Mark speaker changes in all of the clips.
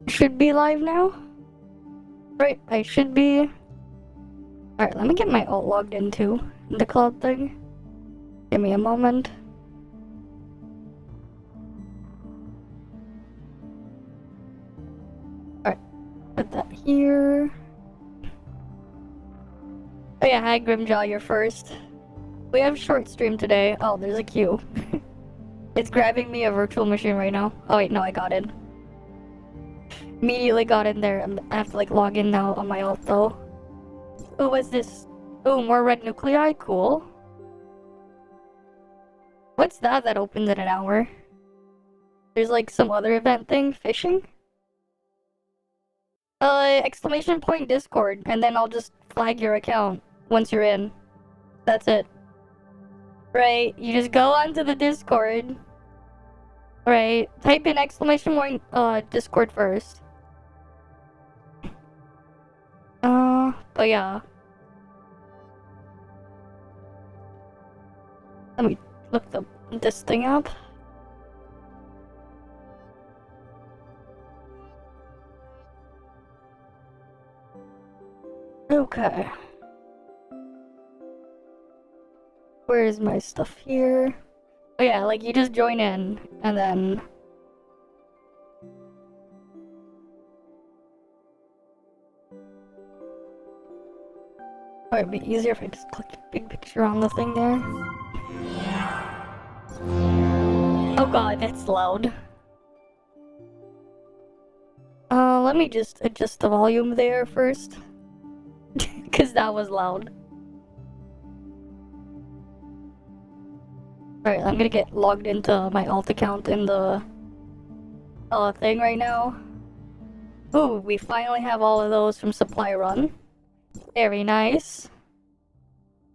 Speaker 1: Should be live now. Right, I should be. Alright, let me get my alt logged into the cloud thing. Give me a moment. Alright, put that here. Oh yeah, hi Grimjaw, you're first. We have short stream today. Oh, there's a queue. It's grabbing me a virtual machine right now. Oh wait, no, I got in. Immediately got in there. I have to like log in now on my alt though. Oh, what's this? Oh, more red nuclei? Cool. What's that opens in an hour? There's like some other event thing? Fishing? Exclamation point Discord, and then I'll just flag your account once you're in. That's it. Right, you just go onto the Discord. Right, type in exclamation point Discord first. But yeah. Let me look this thing up. Okay. Where is my stuff here? Oh yeah, like you just join in, and then... Oh, it'd be easier if I just click a big picture on the thing there. Oh god, that's loud. Let me just adjust the volume there first. Cause that was loud. Alright, I'm gonna get logged into my alt account in the thing right now. Ooh, we finally have all of those from Supply Run. Very nice.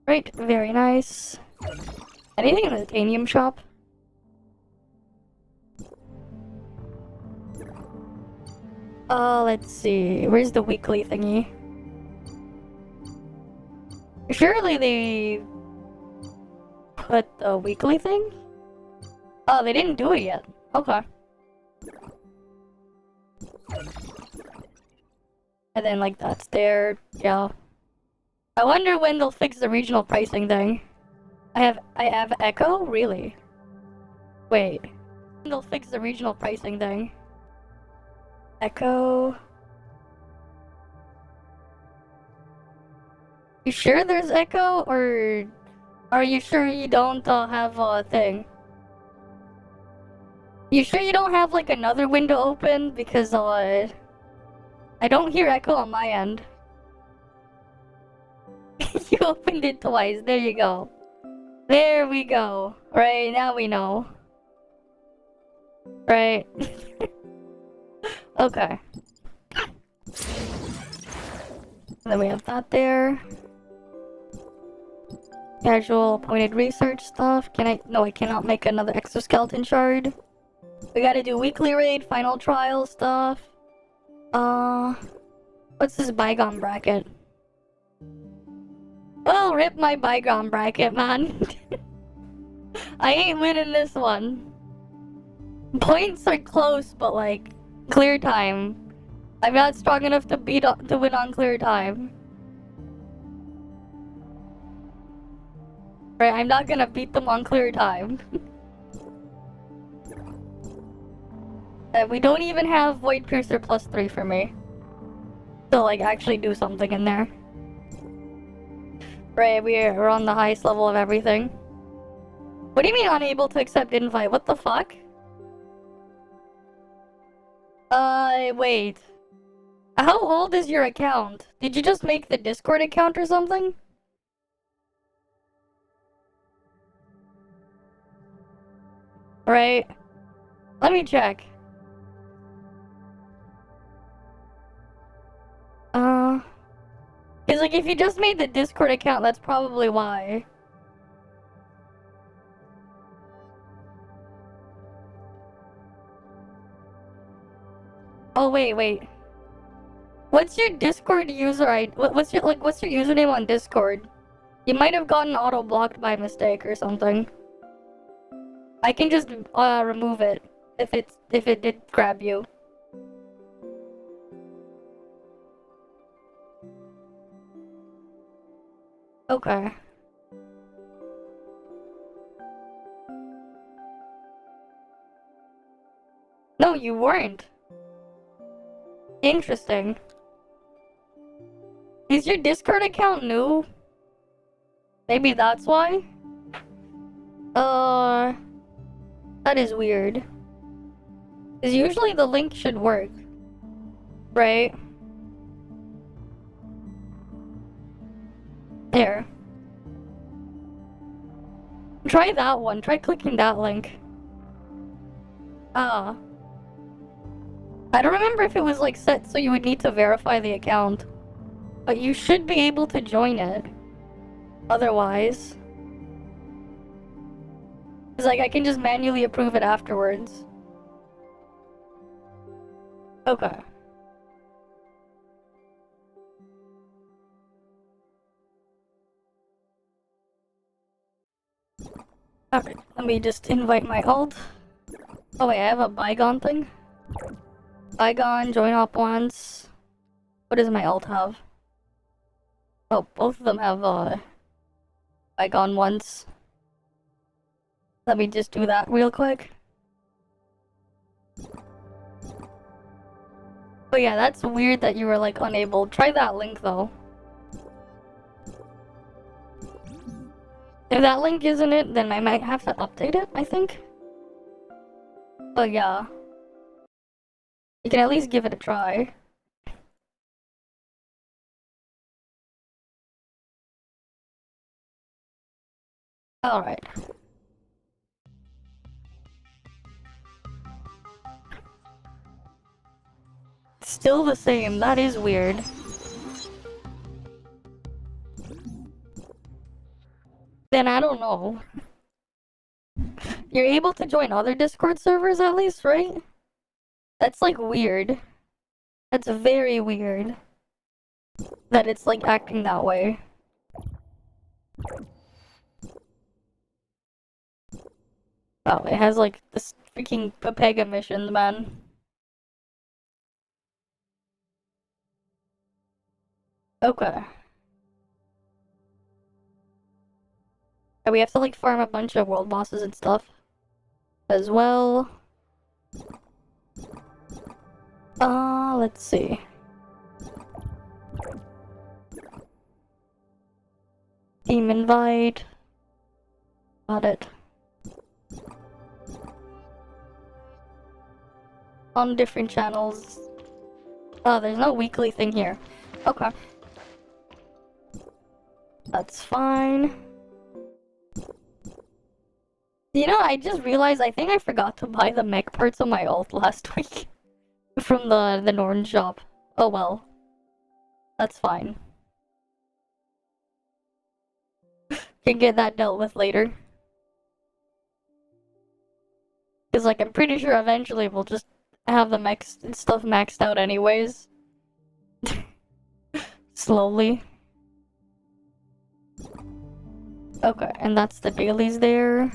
Speaker 1: Right, very nice. Anything in the titanium shop? Let's see. Where's the weekly thingy? Surely they put the weekly thing? Oh, they didn't do it yet. Okay. And then, like, that's there. Yeah. I wonder when they'll fix the regional pricing thing. I have Echo? Really? Wait. When they'll fix the regional pricing thing. Echo... You sure there's Echo, or are you sure you don't have a thing? You sure you don't have like another window open? Because I don't hear Echo on my end. You opened it twice. There you go. There we go. Right, now we know. Right. Okay. And then we have that there. Casual appointed research stuff. Can I? No, I cannot make another exoskeleton shard. We gotta do weekly raid, final trial stuff. What's this bygone bracket? Well, rip my bygone bracket, man. I ain't winning this one. Points are close, but like, clear time. I'm not strong enough to win on clear time. Right, I'm not gonna beat them on clear time. We don't even have Void Piercer +3 for me. So, like, actually do something in there. Right, we're on the highest level of everything. What do you mean unable to accept invite? What the fuck? Wait. How old is your account? Did you just make the Discord account or something? Right. Let me check. Cause like if you just made the Discord account, that's probably why. Oh wait. What's your Discord user ID? What's your username on Discord? You might have gotten auto blocked by mistake or something. I can just remove it if it did grab you. Okay. No, you weren't. Interesting. Is your Discord account new? Maybe that's why? That is weird. Because usually the link should work. Right? There. Try that one. Try clicking that link. I don't remember if it was like set so you would need to verify the account. But you should be able to join it. Otherwise. Because like I can just manually approve it afterwards. Okay. Alright, let me just invite my alt. Oh wait, I have a bygone thing. Bygone, join op once. What does my alt have? Oh, both of them have bygone once. Let me just do that real quick. But yeah, that's weird that you were like unable. Try that link though. If that link isn't it, then I might have to update it, I think. But yeah. You can at least give it a try. Alright. Still the same, that is weird. Then I don't know. You're able to join other Discord servers at least, right? That's like weird. That's very weird. That it's like acting that way. Oh, it has like this freaking Pepega missions, man. Okay. And we have to like farm a bunch of world bosses and stuff as well. Let's see. Team invite. Got it. On different channels. Oh, there's no weekly thing here. Okay. That's fine. You know, I just realized I think I forgot to buy the mech parts on my ult last week. From the Norn shop. Oh well. That's fine. Can get that dealt with later. Because like I'm pretty sure eventually we'll just have the mechs and stuff maxed out anyways. Slowly. Okay, and that's the dailies there.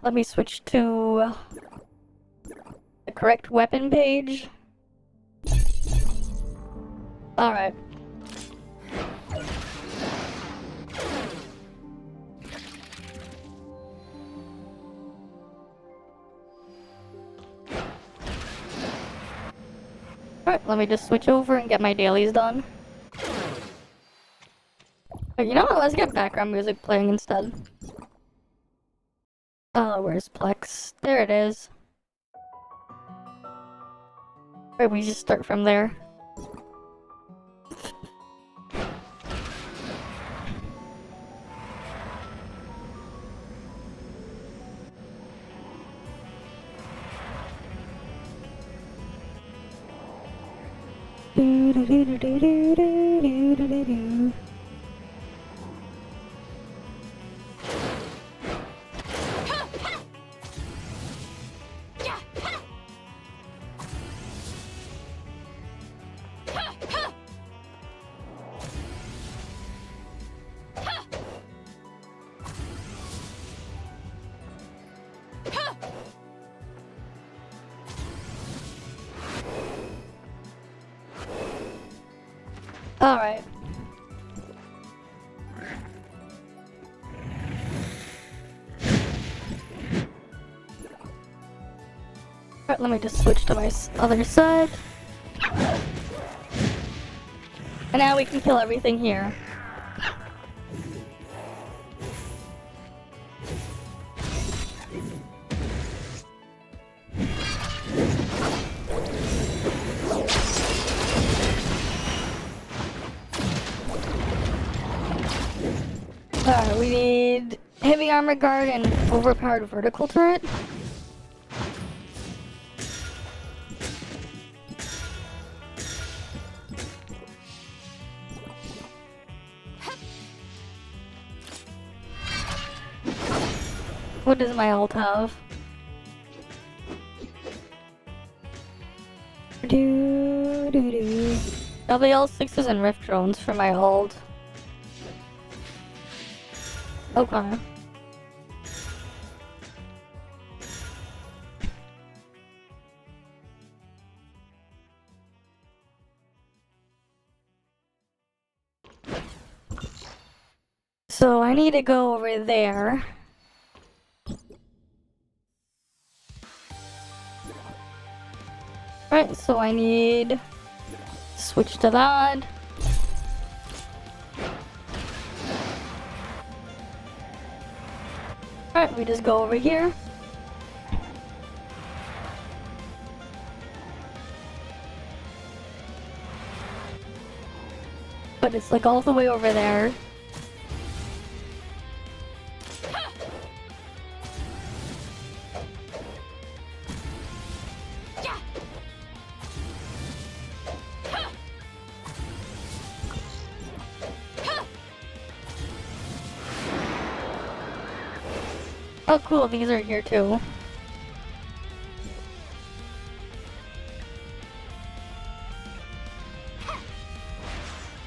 Speaker 1: Let me switch to the correct weapon page. Alright. Alright, let me just switch over and get my dailies done. But you know what, let's get background music playing instead. Where's Plex? There it is. Alright, we just start from there. Alright. Alright, let me just switch to my other side. And now we can kill everything here. Alright, we need heavy armor guard and overpowered vertical turret. What does my ult have? WL6s and rift drones for my ult. Okay. So I need to go over there. Alright, so I need switch to that. Alright, we just go over here. But it's like all the way over there. Oh cool, these are here too.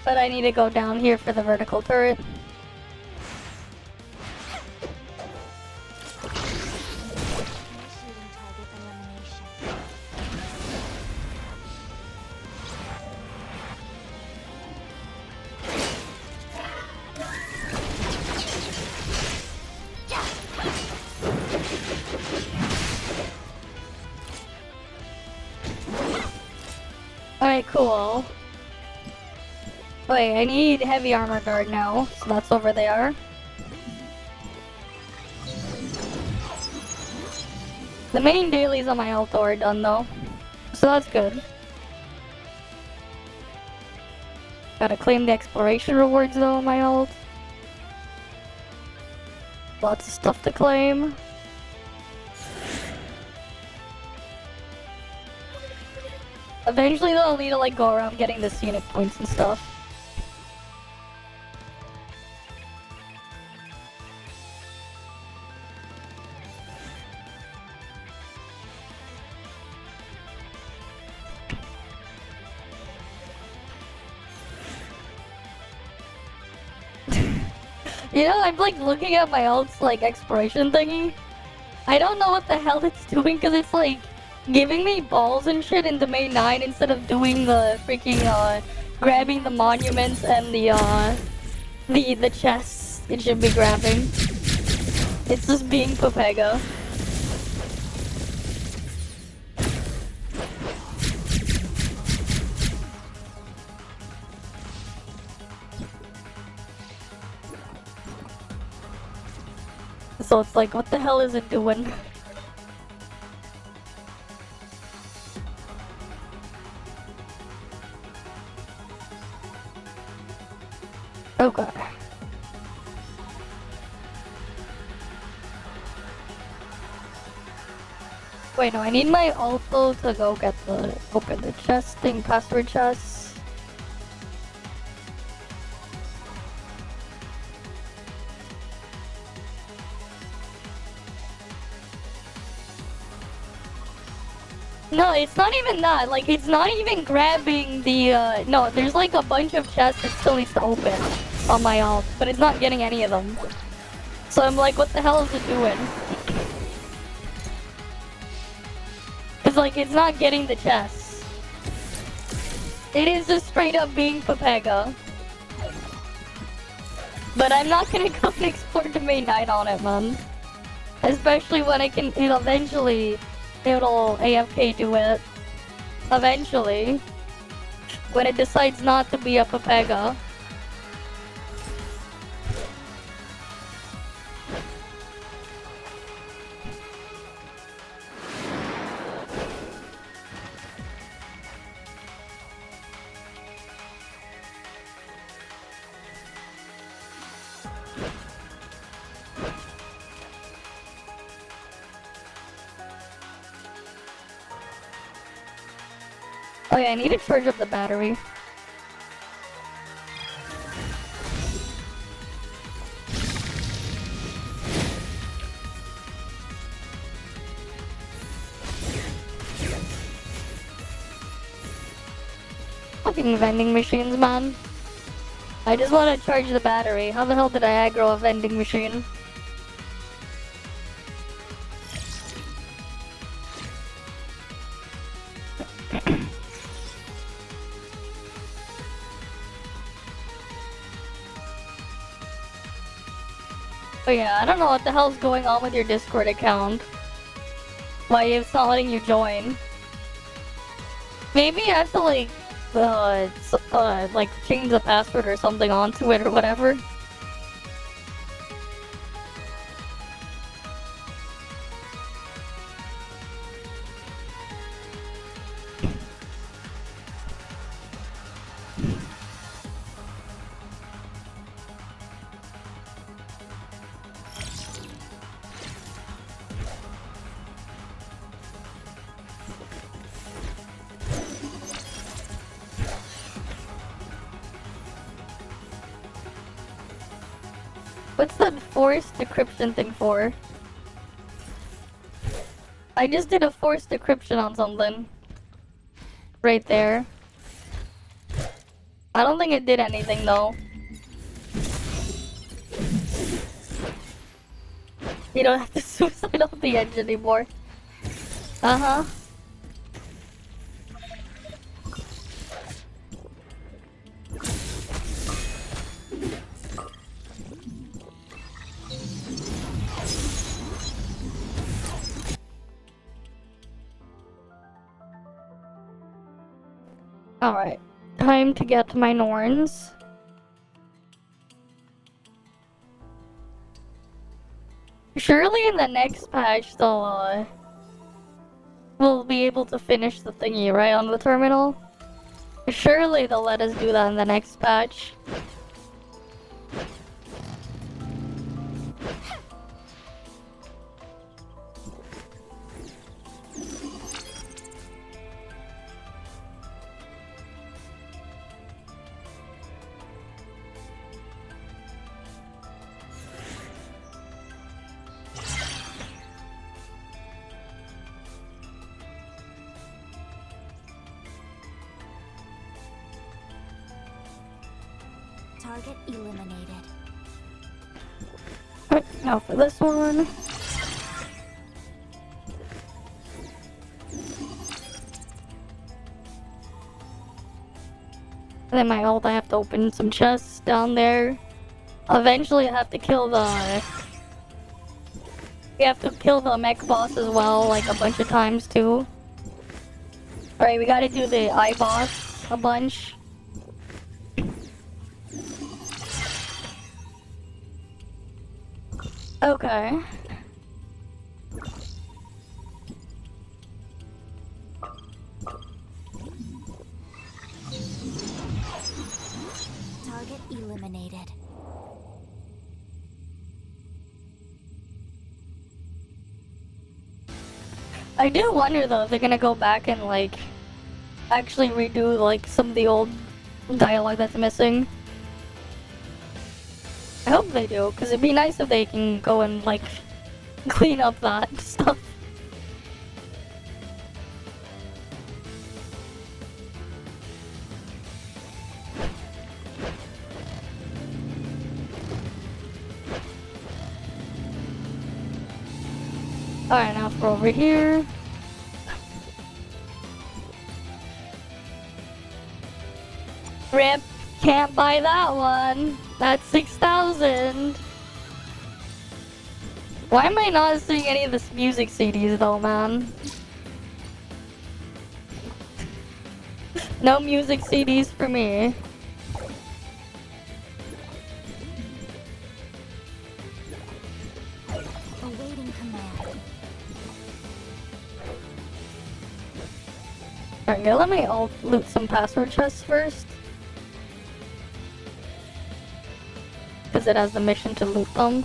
Speaker 1: But I need to go down here for the vertical turret. Alright, cool. Wait, I need heavy armor guard now, so that's over there. The main dailies on my ult are done though, so that's good. Gotta claim the exploration rewards though on my ult. Lots of stuff to claim. Eventually though, I'll need to like go around getting the scenic points and stuff. You know, I'm like looking at my ult's like exploration thingy. I don't know what the hell it's doing because it's like giving me balls and shit in domain 9 instead of doing the freaking grabbing the monuments and the chests it should be grabbing. It's just being Pepega. So it's like, what the hell is it doing? Okay. Wait, no, I need my alto to go get open the chest thing, password chest. No, it's not even that. Like, it's not even grabbing the, no, there's like a bunch of chests it still needs to open on my alt, but it's not getting any of them. So I'm like, what the hell is it doing? It's like, it's not getting the chests. It is just straight up being Pepega. But I'm not gonna go and explore Domain 9 on it, man. Especially when it'll AFK do it. Eventually. When it decides not to be a Pepega. Oh yeah, I need to charge up the battery. Fucking vending machines, man. I just want to charge the battery. How the hell did I aggro a vending machine? Oh yeah, I don't know what the hell's going on with your Discord account. Why it's not letting you join. Maybe I have to like change the password or something onto it or whatever. What's that forced decryption thing for? I just did a forced decryption on something. Right there. I don't think it did anything though. You don't have to suicide off the edge anymore. Uh-huh. Alright, time to get to my Norns. Surely in the next patch we'll be able to finish the thingy, right, on the terminal? Surely they'll let us do that in the next patch.
Speaker 2: Target eliminated.
Speaker 1: Right, now for this one. And then my ult, I have to open some chests down there. Eventually I have to kill the... We have to kill the mech boss as well, like a bunch of times too. Alright, we gotta do the eye boss a bunch. Okay.
Speaker 2: Target eliminated.
Speaker 1: I do wonder though if they're gonna go back and like actually redo like some of the old dialogue that's missing. I hope they do, because it'd be nice if they can go and like clean up that stuff. Alright, now for over here. Rip, can't buy that one. That's 6,000. Why am I not seeing any of this music CDs though, man? No music CDs for me.
Speaker 2: Awaiting command.
Speaker 1: Alright, let me loot some password chests first. Because it has the mission to loot them.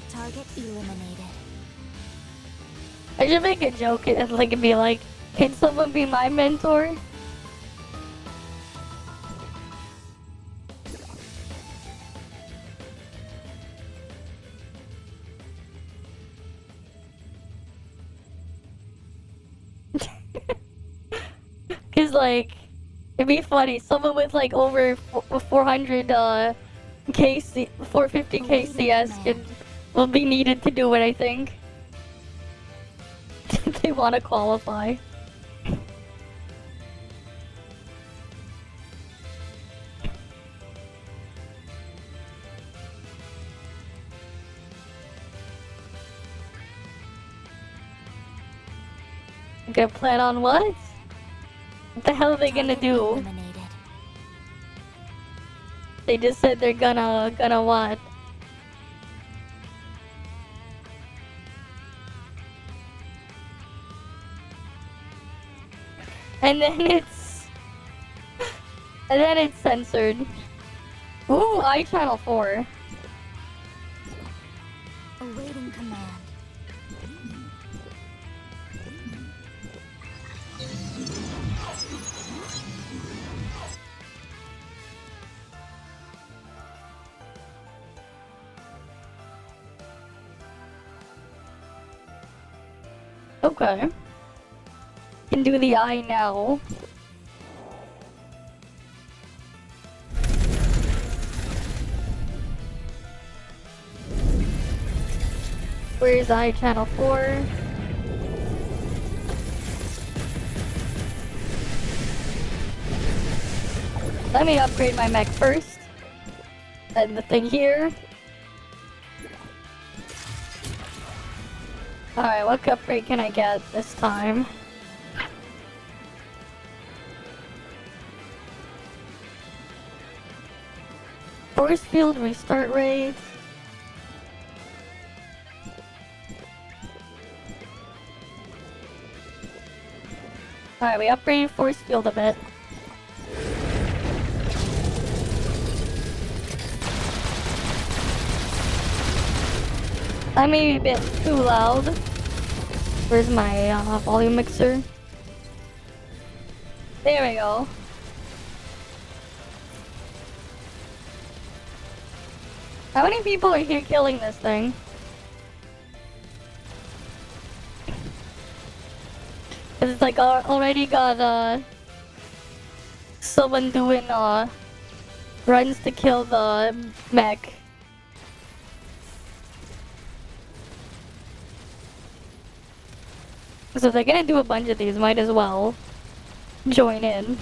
Speaker 2: Target eliminated.
Speaker 1: I should make a joke and like be like, can someone be my mentor? Cause like, it'd be funny, someone with like over 400 KC, 450 KCS will be needed to do it, I think. They want to qualify. Gonna plan on what? What the hell are they gonna do?
Speaker 2: Eliminated.
Speaker 1: They just said they're gonna what? And then it's censored. Ooh, iChannel 4.
Speaker 2: Awaiting command.
Speaker 1: Okay. Can do the eye now. Where's iChannel 4? Let me upgrade my mech first. And the thing here. Alright, what upgrade can I get this time? Force field restart rate. Alright, we upgraded force field a bit. I may be a bit too loud. Where's my volume mixer? There we go. How many people are here killing this thing? Cause it's like already got someone doing runs to kill the mech. So if they're gonna do a bunch of these, might as well join in.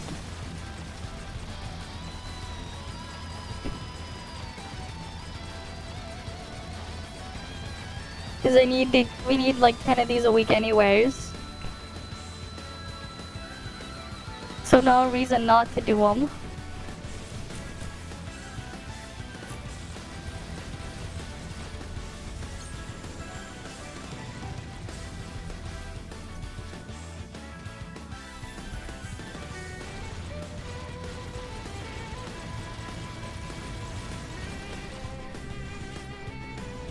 Speaker 1: Cause we need like 10 of these a week anyways. So no reason not to do them.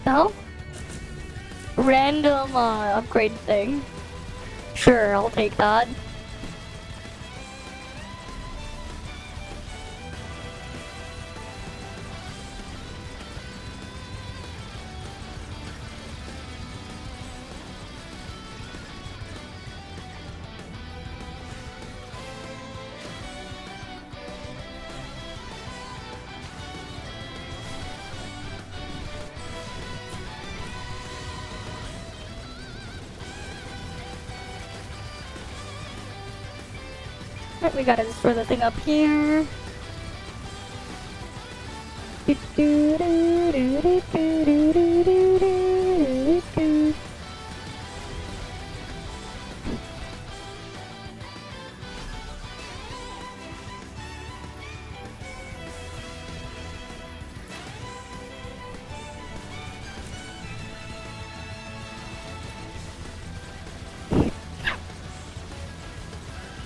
Speaker 1: No? Random upgrade thing. Sure, I'll take that. Right, we gotta destroy the thing up here.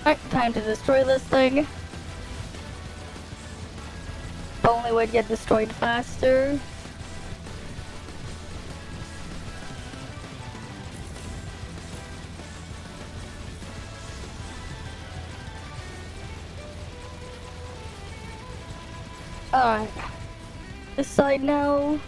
Speaker 1: Alright, time to destroy this thing. If only would get destroyed faster. Alright. This side now.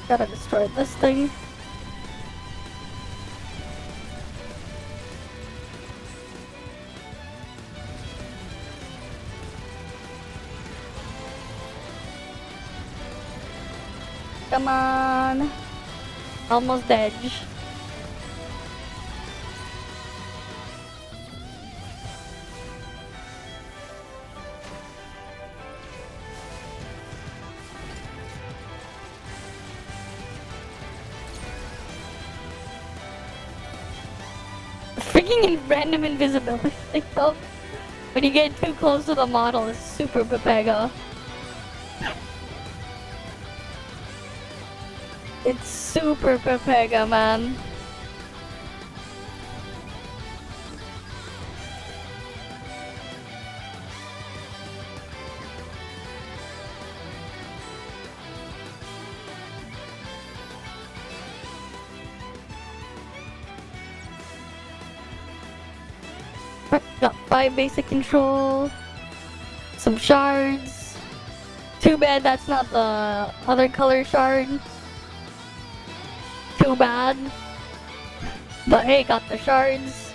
Speaker 1: Gotta destroy this thing. Come on. Almost dead. Freaking random invisibility though. When you get too close to the model, it's super Pepega. It's super Pepega, man. Got 5 basic control, some shards. Too bad that's not the other color shard. Too bad. But hey, got the shards.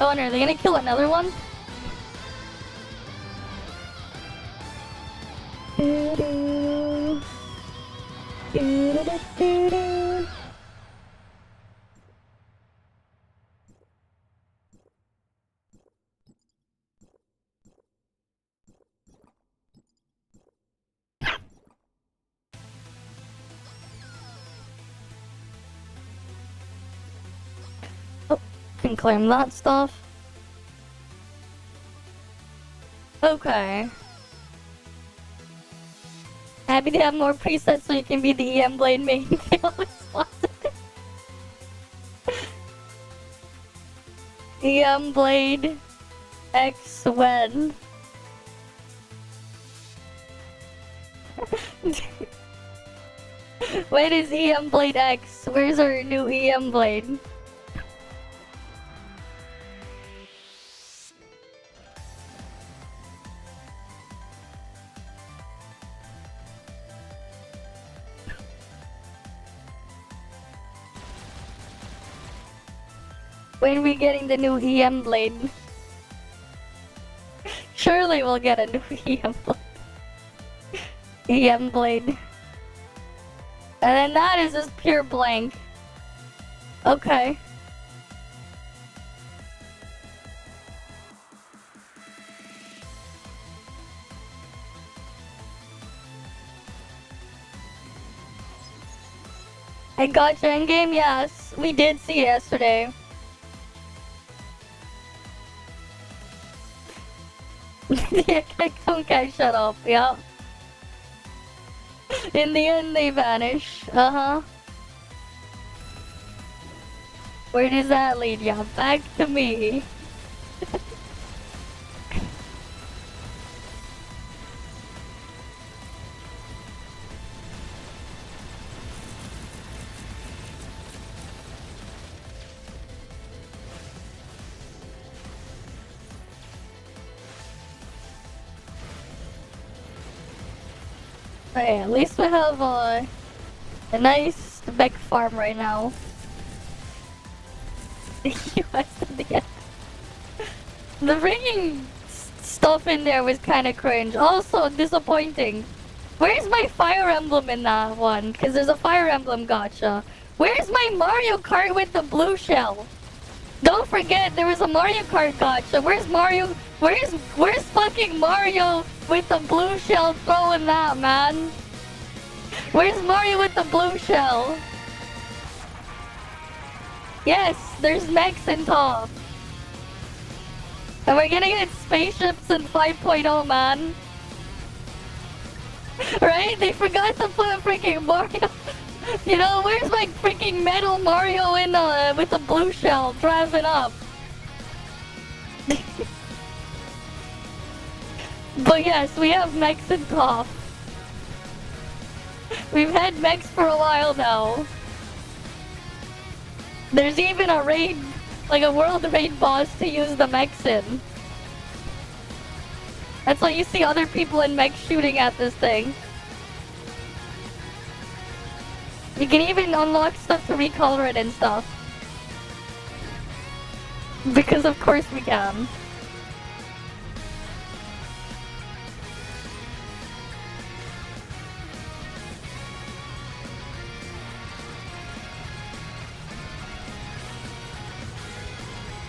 Speaker 1: Oh, and are they gonna kill another one? Oh, can claim that stuff. Okay. Happy to have more presets so you can be the EM Blade main. They always want it. EM Blade X when. When is EM Blade X? Where's our new EM Blade? When are we getting the new EM Blade? Surely we'll get a new EM Blade. EM Blade. And then that is just pure blank. Okay. And Gacha in-game, yes. We did see yesterday. Yeah, okay, shut up, yeah. In the end, they vanish. Uh-huh. Where does that lead ya? Back to me. Hey, at least we have a nice mech farm right now. The US at the end. The freaking stuff in there was kind of cringe. Also disappointing. Where's my Fire Emblem in that one? Because there's a Fire Emblem gacha. Where's my Mario Kart with the blue shell? Don't forget there was a Mario Kart gacha. Where's Mario? Where's fucking Mario with the blue shell throwing that, man? Where's Mario with the blue shell? Yes, there's mechs in top. And we're gonna get spaceships in 5.0, man. Right? They forgot to put a freaking Mario. You know, where's my freaking metal Mario in with the blue shell driving up? But yes, we have mechs in top. We've had mechs for a while now. There's even a raid, like a world raid boss to use the mechs in. That's why you see other people in mechs shooting at this thing. You can even unlock stuff to recolor it and stuff. Because of course we can.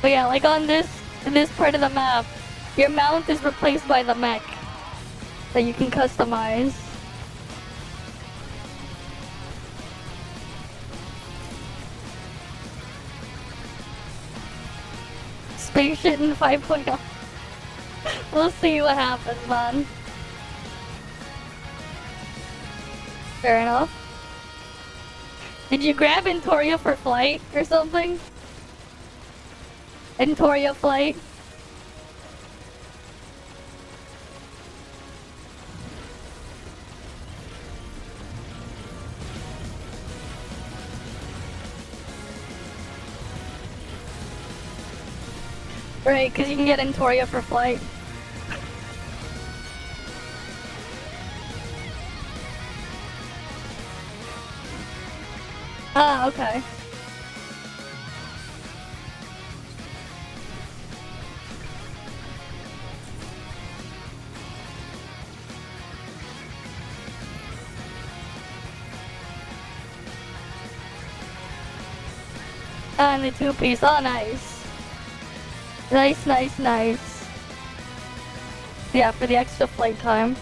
Speaker 1: But yeah, like on this part of the map, your mount is replaced by the mech that you can customize. Spaceship in 5.0. We'll see what happens, man. Fair enough. Did you grab Entoria for flight or something? Entoria flight? Right, because you can get Entoria for flight. Ah, okay. Ah, and the two-piece. Oh, nice. Nice, nice, nice. Yeah, for the extra flight time.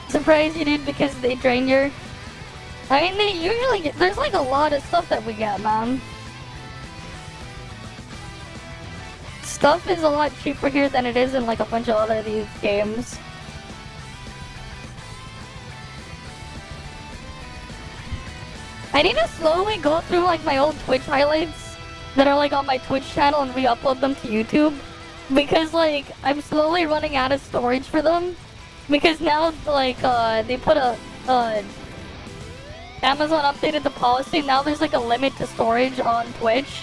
Speaker 1: Surprised you did because they drain your... I mean, they usually get... There's like a lot of stuff that we get, man. Stuff is a lot cheaper here than it is in like a bunch of other these games. I need to slowly go through like my old Twitch highlights that are like on my Twitch channel and re-upload them to YouTube. Because like, I'm slowly running out of storage for them. Because now like, they put a, Amazon updated the policy, now there's like a limit to storage on Twitch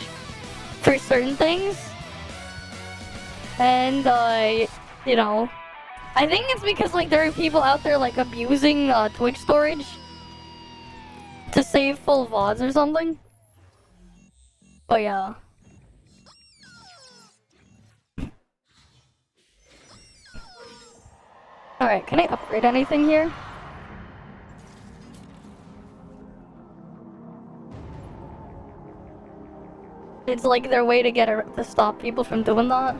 Speaker 1: for certain things. And, you know, I think it's because, like, there are people out there, like, abusing, Twitch storage to save full VODs or something. But, yeah. Alright, can I upgrade anything here? It's like their way to to stop people from doing that.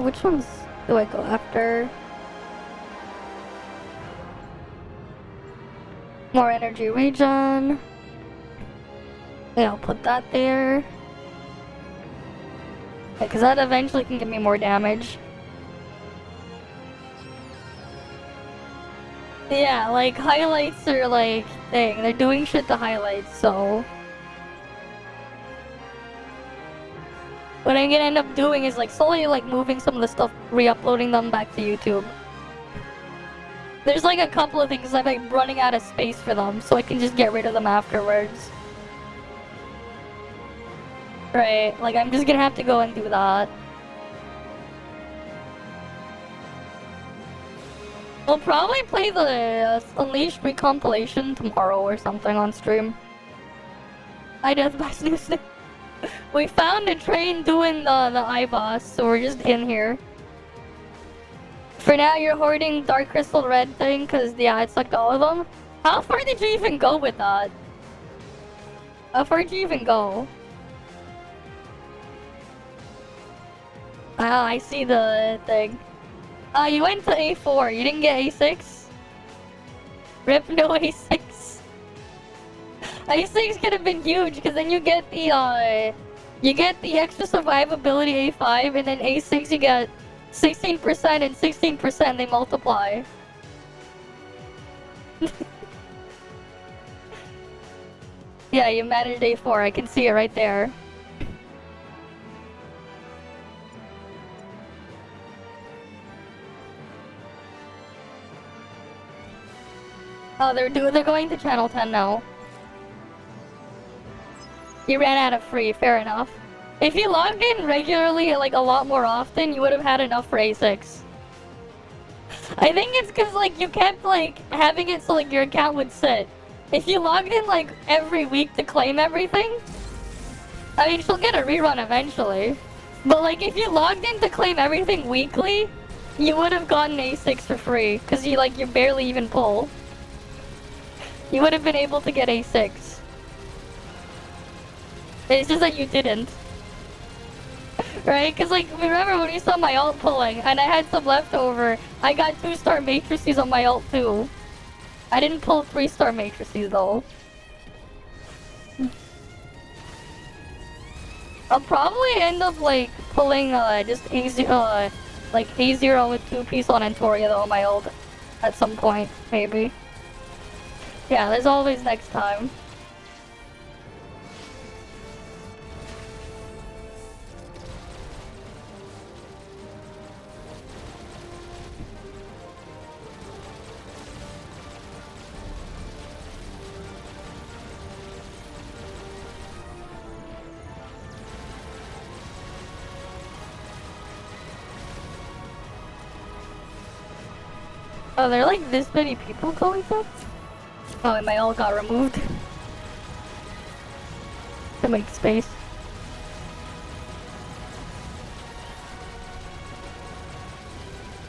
Speaker 1: Which ones do I go after? More energy regen. Yeah, I'll put that there. Because that eventually can give me more damage. Yeah, like, highlights are like, thing. They're doing shit to highlights, so... What I'm gonna end up doing is like slowly like moving some of the stuff, re-uploading them back to YouTube. There's like a couple of things I'm like running out of space for them, so I can just get rid of them afterwards. Right, like I'm just gonna have to go and do that. We'll probably play the Unleashed recompilation tomorrow or something on stream. I death by snooze. We found a train doing the iBoss, so we're just in here. For now, you're hoarding Dark Crystal Red thing, cause yeah, it sucked all of them. How far did you even go with that? How far did you even go? Ah, I see the thing. You went to A4, you didn't get A6? Rip, no A6. A6 could have been huge, because then you get the extra survivability A5, and then A6 you get 16% and 16%, they multiply. Yeah, you managed A4, I can see it right there. Oh, they're going to channel 10 now. You ran out of free, fair enough. If you logged in regularly, like a lot more often, you would have had enough for A6. I think it's because like you kept like having it so like your account would sit. If you logged in like every week to claim everything, I mean she'll get a rerun eventually. But like if you logged in to claim everything weekly, you would have gotten A6 for free because you barely even pull. You would have been able to get A6. It's just that you didn't. Right? Because, like, remember when we saw my ult pulling, and I had some left over, I got 2-star matrices on my ult, too. I didn't pull 3-star matrices, though. I'll probably end up, like, pulling, just A0, like, A0 with 2-piece on Antoria, though, on my ult. At some point, maybe. Yeah, there's always next time. Oh, there are like this many people going through? Oh, and my ult got removed. To make space.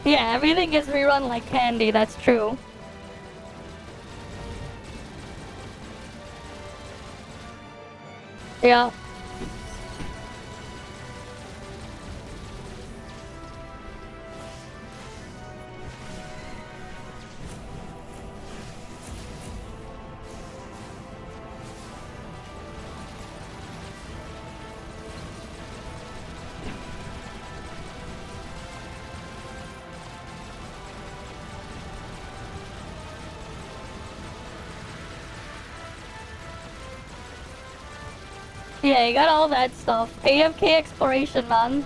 Speaker 1: Yeah, everything gets rerun like candy, that's true. Yeah. Yeah, you got all that stuff. AFK exploration, man.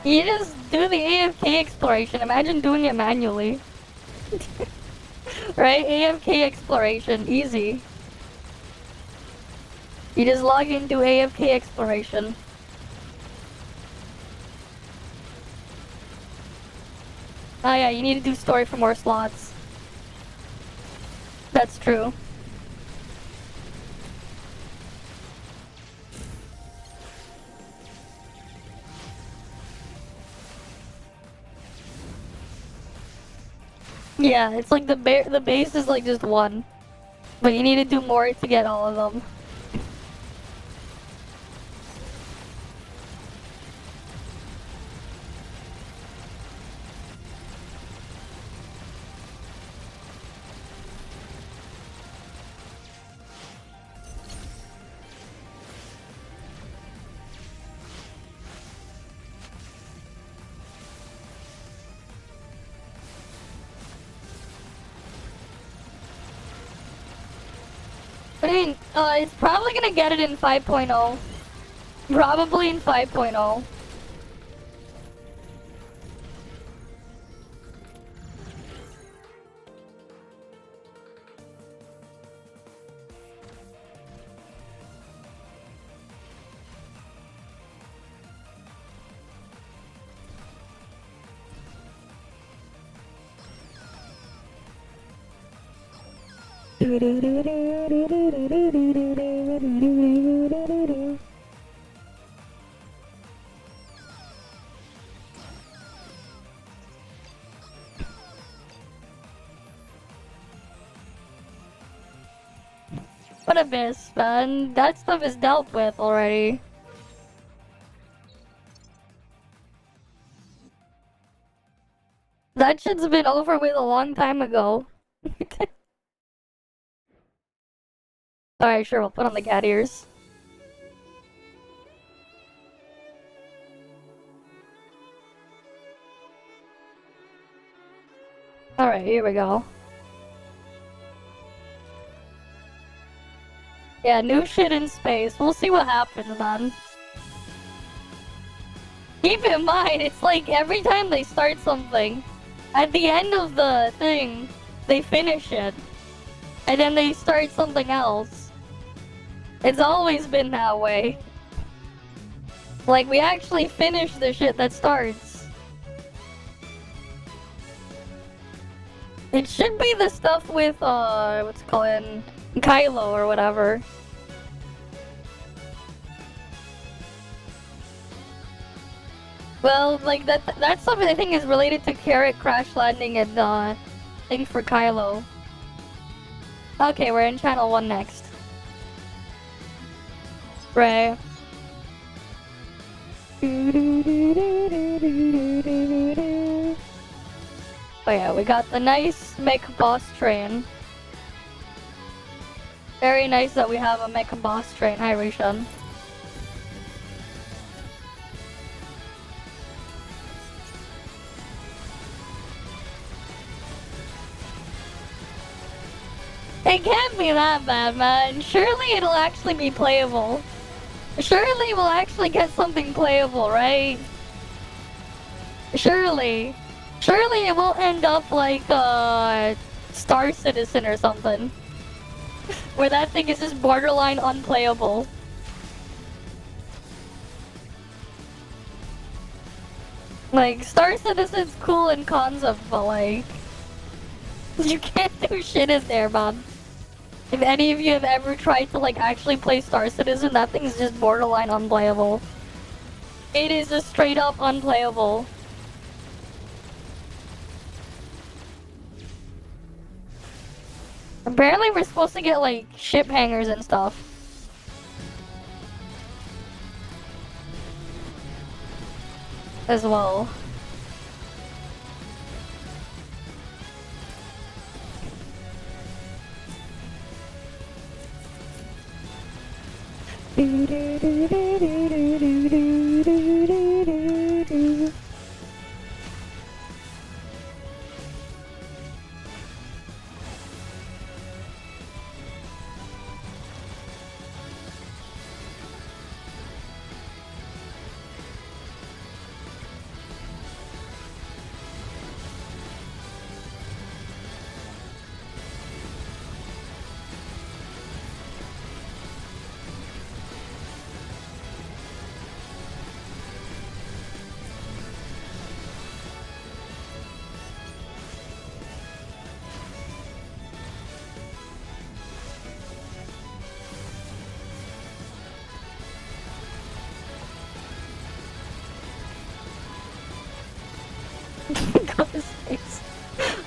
Speaker 1: You just do the AFK exploration. Imagine doing it manually. Right? AFK exploration. Easy. You just log into AFK exploration. Oh yeah, you need to do story for more slots. That's true. Yeah, it's like the base is like just one. But you need to do more to get all of them. mean, it's probably gonna get it in 5.0. Probably in 5.0. What a miss, man. That stuff is dealt with already. That shit's been over with a long time ago. Alright, sure, we'll put on the cat ears. Alright, here we go. Yeah, new shit in space. We'll see what happens, man. Keep in mind, it's like every time they start something, at the end of the thing, they finish it. And then they start something else. It's always been that way. Like, we actually finish the shit that starts. It should be the stuff with, what's it called? Kylo or whatever. Well, like, that's something I think is related to Carrot crash landing and, thing for Kylo. Okay, we're in channel 1 next. Right. Oh yeah, we got the nice mech boss train. Very nice that we have a mech boss train. Hi, Rishon. It can't be that bad, man. Surely it'll actually be playable. Surely we'll actually get something playable, right? Surely. Surely it won't end up like, Star Citizen or something. Where that thing is just borderline unplayable. Like, Star Citizen's cool in concept, but like... You can't do shit in there, man. If any of you have ever tried to like actually play Star Citizen, that thing's just borderline unplayable. It is just straight up unplayable. Apparently we're supposed to get like ship hangers and stuff. As well.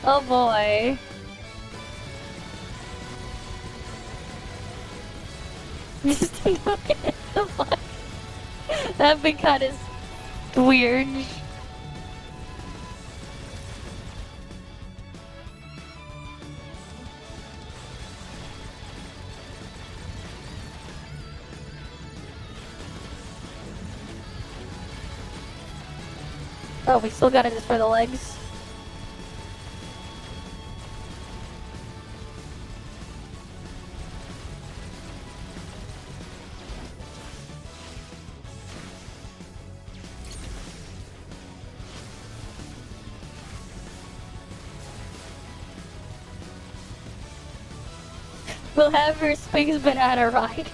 Speaker 1: Oh boy. Just what the fuck? That'd be kind of weird. Oh, we still gotta destroy the legs. We'll have your space banana ride.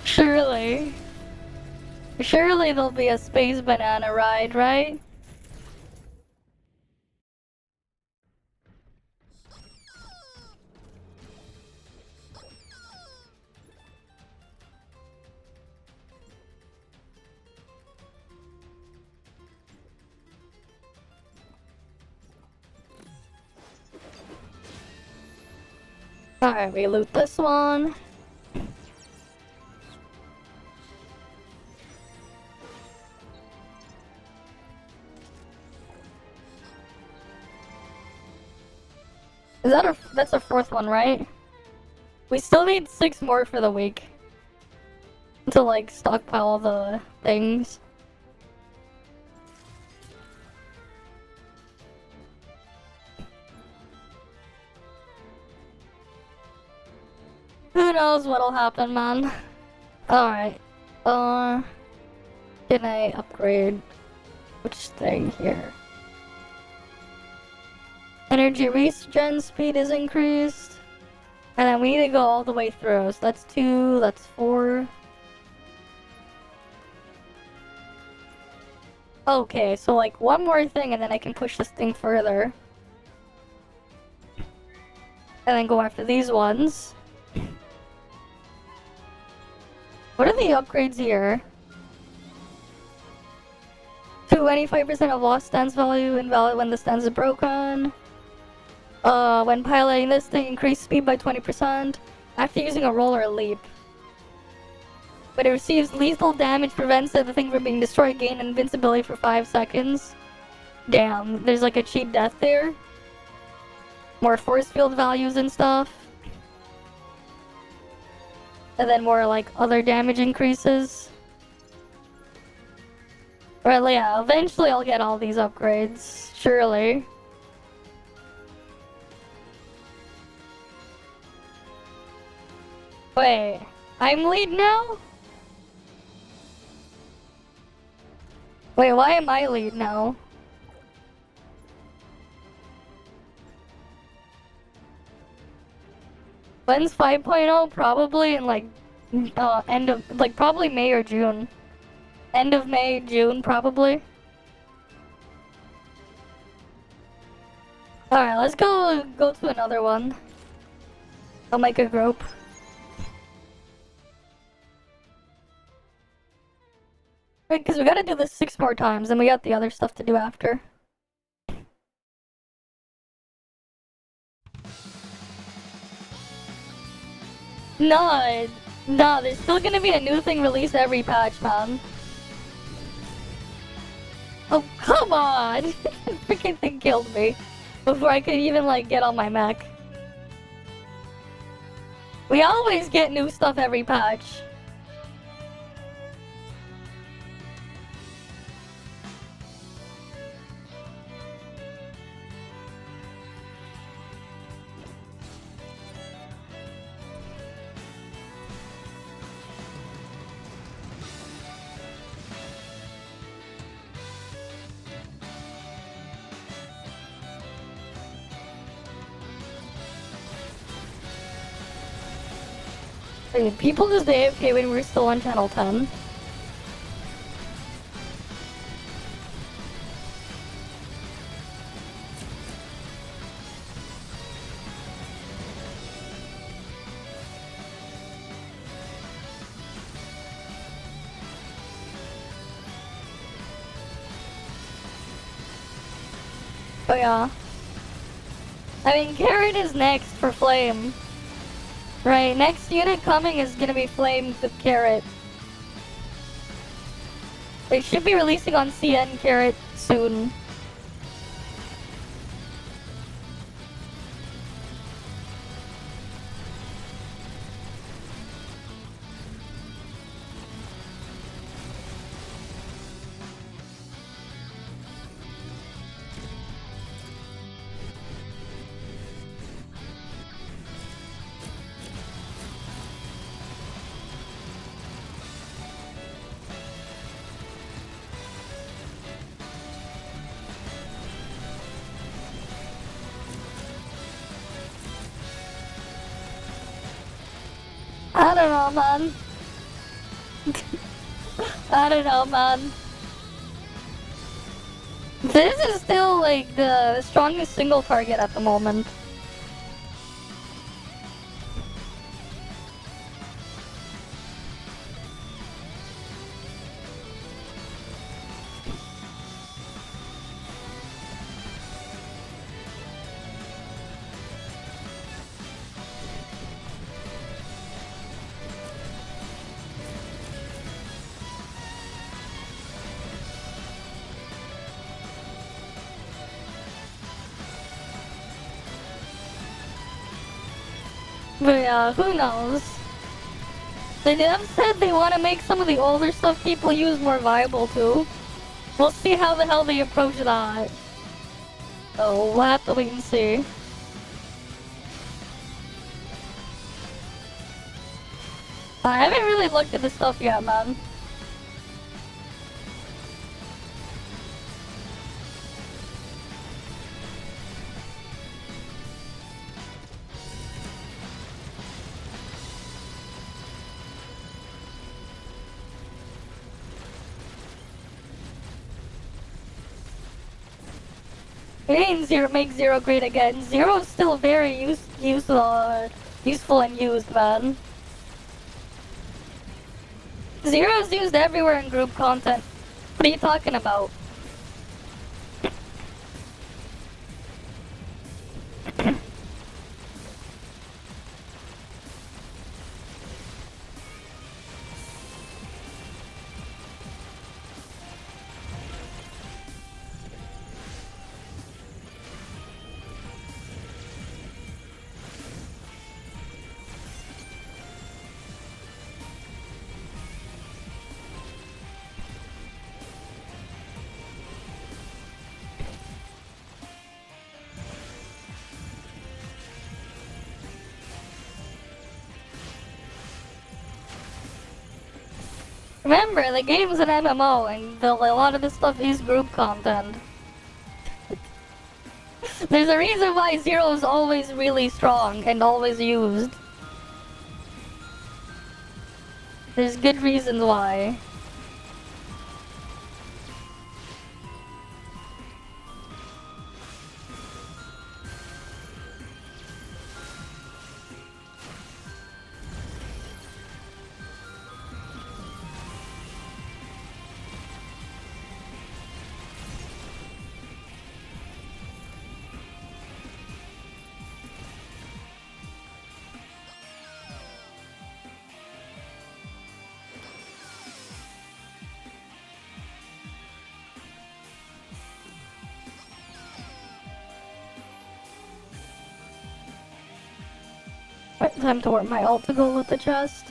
Speaker 1: Surely. Surely there'll be a space banana ride, right? Alright, we loot this one. That's a fourth one, right? We still need 6 more for the week. To like stockpile the things. Who knows what'll happen, man. Alright. Can I upgrade which thing here? Energy regen speed is increased. And then we need to go all the way through. So that's 2, that's 4. Okay, so like one more thing and then I can push this thing further. And then go after these ones. What are the upgrades here? 25% of lost stance value invalid when the stance is broken. When piloting this thing, increase speed by 20% after using a roll or a leap. But it receives lethal damage, prevents the thing from being destroyed, gain invincibility for 5 seconds. Damn, there's like a cheat death there. More force field values and stuff. And then more like other damage increases. Well, yeah, eventually I'll get all these upgrades, surely. Wait, I'm lead now? Wait, why am I lead now? When's 5.0? Probably in like, end of, like probably May or June. End of May, June, probably. Alright, let's go to another one. I'll make a group. Right, because we gotta do this 6 more times, and we got the other stuff to do after. No, there's still gonna be a new thing released every patch, man. Oh, come on! Freaking thing killed me before I could even, like, get on my mech. We always get new stuff every patch. Wait, people just AFK when we're still on channel 10. Oh yeah. I mean, Carrot is next for Flame. Right, next unit coming is gonna be Flame with Carrot. They should be releasing on CN Carrot soon. I don't know, man. I don't know, man. This is still like the strongest single target at the moment. But yeah, who knows? They have said they want to make some of the older stuff people use more viable too. We'll see how the hell they approach that. So we'll have to wait and see. I haven't really looked at this stuff yet, man. It ain't zero, make zero great again. Zero's still very useful and used, man. Zero's used everywhere in group content. What are you talking about? Remember, the game's an MMO, and a lot of this stuff is group content. There's a reason why Zero is always really strong and always used. There's good reasons why. Right, time to work my ult to go with the chest.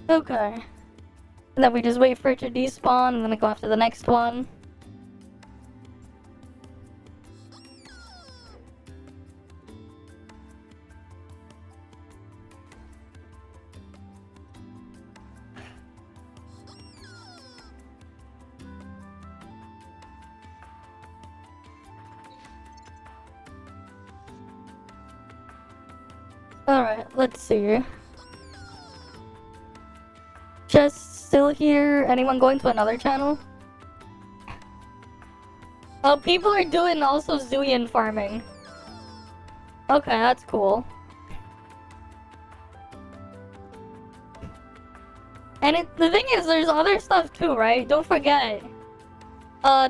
Speaker 1: Okay. And then we just wait for it to despawn, and then we go after the next one. Alright, let's see. Just still here. Anyone going to another channel? Oh, people are doing also Zuyan farming. Okay, that's cool. And the thing is, there's other stuff too, right? Don't forget.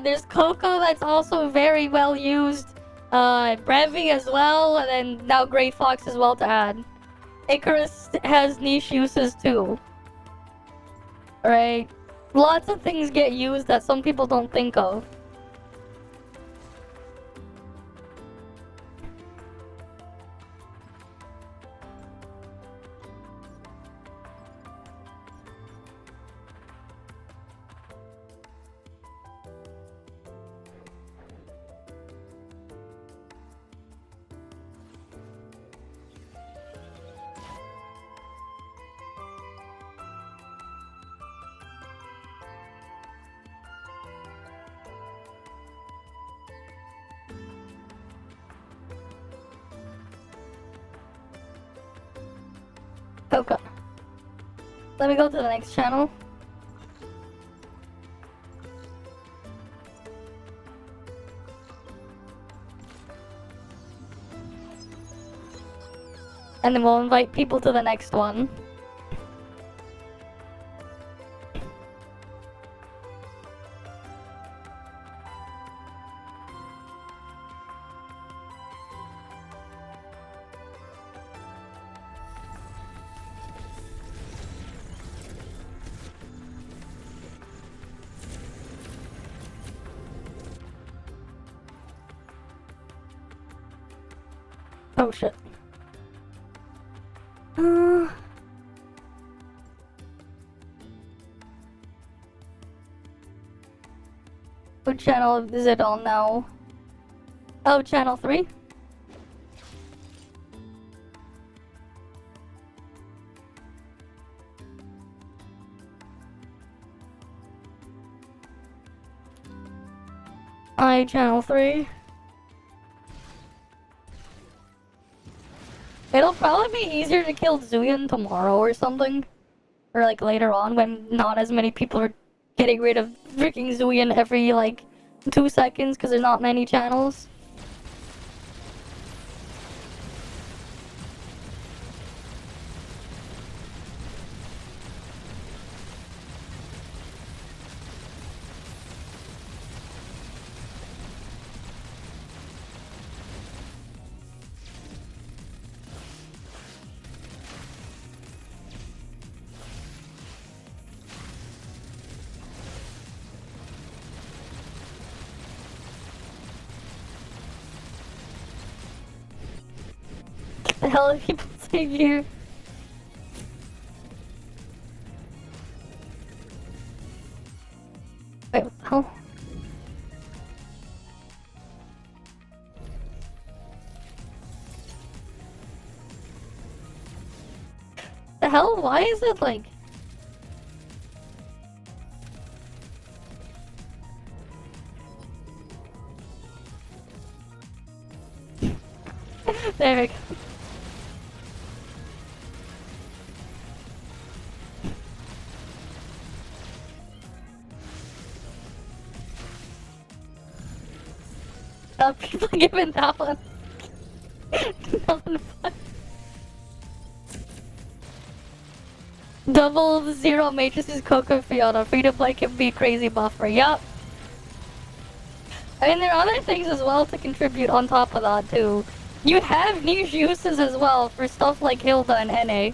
Speaker 1: There's Coco that's also very well used. Brevi as well, and then now Grey Fox as well to add. Icarus has niche uses too. Right? Lots of things get used that some people don't think of. Okay. Let me go to the next channel. And then we'll invite people to the next one. Oh shit. What channel is it on now? Oh, channel 3? Channel 3. It'll probably be easier to kill Zuyan tomorrow or something. Or like later on when not as many people are getting rid of freaking Zuyan every like 2 seconds because there's not many channels. The hell are people saying here? Wait, what the hell? The hell? Why is it like... There we go. People giving that one. Double zero matrices Coco Fiona. Free to play can be a crazy buffer. Yup. I mean, there are other things as well to contribute on top of that, too. You have niche uses as well for stuff like Hilda and NA.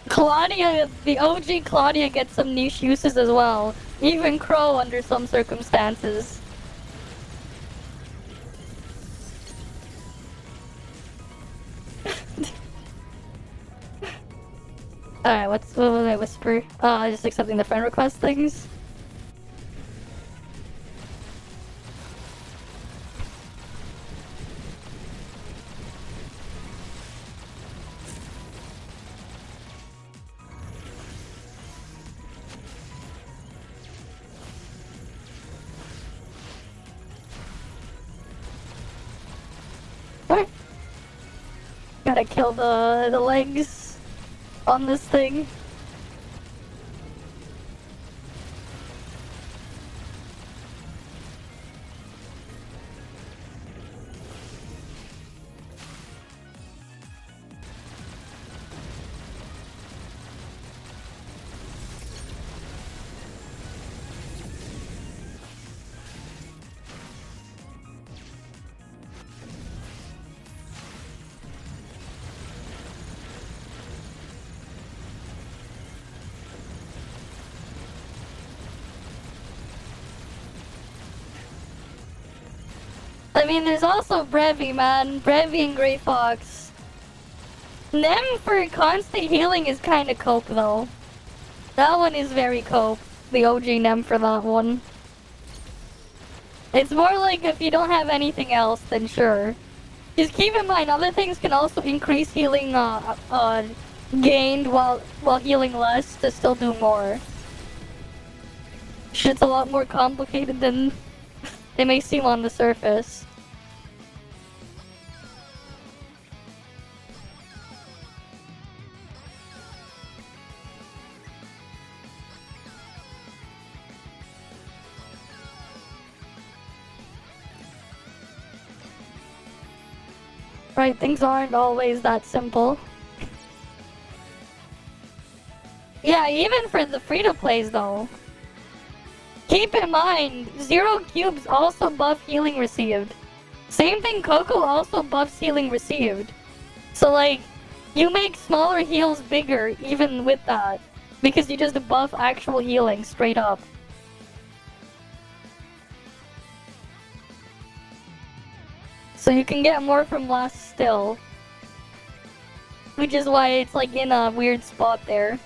Speaker 1: Claudia, the OG Claudia gets some niche uses as well. Even Crow under some circumstances. Alright, what was I whisper? Just accepting the friend request things. What? Gotta kill the legs on this thing. I mean, there's also Brevi, man. Brevi and Grey Fox. Nem for constant healing is kinda cope, though. That one is very cope. The OG Nem for that one. It's more like if you don't have anything else, then sure. Just keep in mind, other things can also increase healing gained while healing less to still do more. Shit's a lot more complicated than it may seem on the surface. Right, things aren't always that simple. Yeah, even for the free-to-plays though. Keep in mind, 0 cubes also buff healing received. Same thing, Coco also buffs healing received. So like, you make smaller heals bigger even with that. Because you just buff actual healing straight up. So you can get more from less still. Which is why it's like in a weird spot there.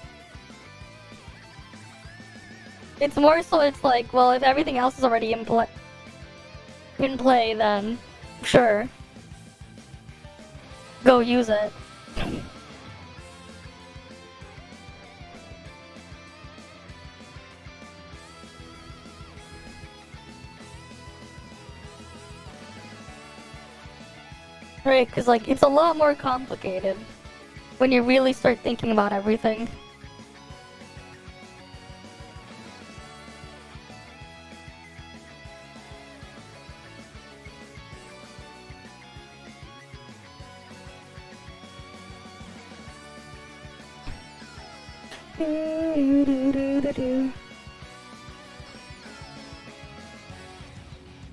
Speaker 1: It's more so it's like, well, if everything else is already in play, then sure. Go use it. Right, because like, it's a lot more complicated when you really start thinking about everything.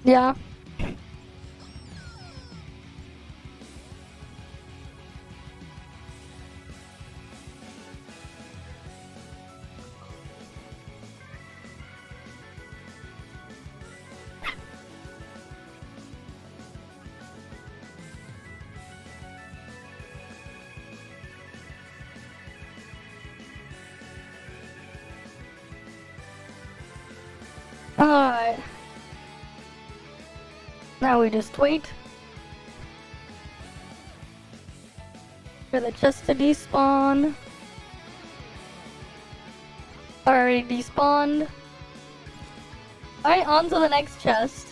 Speaker 1: Yeah. Alright. Now we just wait for the chest to despawn. Already despawned. Alright, on to the next chest.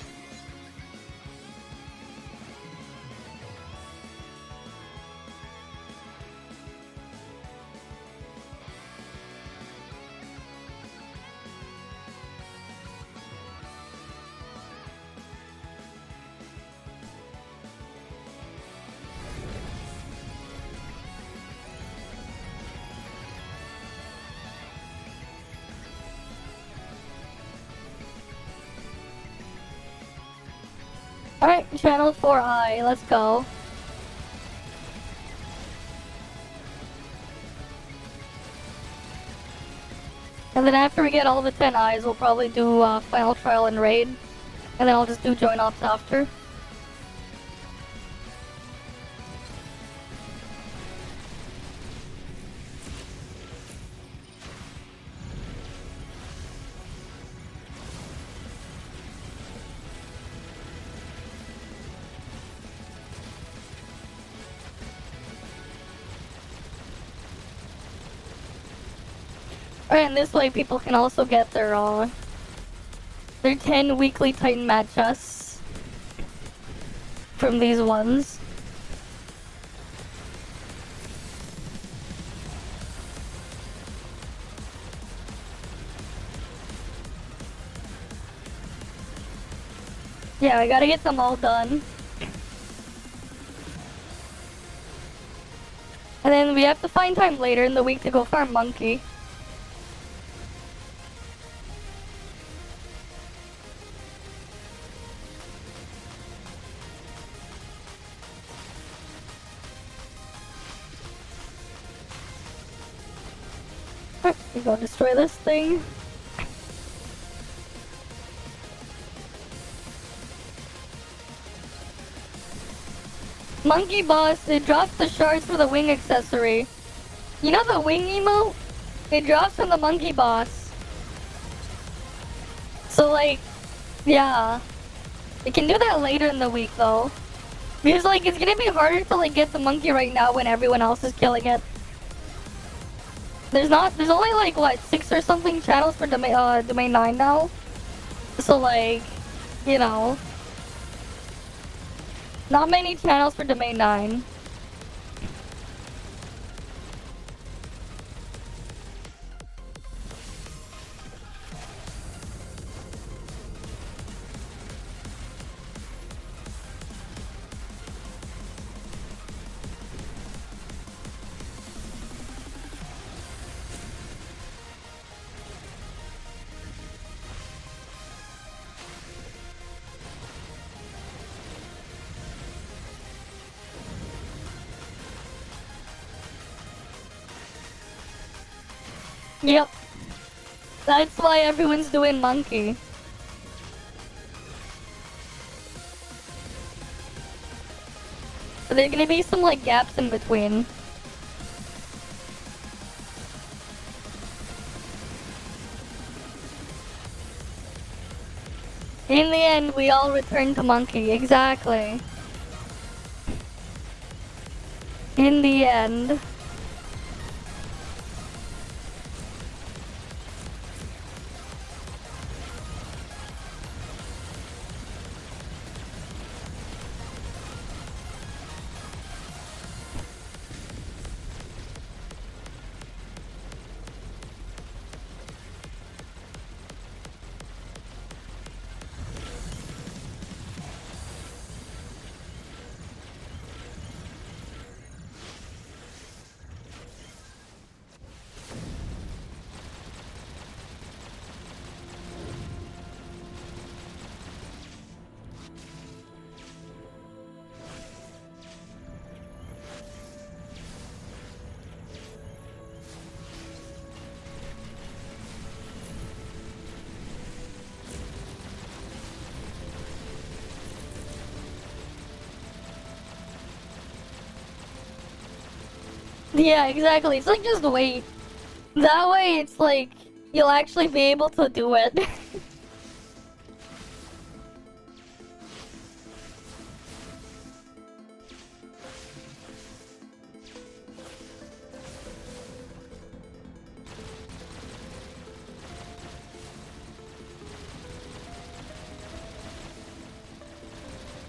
Speaker 1: Alright, channel 4i, let's go. And then after we get all the 10 eyes, we'll probably do final trial and raid. And then I'll just do join ops after. Alright, and this way people can also get their 10 weekly Titan mat chests from these ones. Yeah, we gotta get them all done. And then we have to find time later in the week to go farm Monkey. We go destroy this thing. Monkey Boss, it drops the shards for the wing accessory. You know the wing emote? It drops from the Monkey Boss. So like, yeah. You can do that later in the week though. Because like, it's gonna be harder to like get the monkey right now when everyone else is killing it. There's only like, what, 6 or something channels for domain 9 now? So like, you know. Not many channels for domain 9. Yep. That's why everyone's doing Monkey. But there's gonna be some like gaps in between. In the end, we all return to Monkey. Exactly. In the end. Yeah, exactly. It's like just wait. That way it's like you'll actually be able to do it.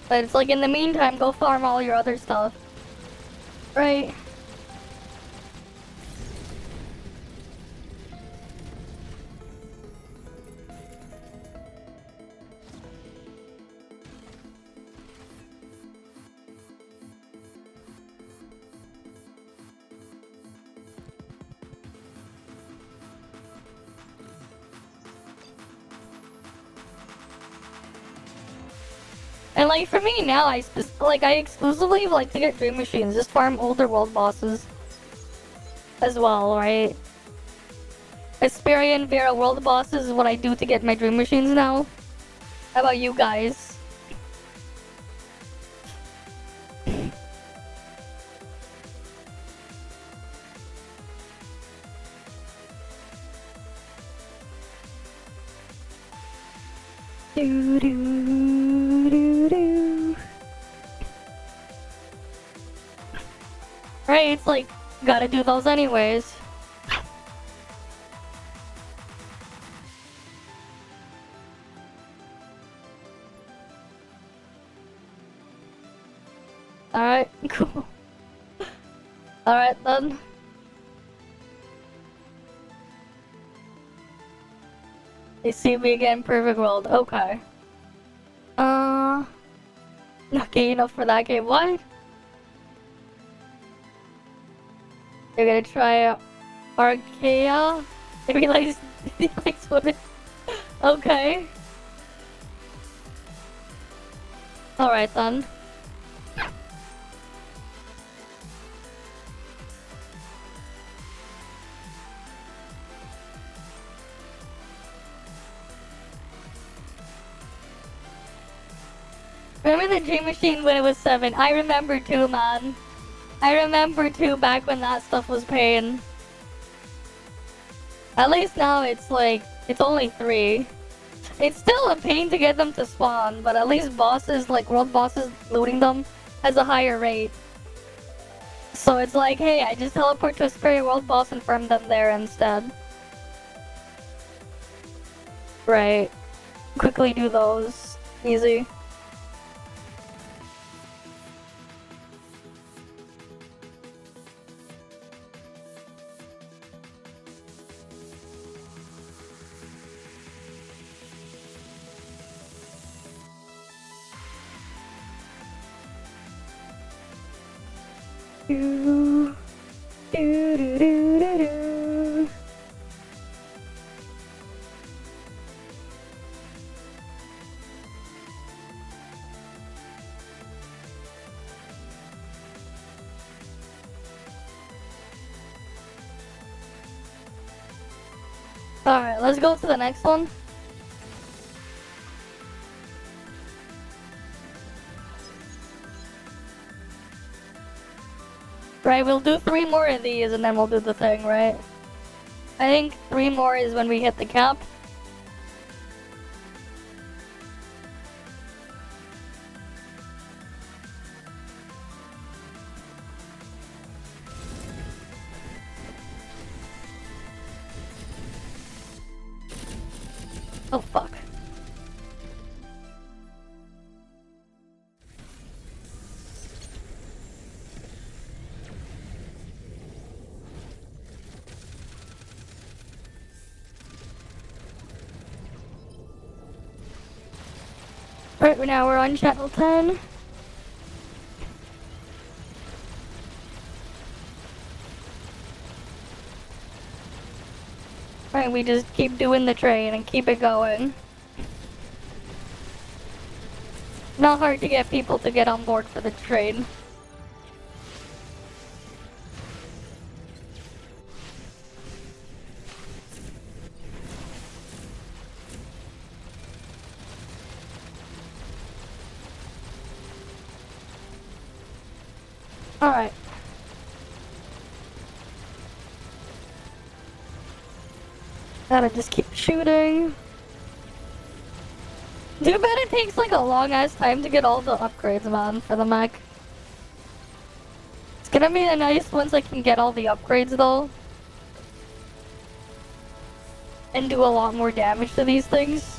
Speaker 1: But it's like in the meantime, go farm all your other stuff. Right? And like for me now, I exclusively like to get dream machines, just farm older world bosses as well, right? Asperian Vera world bosses is what I do to get my dream machines now. How about you guys? Do do do do. Right, it's like gotta do those anyways. Alright, cool. Alright then. They see me again, perfect world. Okay. Not gay enough for that game. What? You're gonna try Archaea? I realize he likes women. Okay. Alright then. Remember the Dream Machine when it was 7? I remember too, man. I remember too back when that stuff was pain. At least now it's like, it's only 3. It's still a pain to get them to spawn, but at least bosses, like world bosses, looting them has a higher rate. So it's like, hey, I just teleport to a Superior World Boss and farm them there instead. Right. Quickly do those. Easy. Do, do, do, do, do, do. Alright, let's go to the next one. Right, we'll do 3 more of these and then we'll do the thing, right? I think 3 more is when we hit the cap. Oh fuck. Right now we're on channel 10. Right, we just keep doing the train and keep it going. Not hard to get people to get on board for the train. Alright. Gotta just keep shooting. Too bad it takes like a long ass time to get all the upgrades, man, for the mech. It's gonna be nice once I can get all the upgrades though. And do a lot more damage to these things.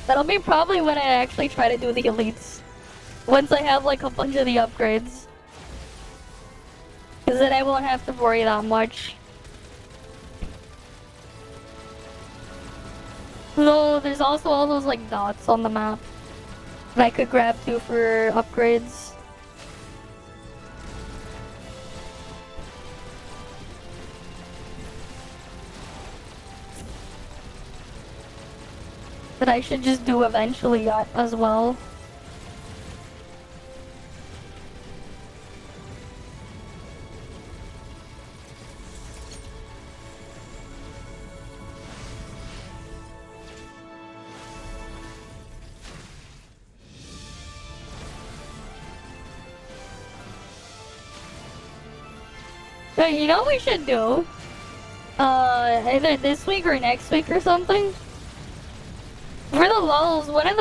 Speaker 1: That'll be probably when I actually try to do the elites. Once I have like a bunch of the upgrades. Because then I won't have to worry that much. Though there's also all those like dots on the map that I could grab too for upgrades. That I should just do eventually as well. Hey, you know what we should do? Either this week or next week or something? For the lulz, one of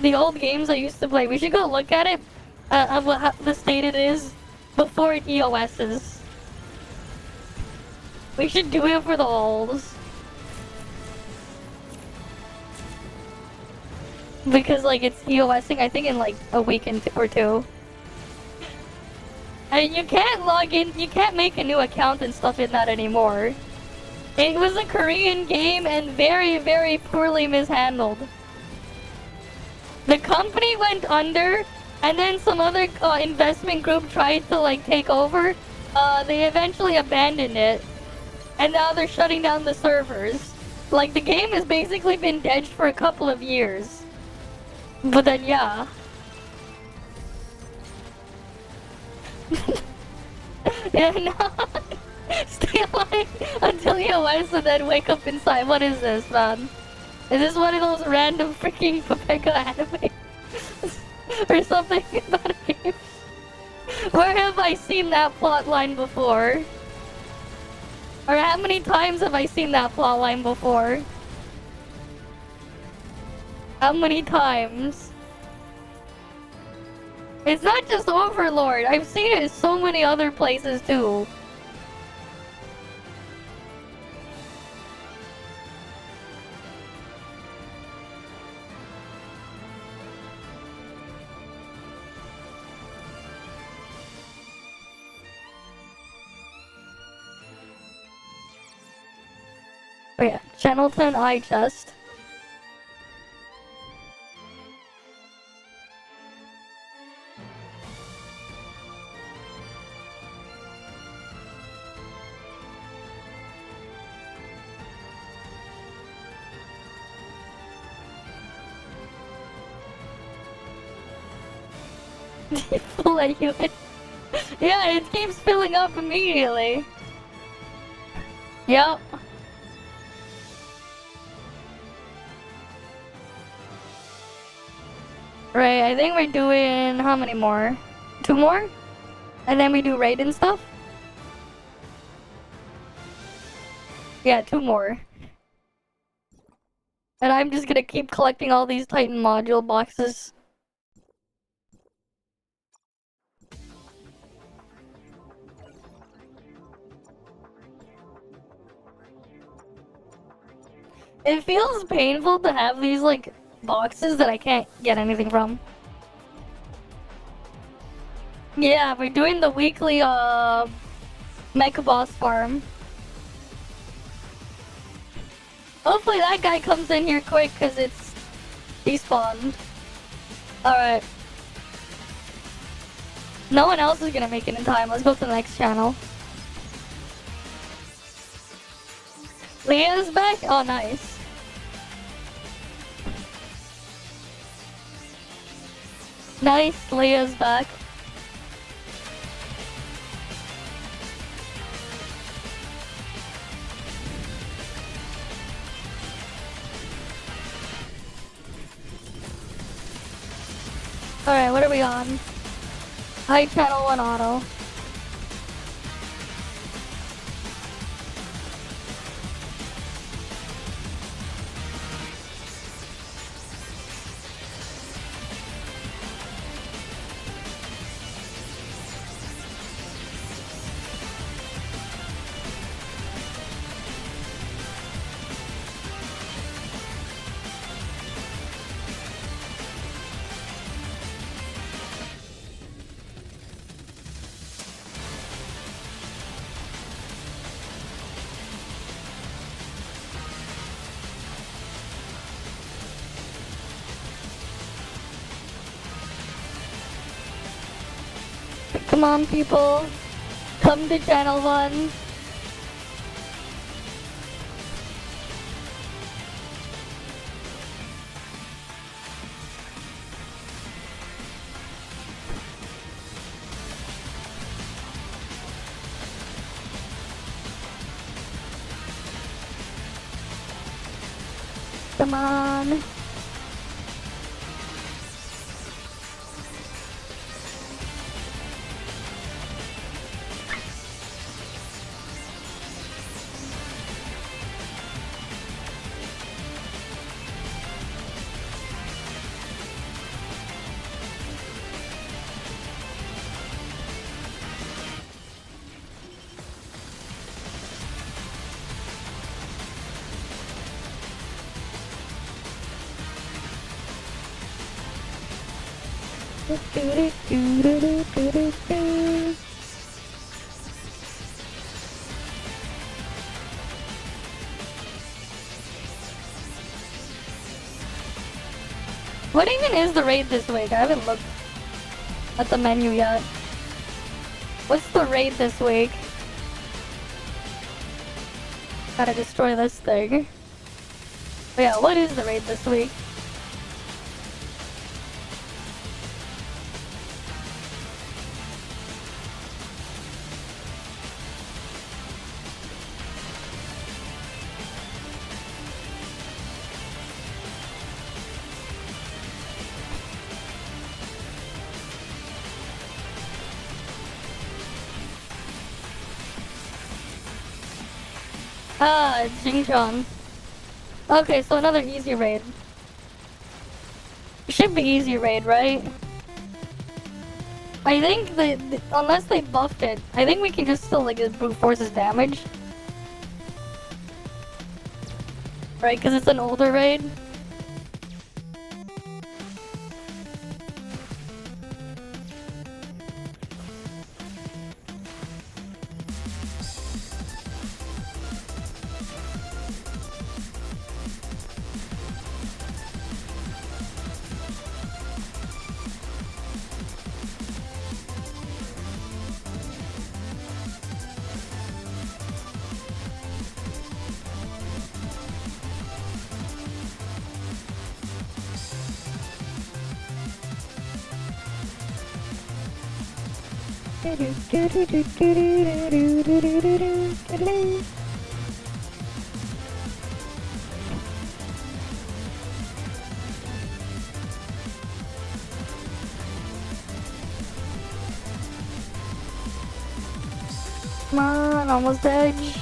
Speaker 1: the old games I used to play, we should go look at it, of how the state it is before it EOS's. We should do it for the lulz. Because like it's EOSing I think in like a week or two. And you can't log in, you can't make a new account and stuff in that anymore. It was a Korean game and very, very poorly mishandled. The company went under, and then some other investment group tried to like take over. They eventually abandoned it, and now they're shutting down the servers. Like the game has basically been dead for a couple of years. But then yeah. Yeah, no. Stay alive until you OS and then wake up inside. What is this, man? Is this one of those random freaking Pepeka anime? Or something about a game? Where have I seen that plotline before? Or how many times have I seen that plotline before? How many times? It's not just Overlord. I've seen it in so many other places too. Oh yeah, Channel 10 eye chest. Full let you in. Yeah, it keeps filling up immediately. Yep. Right, I think we're doing how many more? 2 more? And then we do raid and stuff? Yeah, 2 more. And I'm just gonna keep collecting all these Titan module boxes. It feels painful to have these, like, boxes that I can't get anything from. Yeah, we're doing the weekly, Mecha Boss farm. Hopefully that guy comes in here quick, cause it's despawned. Alright. No one else is gonna make it in time. Let's go to the next channel. Leah's back? Oh, nice. Nice, Leah's back. Alright, what are we on? High channel 1 auto. Come on, people. Come to channel 1. Come on. What even is the raid this week? I haven't looked at the menu yet. What's the raid this week? Gotta destroy this thing. But yeah, what is the raid this week? Ah, it's Xingqiang. Okay, so another easy raid. Should be easy raid, right? I think that, unless they buffed it, I think we can just still, like, brute force his damage. Right, because it's an older raid. Come on, almost edge.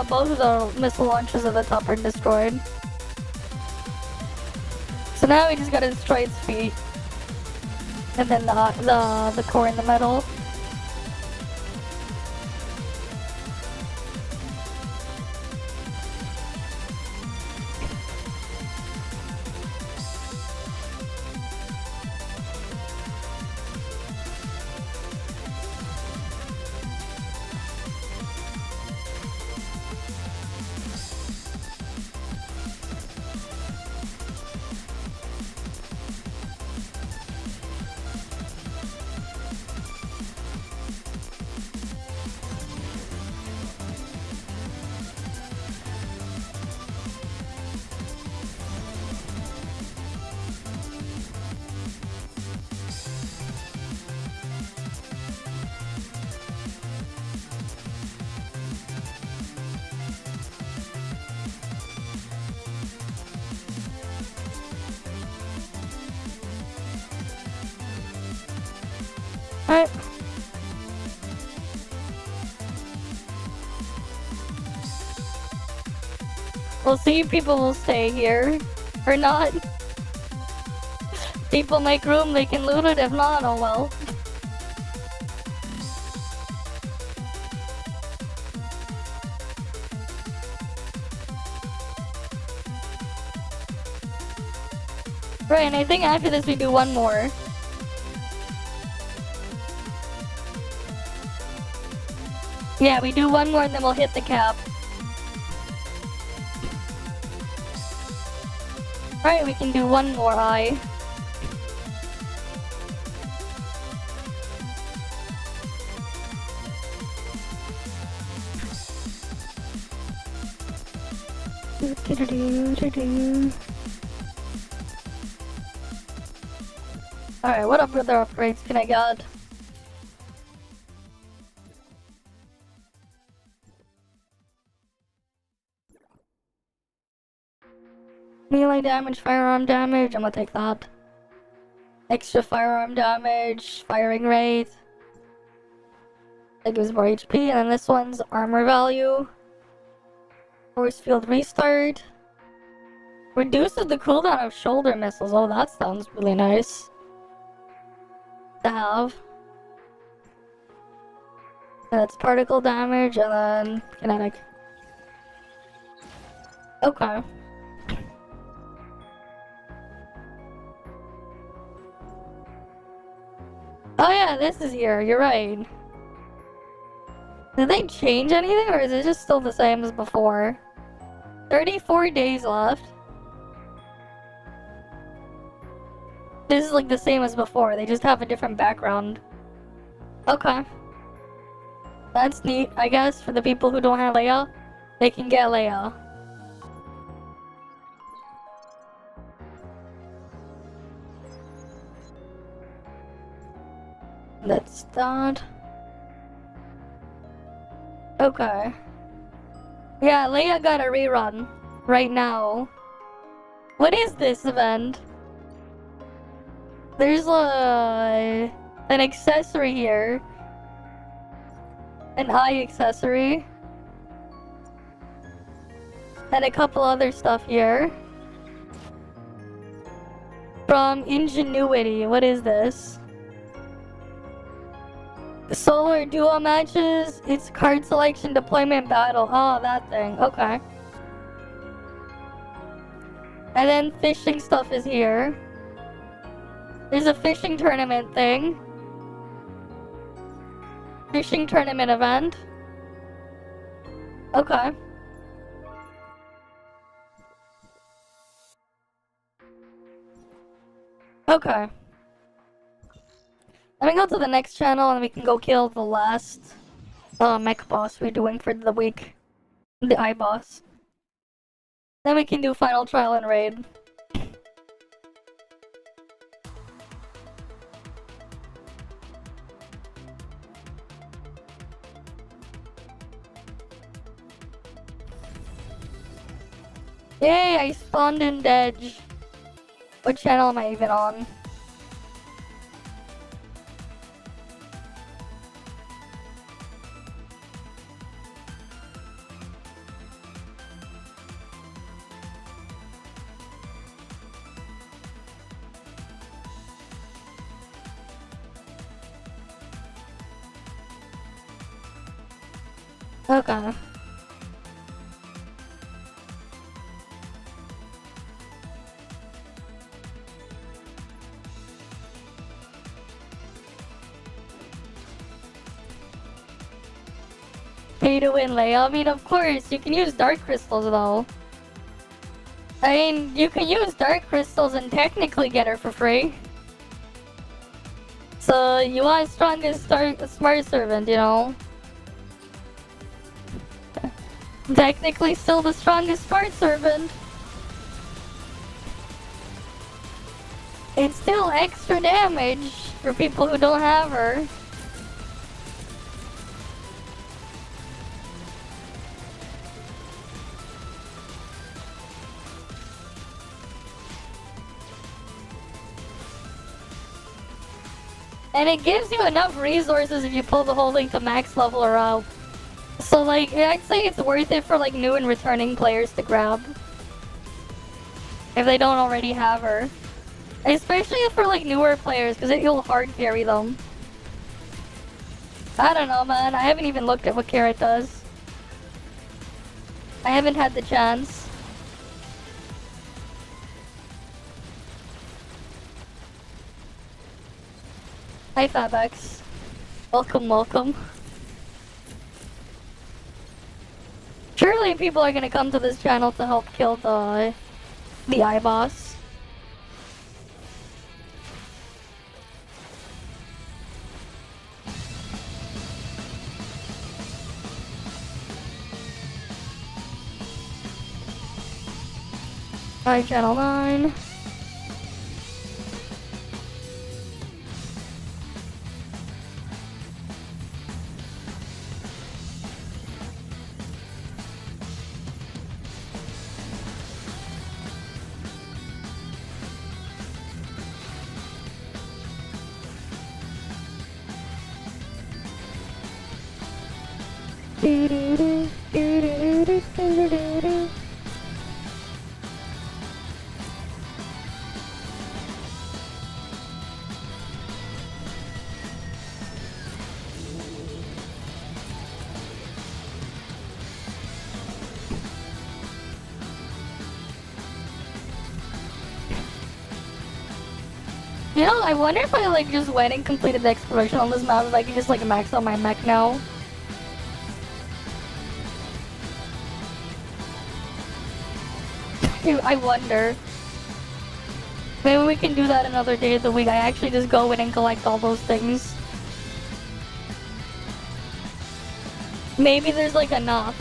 Speaker 1: Both of the missile launchers at the top are destroyed. So now we just gotta destroy its feet. And then the core in the middle. Alright. We'll see if people will stay here or not. People make room, they can loot it. If not, oh well. Right, and I think after this we do one more. Yeah, we do one more and then we'll hit the cap. Alright, we can do one more eye. Alright, what other upgrades can I get? Melee damage, firearm damage, I'm gonna take that. Extra firearm damage, firing rate. That gives more HP, and then this one's armor value. Force field restart. Reduces the cooldown of shoulder missiles. Oh, that sounds really nice to have. That's particle damage, and then kinetic. Okay. Oh yeah, this is here, you're right. Did they change anything, or is it just still the same as before? 34 days left. This is like the same as before, they just have a different background. Okay. That's neat, I guess, for the people who don't have Leia. They can get Leia. That's that. Okay. Yeah, Leia got a rerun right now. What is this event? There's an accessory here. An eye accessory. And a couple other stuff here. From Ingenuity, what is this? Solar duo matches, it's card selection, deployment, battle. Oh, that thing. Okay. And then fishing stuff is here. There's a fishing tournament thing. Fishing tournament event. Okay. Okay. Let me go to the next channel and we can go kill the last mech boss we're doing for the week. The iBoss. Then we can do final trial and raid. Yay, I spawned in Dedge. What channel am I even on? Okay. Pay to win layout? I mean, of course, you can use dark crystals though. I mean, you can use dark crystals and technically get her for free. So, you want strongest smart servant, you know? Technically still the strongest smart servant. It's still extra damage for people who don't have her. And it gives you enough resources if you pull the whole thing to max level her up. So like, I'd say it's worth it for like new and returning players to grab. If they don't already have her. Especially for like newer players, because you'll hard carry them. I don't know, man. I haven't even looked at what Carrot does. I haven't had the chance. Hi, Fabex. Welcome, welcome. Surely people are gonna come to this channel to help kill the iBoss. Hi, Channel 9. You know, I wonder if I like just went and completed the exploration on this map, if I can just like max out my mech now. I wonder. Maybe we can do that another day of the week. I actually just go in and collect all those things. Maybe there's like enough.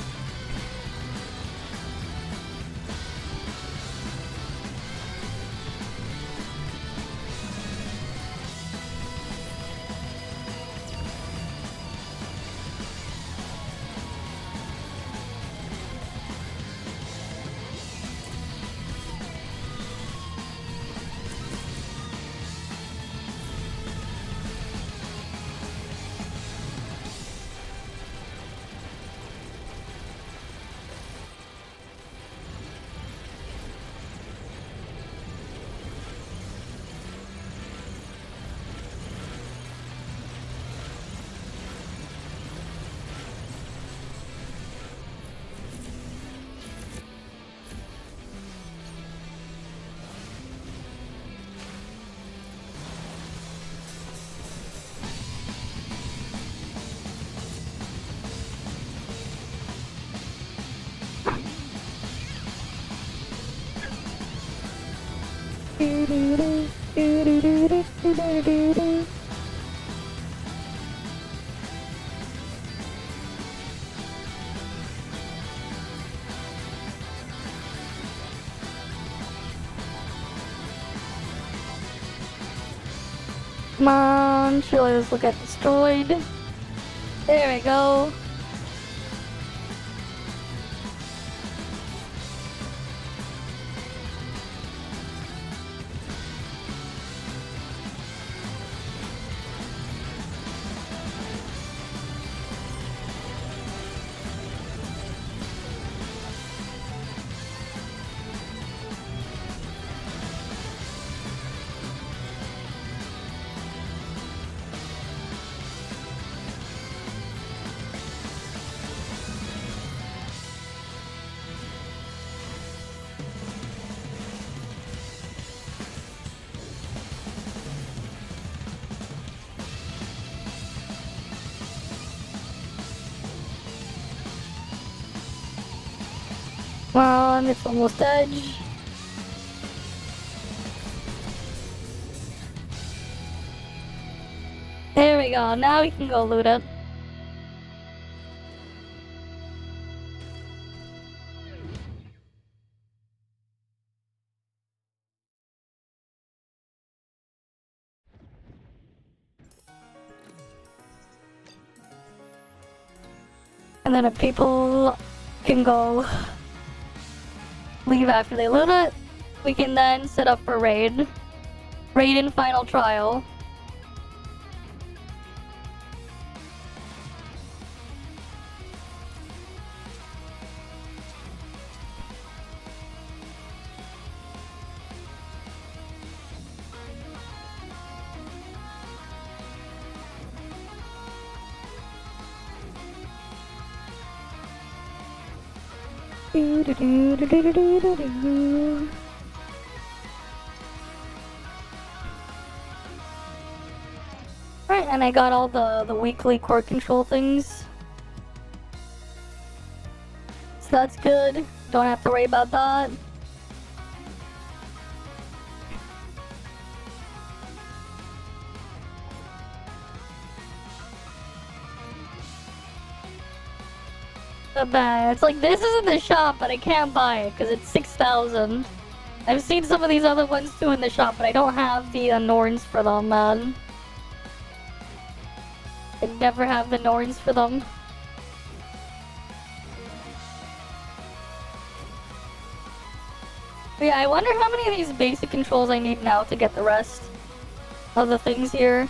Speaker 1: Come on, let's look at destroyed. There we go. Come on, it's almost edge. There we go, now we can go loot it. And then if people can go leave after they loot it, we can then set up for raid. Raid and final trial. Right, and I got all the weekly core control things. So that's good. Don't have to worry about that. Not bad. It's like, this is in the shop, but I can't buy it because it's 6,000. I've seen some of these other ones too in the shop, but I don't have the Norns for them, man. I never have the Norns for them. But yeah, I wonder how many of these basic controls I need now to get the rest of the things here.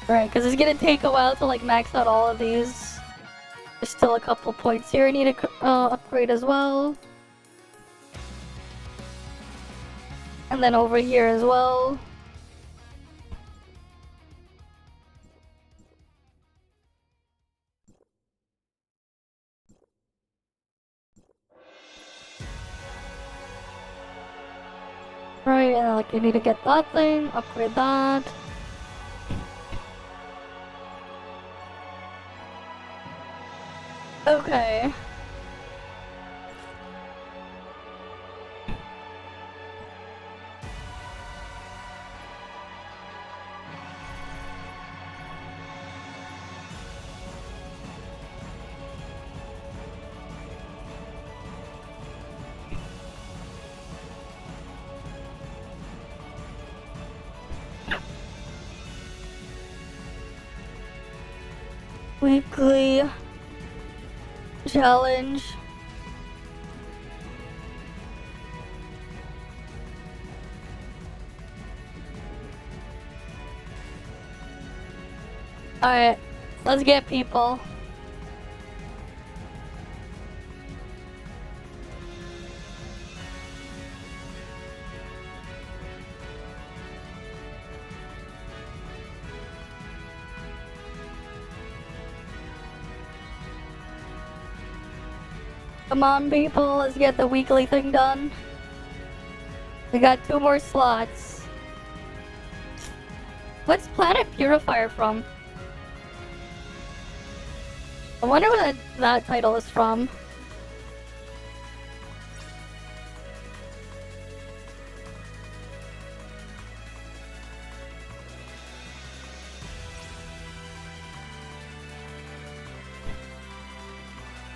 Speaker 1: Right, because it's gonna take a while to like max out all of these. There's still a couple points here I need to upgrade as well. And then over here as well. Right, and like I need to get that thing, upgrade that. Okay. Weekly challenge. Alright, let's get people. Come on, people, let's get the weekly thing done. We got 2 more slots. What's Planet Purifier from? I wonder where that title is from.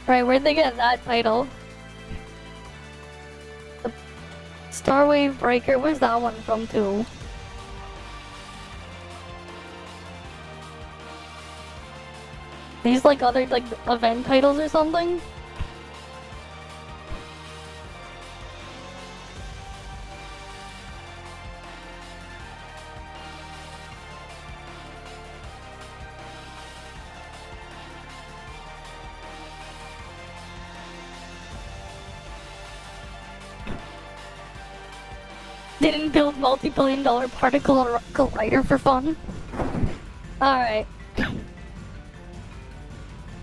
Speaker 1: Right, where'd they get that title? Starwave Breaker, where's that one from too? These like other like event titles or something? Didn't build multi-billion-dollar particle collider for fun. Alright.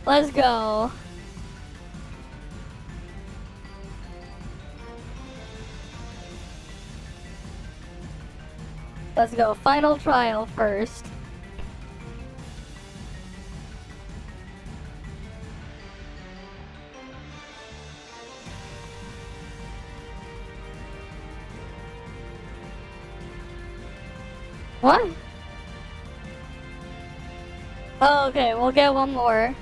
Speaker 1: Let's go. Let's go. Final trial first. What? Oh, okay, we'll get one more.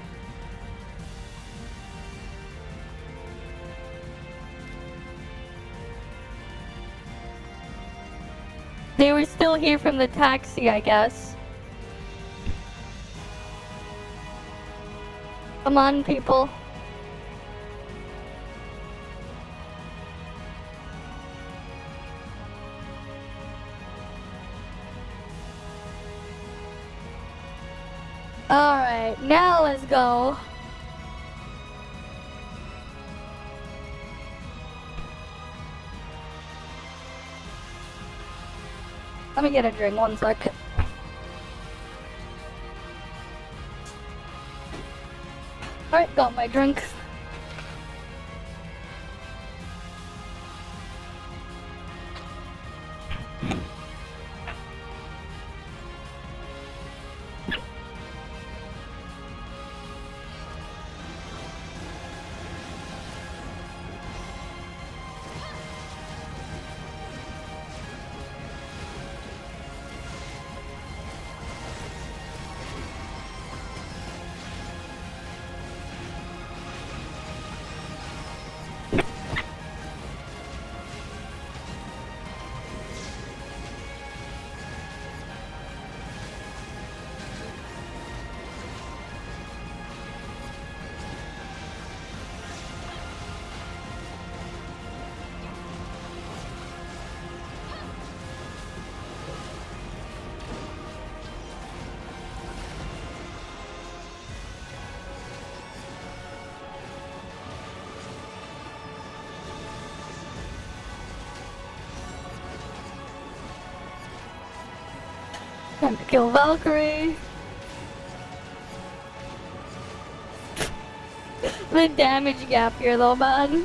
Speaker 1: They were still here from the taxi, I guess. Come on, people. Alright, now let's go. Let me get a drink, one sec. Alright, got my drink. Time to kill Valkyrie. The damage gap here though, man.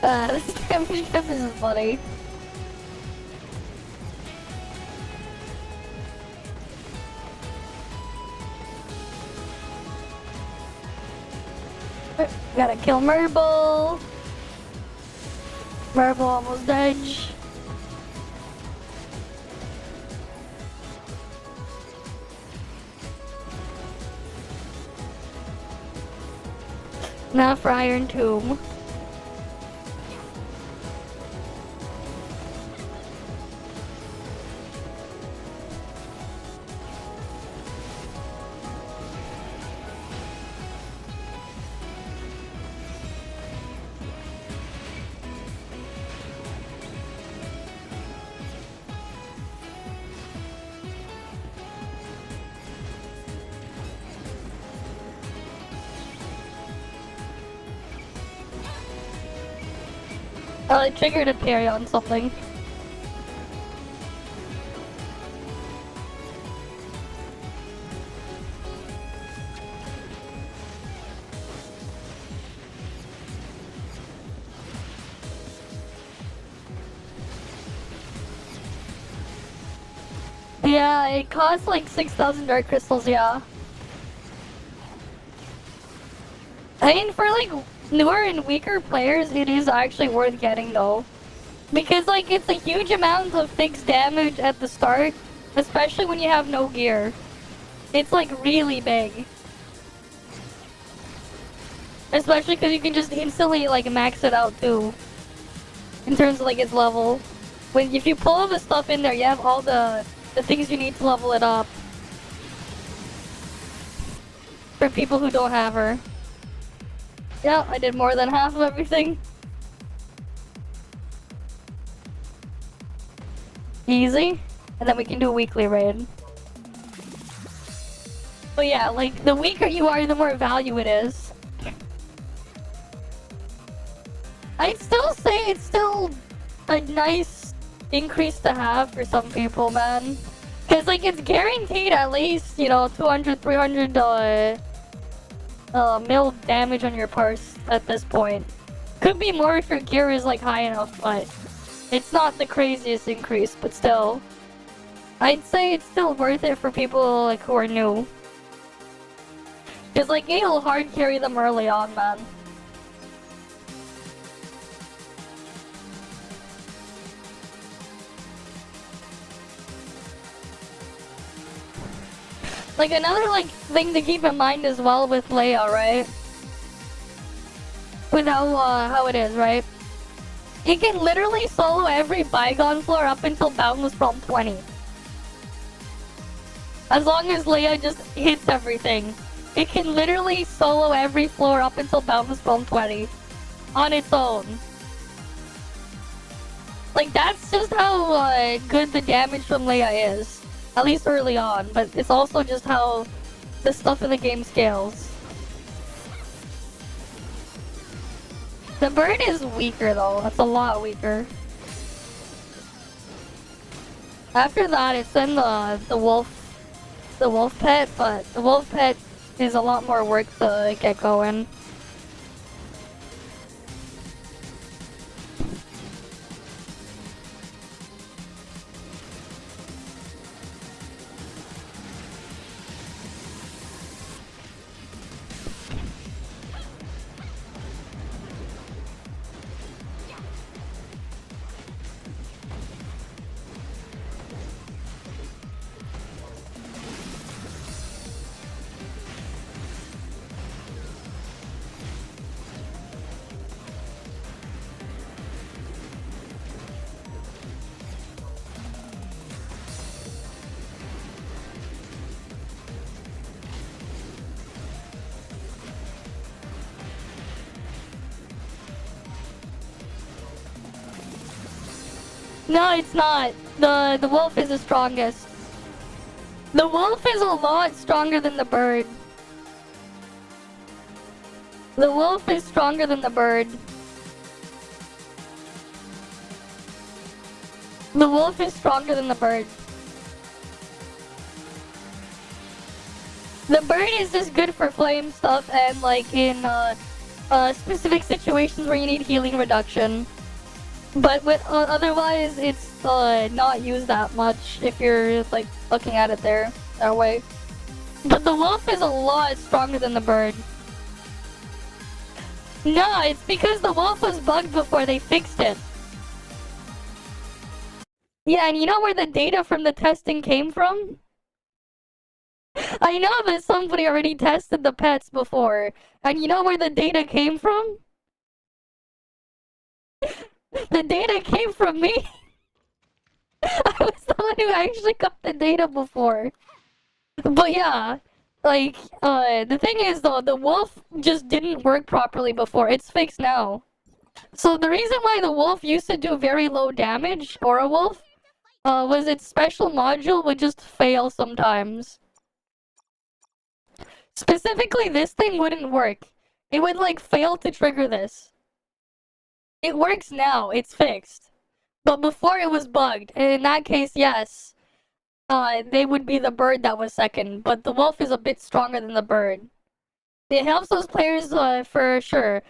Speaker 1: This damage gap is funny. Gotta kill Merble. Merble almost dead. Now for Iron Tomb. It triggered a parry on something. Yeah, it costs like 6,000 dark crystals, yeah. I mean, for like newer and weaker players, it is actually worth getting though. Because like, it's a huge amount of fixed damage at the start, especially when you have no gear. It's like really big. Especially because you can just instantly like max it out too. In terms of like its level. If you pull all the stuff in there, you have all the things you need to level it up. For people who don't have her. Yeah, I did more than half of everything. Easy. And then we can do a weekly raid. But yeah, like, the weaker you are, the more value it is. I'd still say it's still a nice increase to have for some people, man. Because, like, it's guaranteed at least, you know, 200, 300 mil damage on your parse at this point. Could be more if your gear is, like, high enough, but it's not the craziest increase, but still. I'd say it's still worth it for people, like, who are new. Because, like, it'll hard carry them early on, man. Like, another, like, thing to keep in mind as well with Leia, right? With how it is, right? It can literally solo every Bygone floor up until Boundless Realm 20. As long as Leia just hits everything. It can literally solo every floor up until Boundless Realm 20. On its own. Like, that's just how good the damage from Leia is. At least early on, but it's also just how the stuff in the game scales. The bird is weaker though, it's a lot weaker. After that, it's in the wolf pet, but the wolf pet is a lot more work to get going. No, it's not. The wolf is the strongest. The wolf is a lot stronger than the bird. The wolf is stronger than the bird. The wolf is stronger than the bird. The bird is just good for flame stuff and like in specific situations where you need healing reduction. But with otherwise, it's not used that much if you're like looking at it that way. But the wolf is a lot stronger than the bird. No, it's because the wolf was bugged before they fixed it. Yeah, and you know where the data from the testing came from? I know that somebody already tested the pets before, and you know where the data came from? The data came from me. I was the one who actually got the data before. But yeah, like, the thing is though, the wolf just didn't work properly before. It's fixed now. So the reason why the wolf used to do very low damage, or a wolf, was its special module would just fail sometimes. Specifically, this thing wouldn't work. It would, like, fail to trigger this. It works now. It's fixed. But before it was bugged. And in that case, yes. They would be the bird that was second. But the wolf is a bit stronger than the bird. It helps those players, for sure.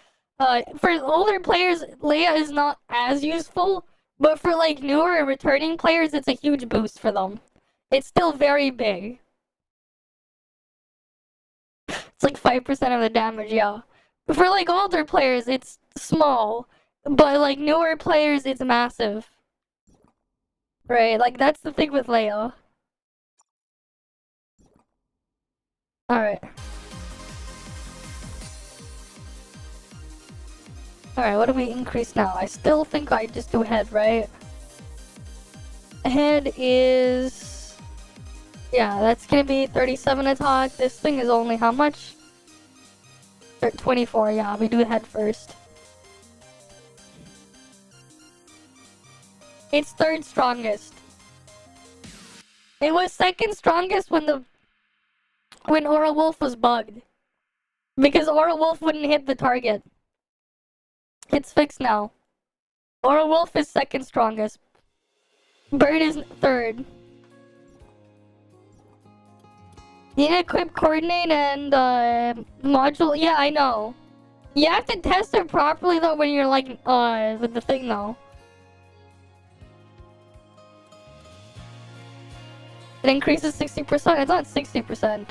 Speaker 1: For older players, Leia is not as useful. But for, like, newer and returning players, it's a huge boost for them. It's still very big. It's like 5% of the damage, yeah. But for, like, older players, it's small. But, like, newer players, it's massive. Right, like, that's the thing with Leia. Alright. Alright, what do we increase now? I still think I just do head, right? Head is... Yeah, that's gonna be 37 attack. This thing is only how much? 24, yeah, we do head first. It's third strongest. It was second strongest when Aura Wolf was bugged. Because Aura Wolf wouldn't hit the target. It's fixed now. Aura Wolf is second strongest. Bird is third. You need to equip coordinate and module. Yeah, I know. You have to test it properly though when you're like with the thing though. It increases 60%. It's not 60%.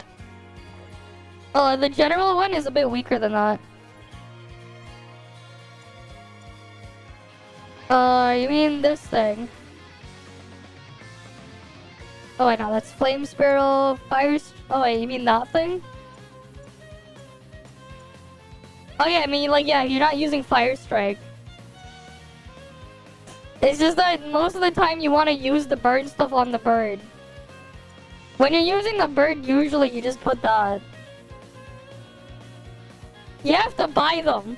Speaker 1: The general one is a bit weaker than that. You mean this thing? Oh, I know, that's Flame Sparrow, oh wait, you mean that thing? Oh yeah, I mean, like, yeah, you're not using Fire Strike. It's just that most of the time you want to use the bird stuff on the bird. When you're using the bird, usually you just put that. You have to buy them.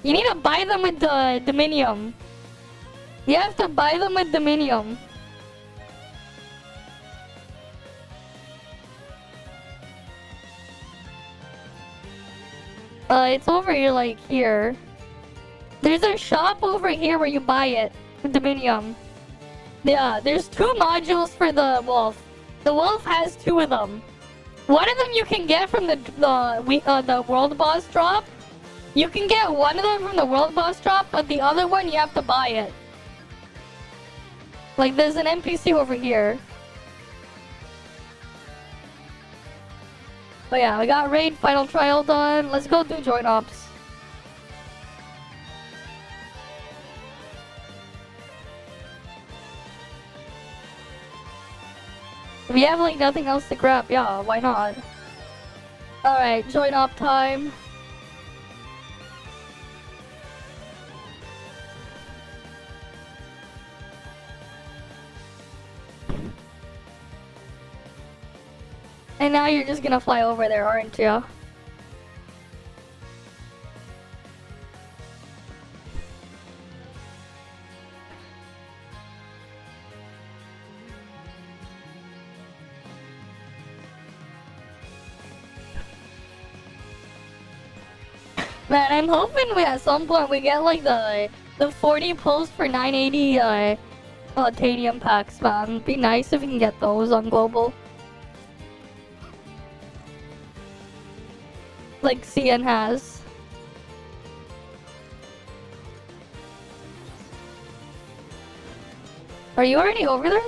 Speaker 1: You need to buy them with the Dominium. You have to buy them with Dominium. It's over here, like, here. There's a shop over here where you buy it. Dominium. Yeah, there's 2 modules for the wolf. The wolf has 2 of them. One of them you can get from the World Boss drop. You can get one of them from the World Boss drop, but the other one you have to buy it. Like, there's an NPC over here. But yeah, we got raid final trial done. Let's go do joint ops. If you have like nothing else to grab, yeah, why not? Alright, joint op time. And now you're just gonna fly over there, aren't you? Man, I'm hoping at some point we get like the 40 pulls for 980 titanium packs, man. It'd be nice if we can get those on global. Like CN has. Are you already over there?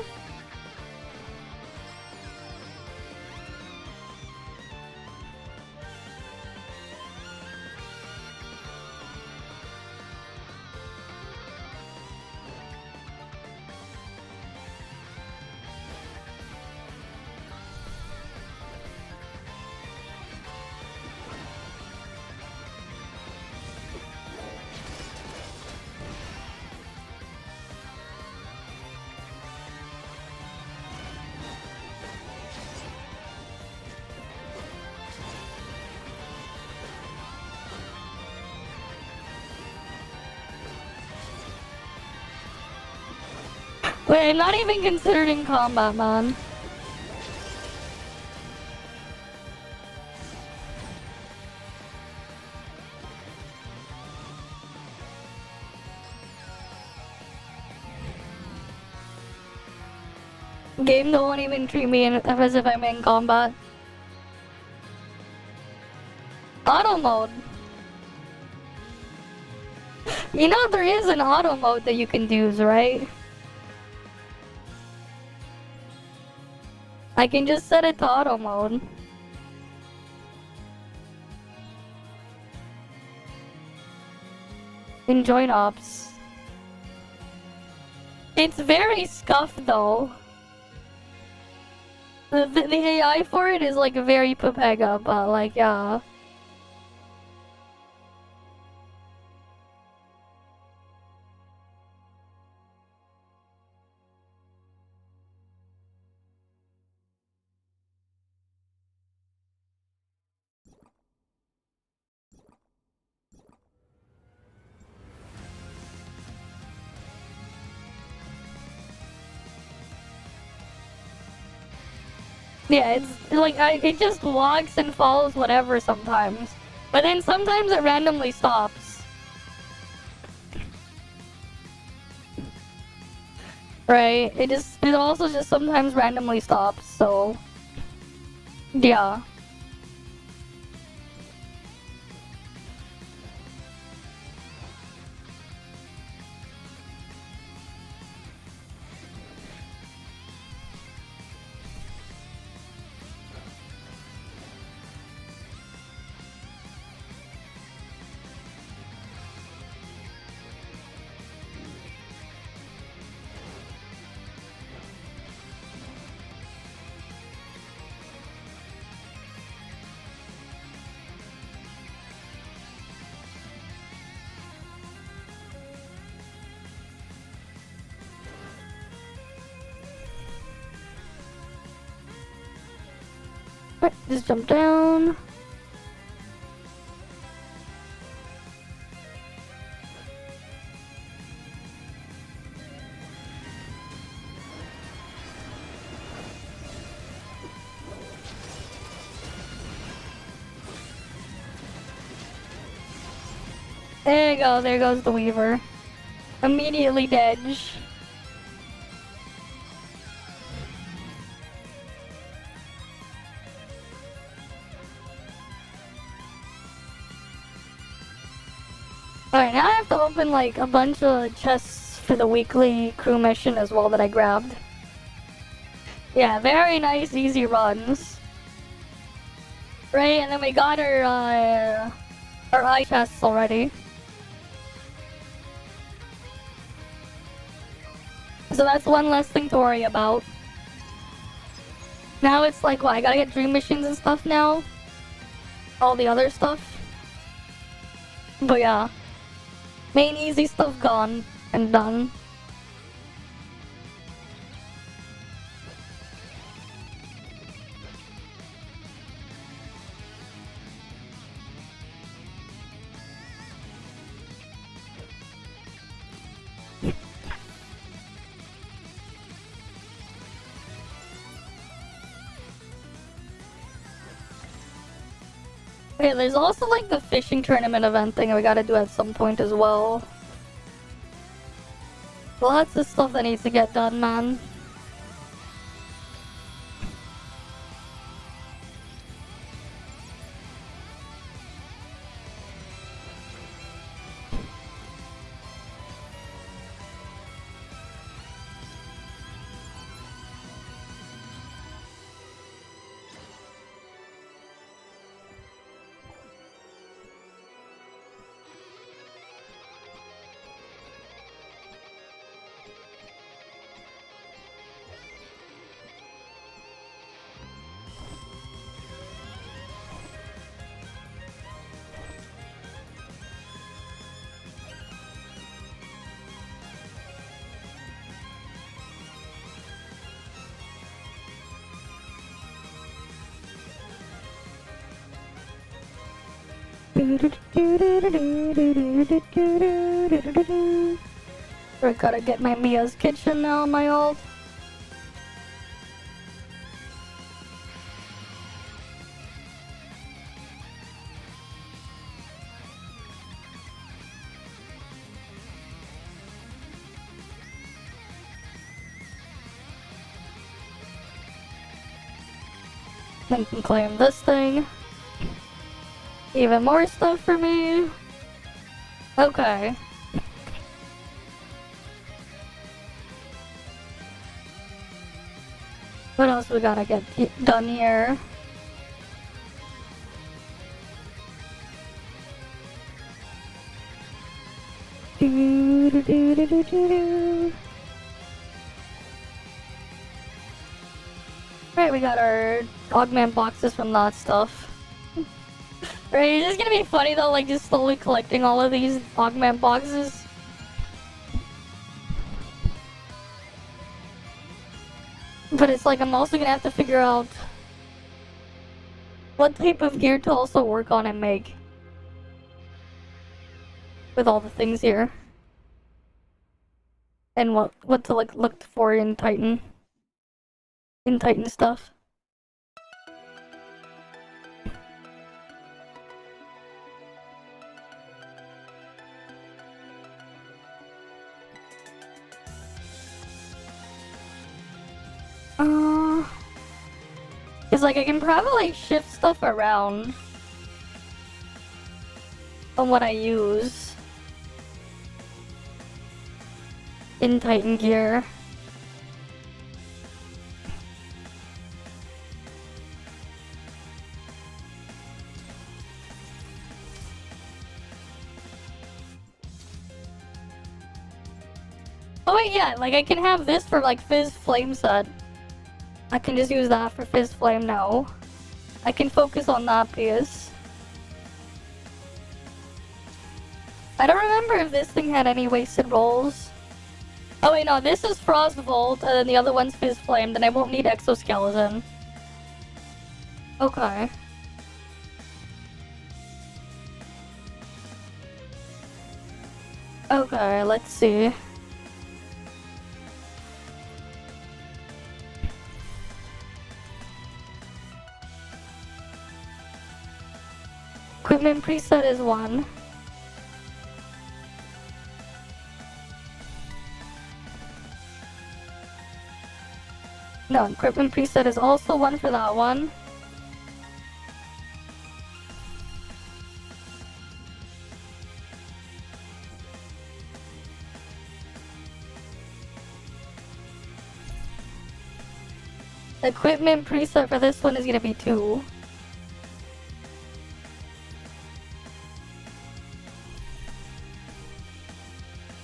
Speaker 1: Wait, I'm not even considering combat, man. Game don't even treat me as if I'm in combat. Auto mode. You know there is an auto mode that you can use, right? I can just set it to auto mode. In join ops. It's very scuffed though. The AI for it is like very Pepega, but like yeah. Yeah, it's like it just walks and follows whatever sometimes. But then sometimes it randomly stops. Right? It also just sometimes randomly stops, so yeah. Right, just jump down. There you go, there goes the Weaver. Immediately dead. Alright, now I have to open like a bunch of chests for the weekly crew mission as well that I grabbed. Yeah, very nice, easy runs. Right, and then we got our eye chests already. So that's one less thing to worry about. Now it's like, what, I gotta get dream machines and stuff now? All the other stuff? But yeah. Main easy stuff gone and done. Okay, there's also like the fishing tournament event thing we gotta do at some point as well. Lots of stuff that needs to get done, man. I gotta get my Mia's kitchen now, my old. Then can claim this thing. Even more stuff for me. Okay. What else we gotta get done here? Right, we got our augment boxes from that stuff. Right, it's just gonna be funny though, like just slowly collecting all of these augment boxes. But it's like I'm also gonna have to figure out what type of gear to also work on and make. With all the things here. And what to like look for in Titan. In Titan stuff. It's like I can probably shift stuff around on what I use in Titan gear. Oh wait, yeah, like I can have this for like Fizz Flame set. I can just use that for Fizz Flame now. I can focus on that piece. I don't remember if this thing had any wasted rolls. Oh wait, no, this is Frost Volt, and then the other one's Fizz Flame, then I won't need Exoskeleton. Okay. Okay, let's see. Equipment preset is 1. No, equipment preset is also 1 for that one. Equipment preset for this one is gonna be 2.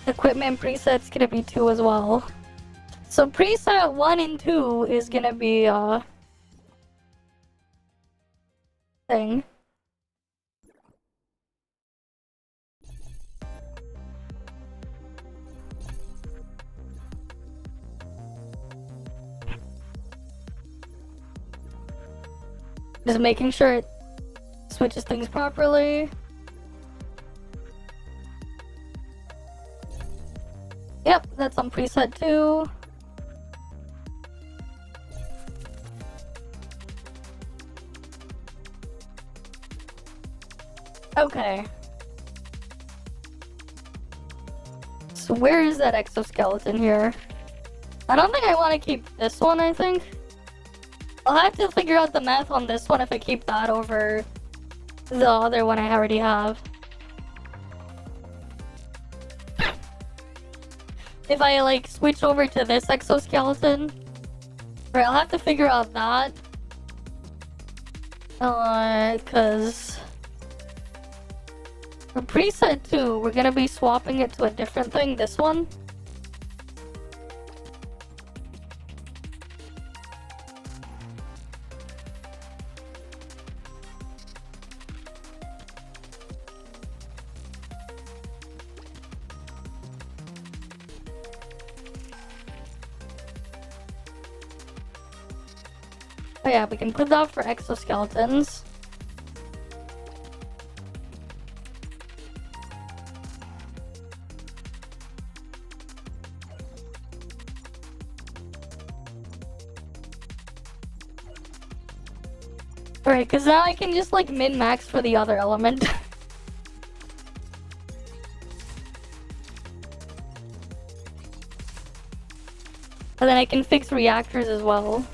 Speaker 1: Equipment preset's gonna be 2 as well. So preset 1 and 2 is gonna be thing. Just making sure it switches things properly. Yep, that's on preset 2. Okay. So where is that exoskeleton here? I don't think I want to keep this one, I think. I'll have to figure out the math on this one if I keep that over the other one I already have. If I like switch over to this exoskeleton, right, I'll have to figure out that. Cause for preset 2, we're gonna be swapping it to a different thing, this one. Oh yeah, we can put that for exoskeletons. Alright, cause now I can just like min-max for the other element. And then I can fix reactors as well.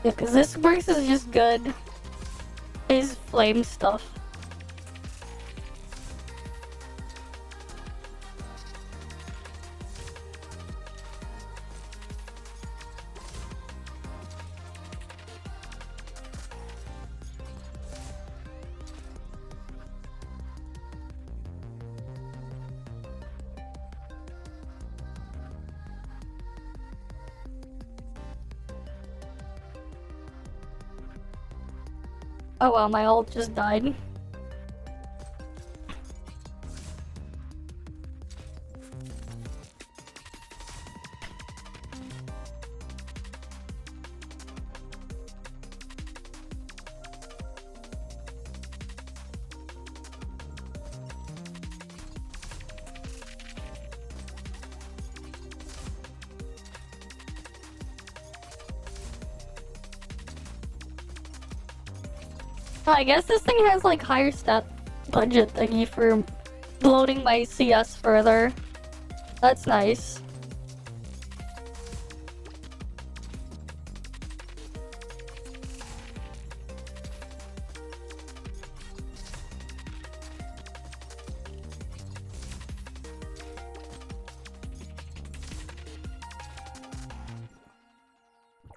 Speaker 1: Yeah, cause this works is just good. Is flame stuff. Oh well, my ult just died. Oh, I guess this thing has like higher stat budget thingy for bloating my CS further. That's nice.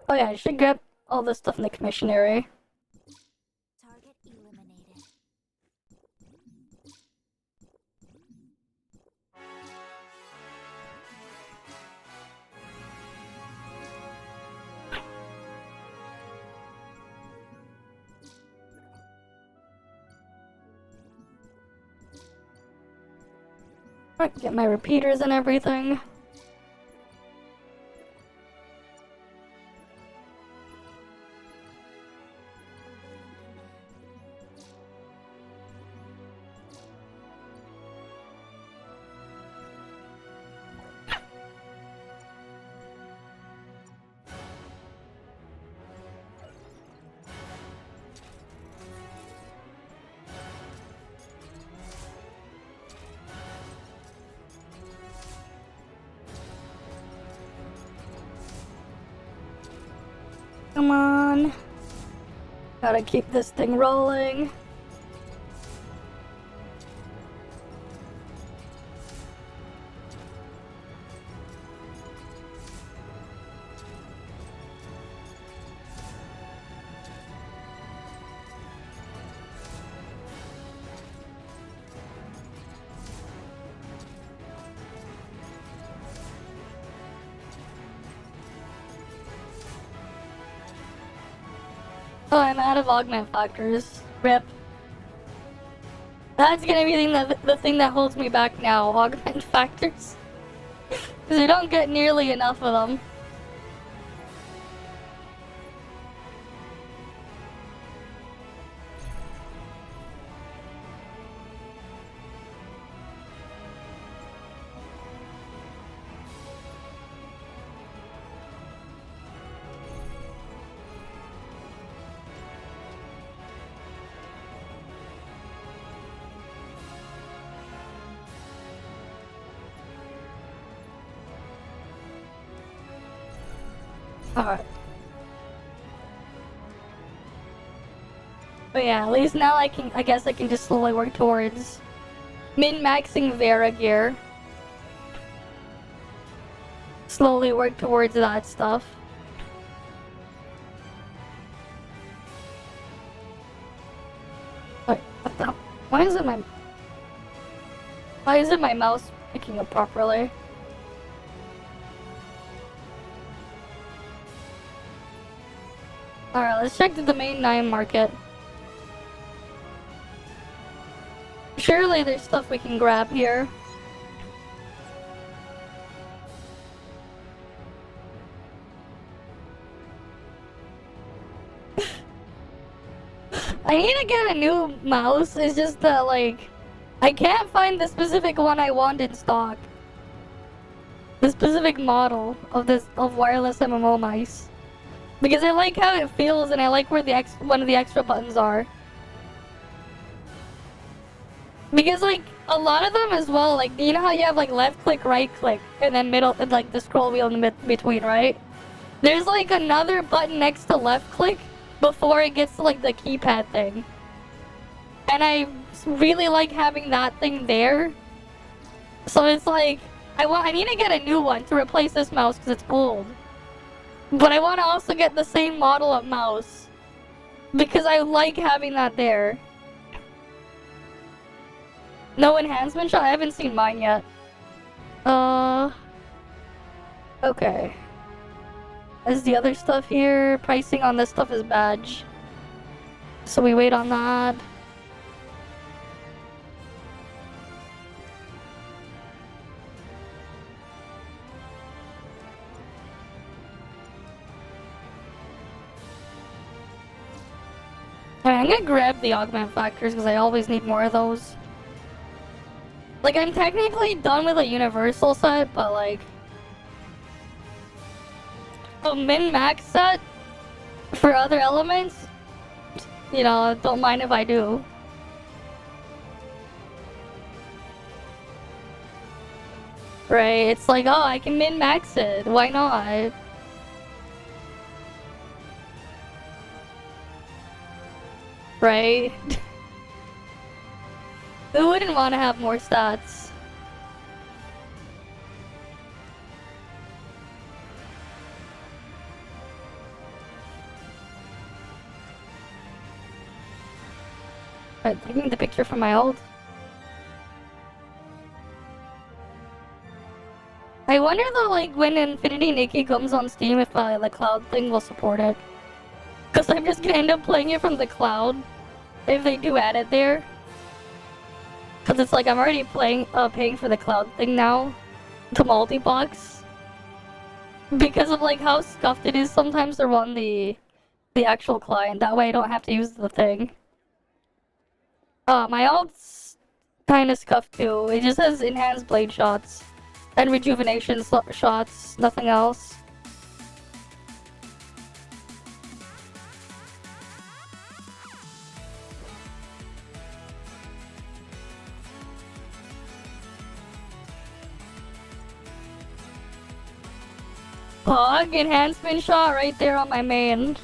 Speaker 1: Oh yeah, I should grab all this stuff in the commission area.
Speaker 2: Target eliminated.
Speaker 1: Alright, get my repeaters and everything. Come on. Gotta keep this thing rolling. Oh, I'm out of augment factors. RIP. That's gonna be the thing that holds me back now, augment factors. Because I don't get nearly enough of them. Alright. But yeah, at least now I guess I can just slowly work towards min-maxing Vera gear. Slowly work towards that stuff. Wait, what the? Why isn't my mouse picking up properly? Alright, let's check the main 9 market. Surely there's stuff we can grab here. I need to get a new mouse, it's just that, like, I can't find the specific one I want in stock. The specific model of wireless MMO mice. Because I like how it feels and I like where one of the extra buttons are. Because like a lot of them as well, like you know how you have like left click, right click, and then middle and like the scroll wheel in the between, right? There's like another button next to left click before it gets to like the keypad thing. And I really like having that thing there. So it's like, I need to get a new one to replace this mouse because it's old. But I want to also get the same model of mouse. Because I like having that there. No enhancement shot? I haven't seen mine yet. Okay. Is the other stuff here? Pricing on this stuff is badge. So we wait on that. Alright, I'm gonna grab the augment factors because I always need more of those. Like, I'm technically done with a universal set, but like... a min-max set for other elements, you know, don't mind if I do. Right, it's like, oh, I can min-max it, why not? Right? Who wouldn't want to have more stats? Alright, taking the picture from my old. I wonder though, like, when Infinity Nikki comes on Steam, if the cloud thing will support it. Cause I'm just gonna end up playing it from the cloud, if they do add it there. Cause it's like, I'm already paying for the cloud thing now, to multi-box. Because of like how scuffed it is sometimes to run the actual client, that way I don't have to use the thing. My ult's kinda scuffed too, it just has enhanced blade shots. And rejuvenation shots, nothing else. Pog enhancement shot right there on my main.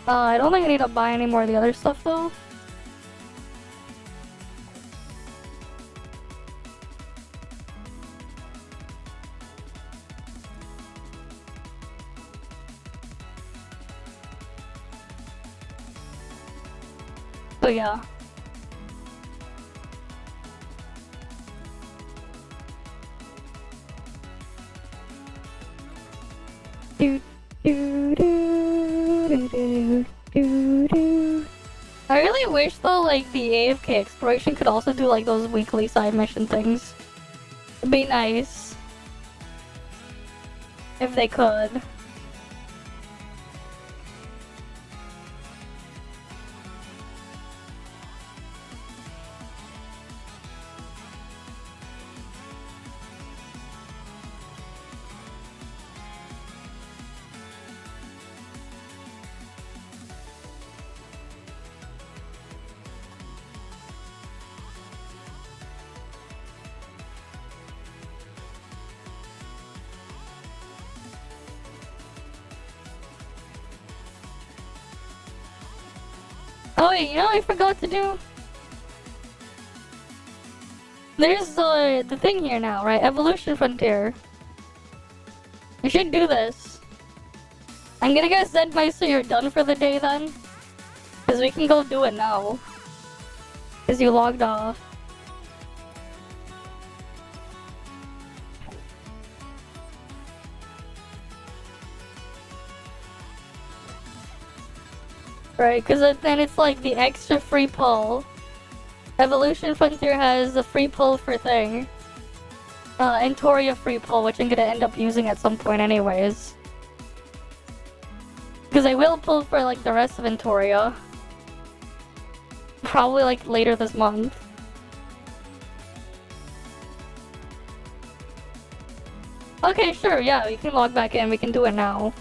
Speaker 1: I don't think I need to buy any more of the other stuff though. So yeah. I really wish though, like, the AFK exploration could also do like those weekly side mission things. It'd be nice if they could. Oh wait, you know what I forgot to do? There's the thing here now, right? Evolution Frontier. I should do this. I'm gonna get Zed so you're done for the day then. Cause we can go do it now. Cause you logged off. Right, cause then it's like the extra free pull. Evolution Frontier has a free pull for thing. And Toria free pull, which I'm gonna end up using at some point anyways. Because I will pull for like the rest of Entoria. Probably like later this month. Okay, sure, yeah, we can log back in, we can do it now.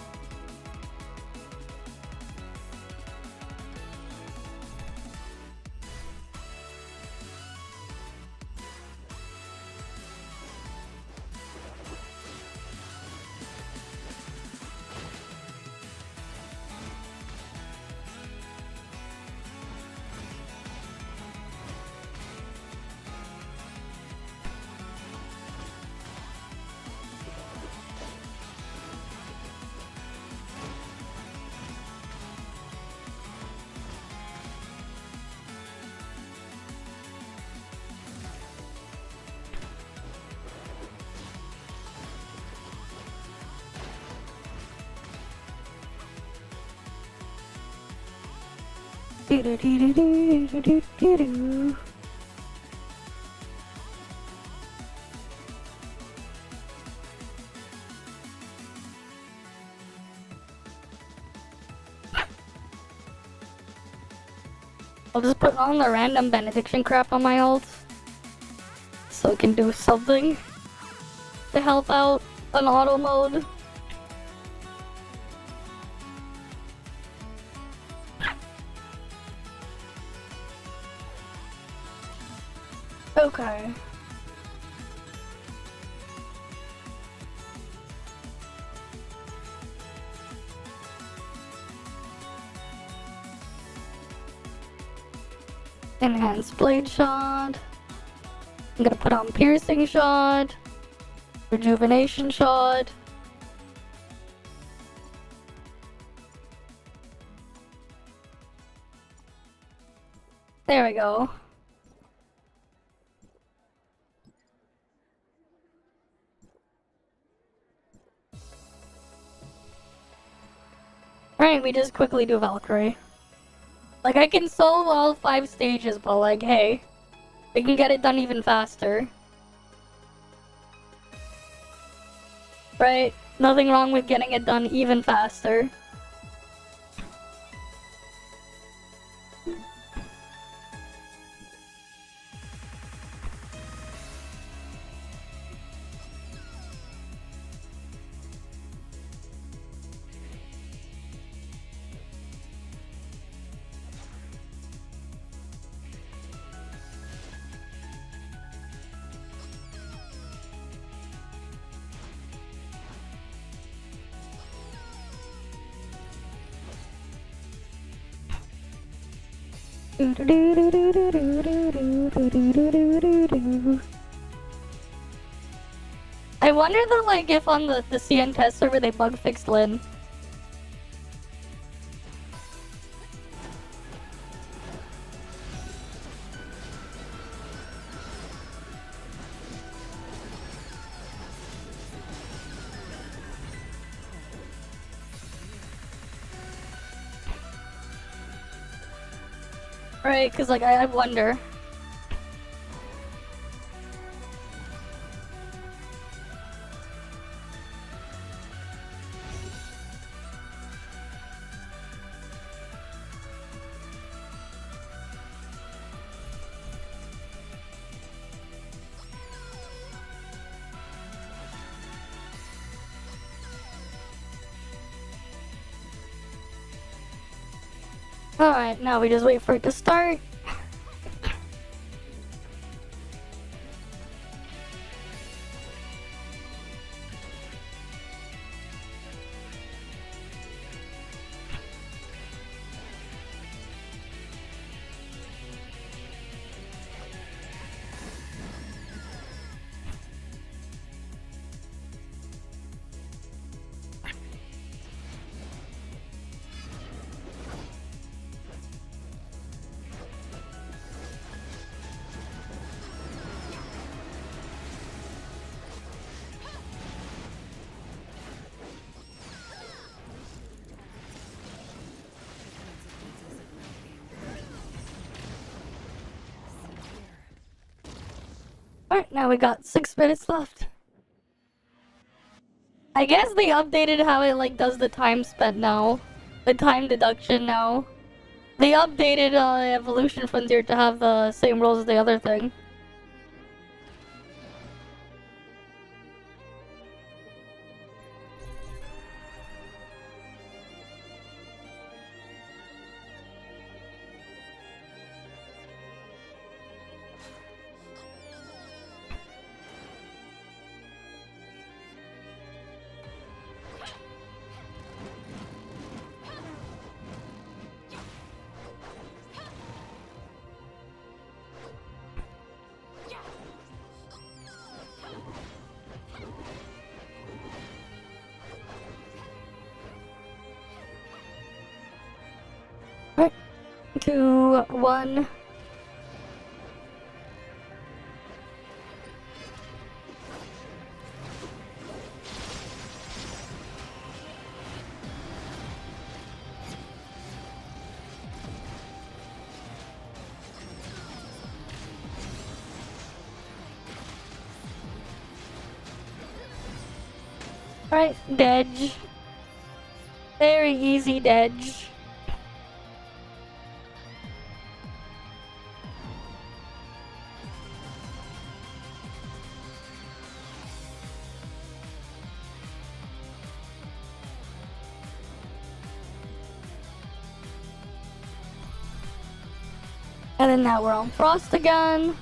Speaker 1: Do-do-do-do-do-do-do-do. I'll just put on the random benediction crap on my ult, so it can do something to help out on auto mode. Okay. Enhanced blade shot. I'm gonna put on piercing shot. Rejuvenation shot. There we go. Right, we just quickly do Valkyrie. Like, I can solve all 5 stages, but like, hey, we can get it done even faster. Right? Nothing wrong with getting it done even faster. I wonder though, like, if on the CN test server they bug fixed Lin. Right, cause like I wonder. Alright, now we just wait for it to start. Alright, now we got 6 minutes left. I guess they updated how it like does the time spent now. The time deduction now. They updated Evolution Frontier to have the same rules as the other thing. Right. 2, 1. Right, Dedge. Very easy, Dedge. And then now we're on Frost again.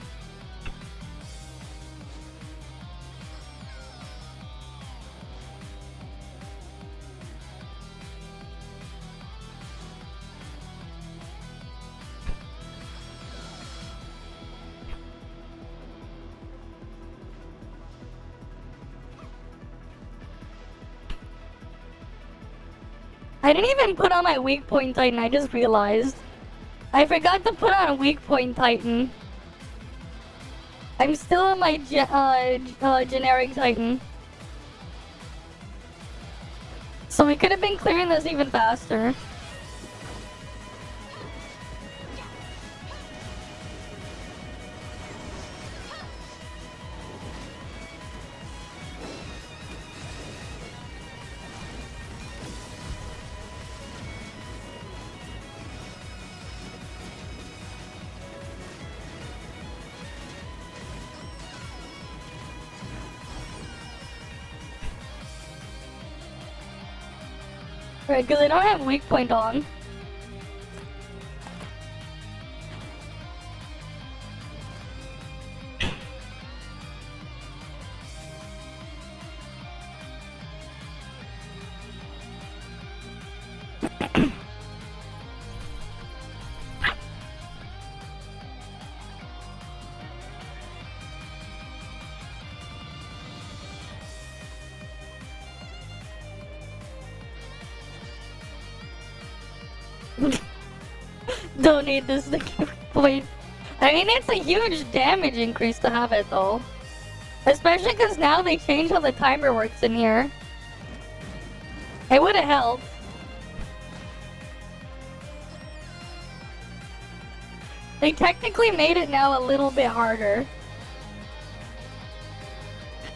Speaker 1: I didn't even put on my weak point Titan, I just realized. I forgot to put on a weak point Titan. I'm still on my generic Titan. So we could have been clearing this even faster. Right, because I don't have weak point on. Don't need this to point. I mean, it's a huge damage increase to have it though. Especially because now they changed how the timer works in here. It would have helped. They technically made it now a little bit harder.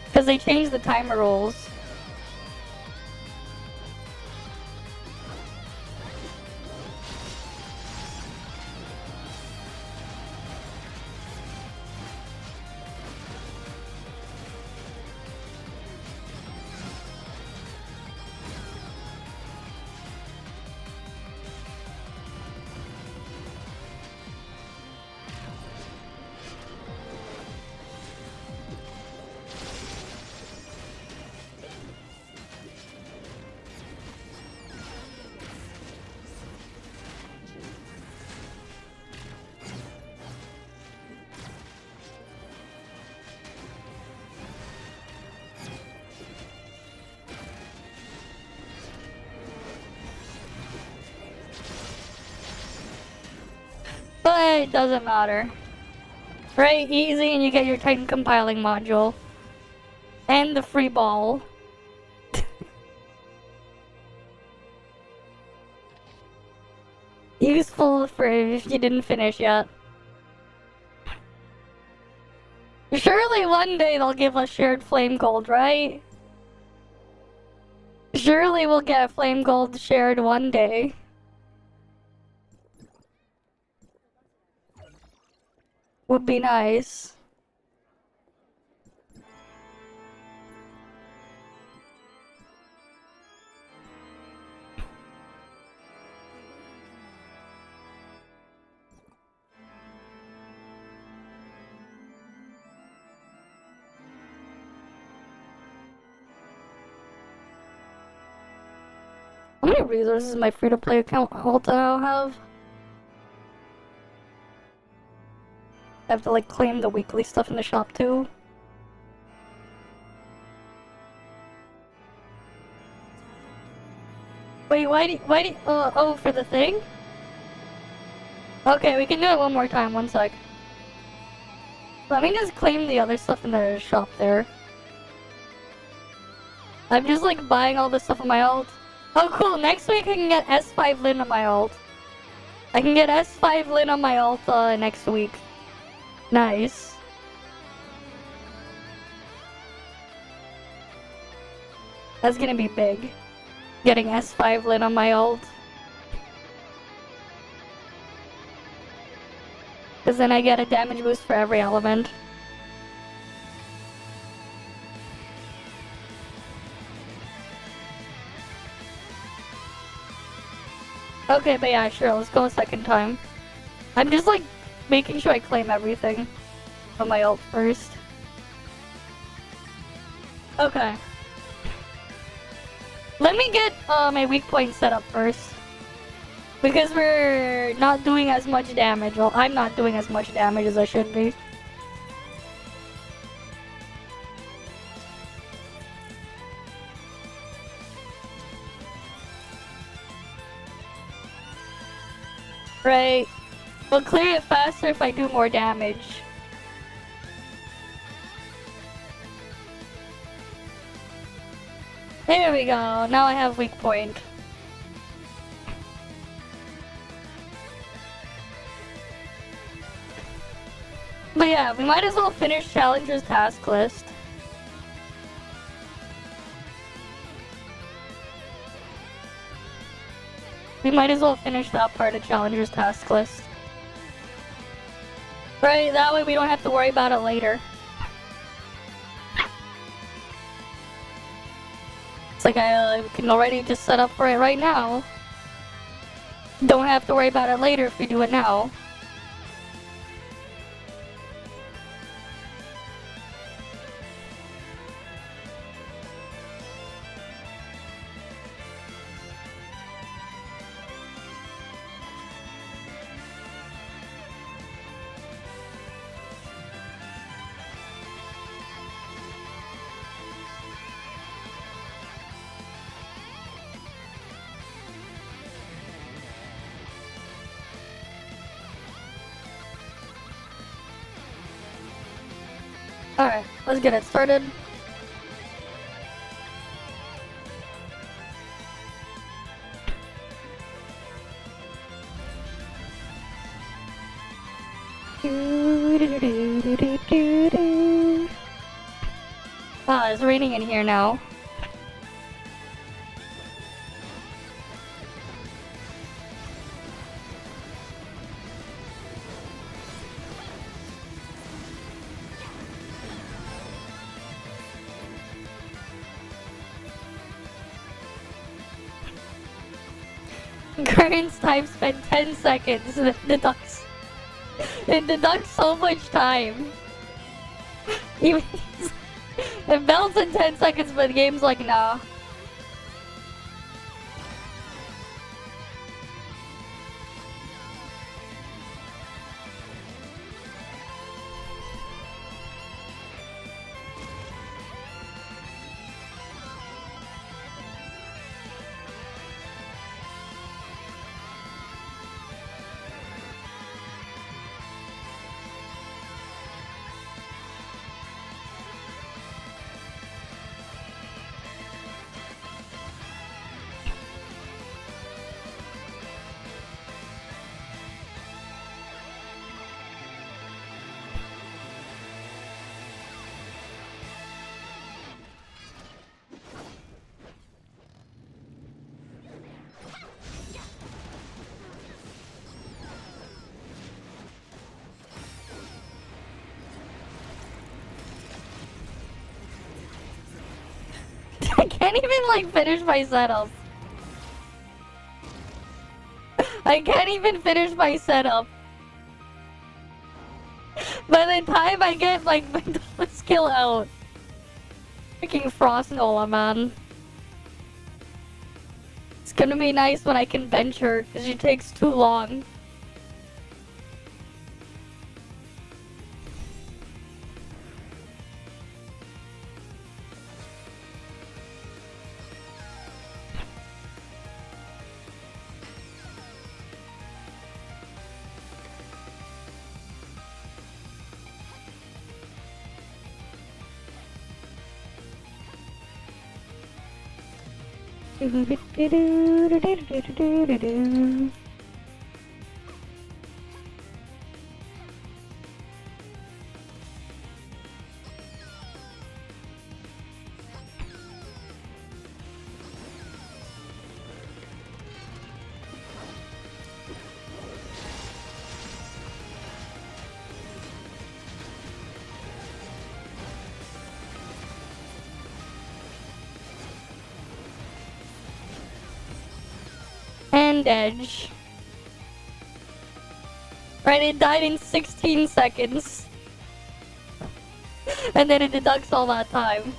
Speaker 1: Because they changed the timer rules. But it doesn't matter. Right, easy, and you get your Titan compiling module. And the free ball. Useful for if you didn't finish yet. Surely one day they'll give us shared flame gold, right? Surely we'll get flame gold shared one day. Would be nice. How many resources my free-to-play account I'll have? I have to like claim the weekly stuff in the shop too. Wait, why do, oh, for the thing? Okay, we can do it one more time, one sec. Let me just claim the other stuff in the shop there. I'm just like buying all this stuff on my alt. Oh cool, next week I can get S5 Lin on my alt. I can get S5 Lin on my alt next week. Nice. That's gonna be big. Getting S5 lit on my ult. Because then I get a damage boost for every element. Okay, but yeah, sure, let's go a second time. I'm just like making sure I claim everything on my ult first. Okay. Let me get my weak point set up first. Because we're not doing as much damage. Well, I'm not doing as much damage as I should be. Right. We'll clear it faster if I do more damage. There we go. Now I have weak point. But yeah, we might as well finish Challenger's task list. We might as well finish that part of Challenger's task list. Right, that way we don't have to worry about it later. It's like I can already just set up for it right now. Don't have to worry about it later if we do it now. Alright, let's get it started. Ah, it's raining in here now. Current time spent 10 seconds. It deducts so much time. Even it melts in 10 seconds, but the game's like, nah. I can't even like finish my setup. I can't even finish my setup. By the time I get like my skill out. Freaking Frost Nola, man. It's gonna be nice when I can bench her, because she takes too long. bandage. Right, it died in 16 seconds. And then it deducts all that time.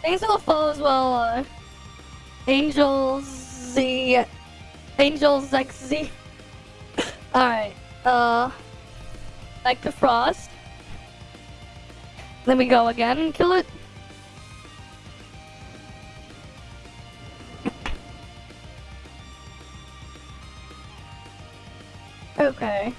Speaker 1: Thanks for the follow as well, Angels Z. Angels XZ. Alright, back to Frost. Then we go again and kill it. Okay.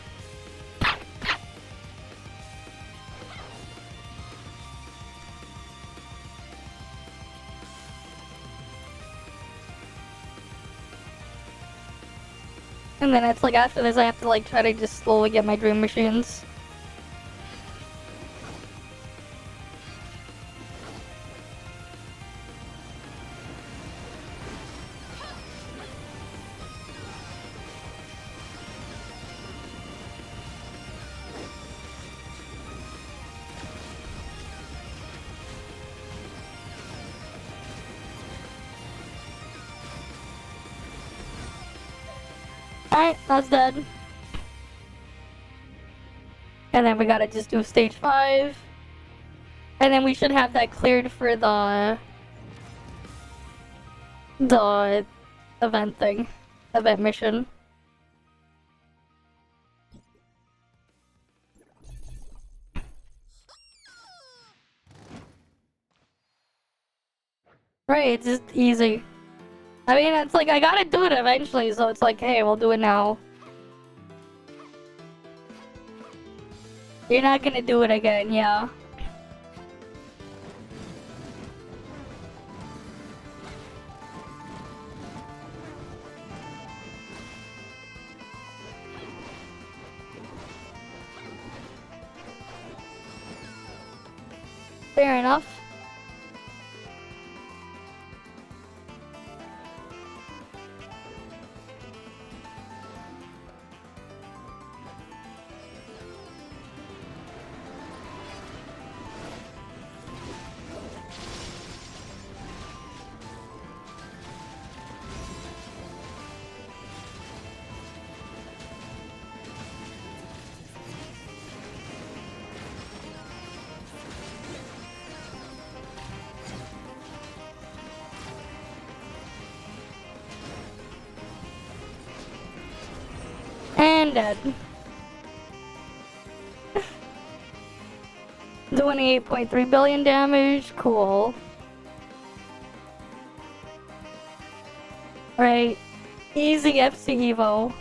Speaker 1: And then it's like after this I have to like try to just slowly get my dream machines. Alright, that's dead. And then we gotta just do stage 5. And then we should have that cleared for the event thing. Event mission. Right, it's just easy. I mean, it's like, I gotta do it eventually, so it's like, hey, we'll do it now. You're not gonna do it again, yeah. Fair enough. And dead. 28.3 billion damage, cool. Right, easy FC Evo.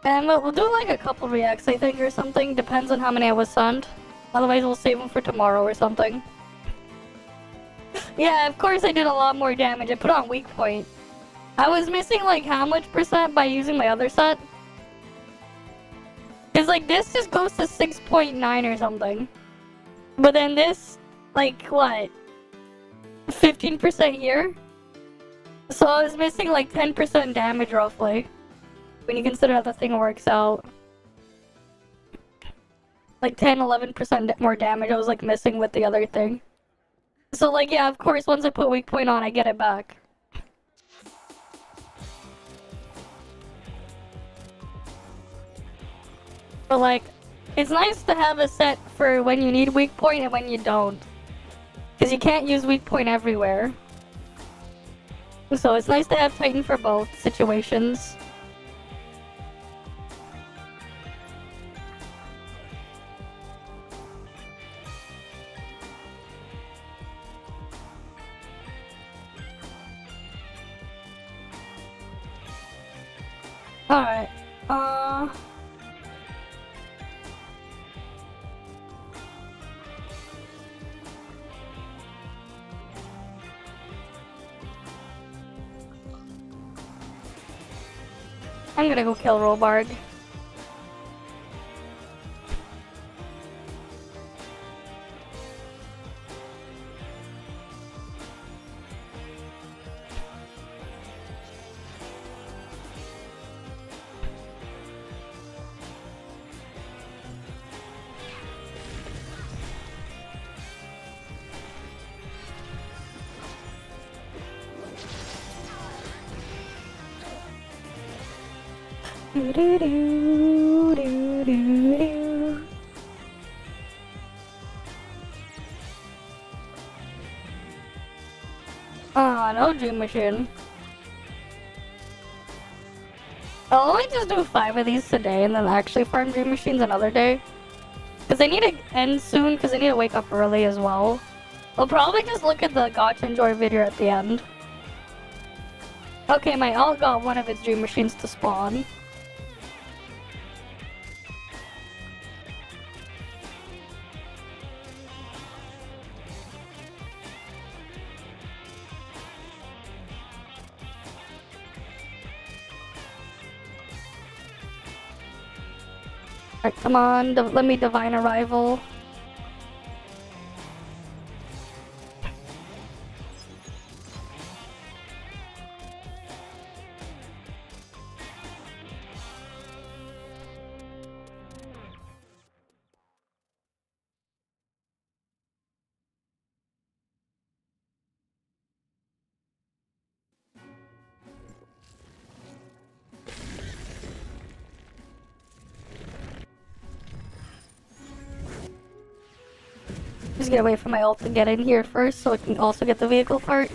Speaker 1: And we'll do like a couple reacts, I think, or something. Depends on how many I was sent. Otherwise, we'll save them for tomorrow or something. Yeah, of course I did a lot more damage. I put on weak point. I was missing like how much percent by using my other set? Cause like this just goes to 6.9 or something. But then this, like what? 15% here? So I was missing like 10% damage roughly. When you consider how the thing works out. Like 10-11% more damage I was like missing with the other thing. So like yeah, of course once I put weak point on I get it back. But like, it's nice to have a set for when you need weak point and when you don't. Because you can't use weak point everywhere. So it's nice to have Titan for both situations. Alright, I'm gonna go kill Robarg. Do, do, do, do, do, do. Oh, no dream machine. I'll only just do 5 of these today and then actually farm dream machines another day. Because I need to end soon because I need to wake up early as well. I'll probably just look at the Gacha Enjoy video at the end. Okay, my alt got one of its dream machines to spawn. Alright, come on, let me divine arrival. Just get away from my ult to get in here first so I can also get the vehicle part.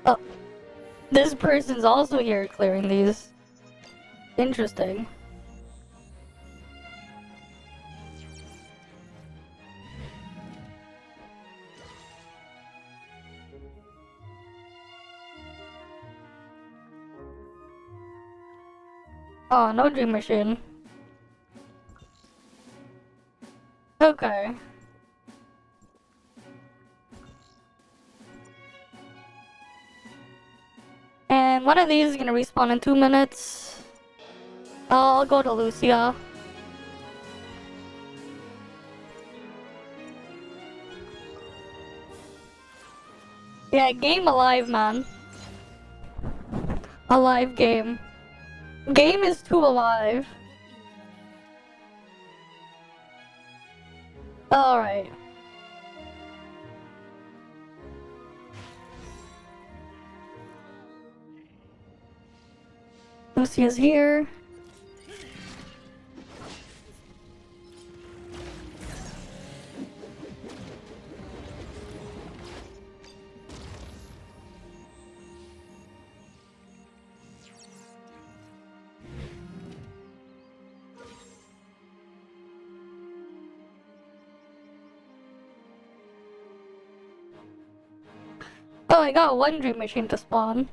Speaker 1: Oh, this person's also here clearing these. Interesting. Oh, no dream machine. Okay. And one of these is gonna respawn in 2 minutes. I'll go to Lucia. Yeah, game alive, man. Alive game. Game is too alive. Alright. Lucia's here. Oh, I got one dream machine to spawn.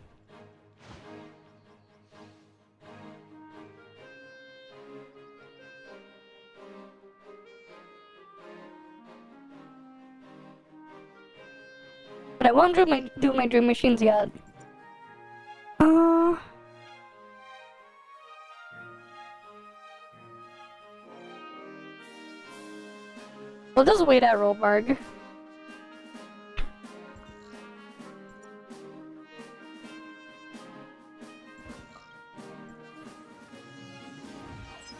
Speaker 1: But I won't do my dream machines yet. We'll just wait at Robarg.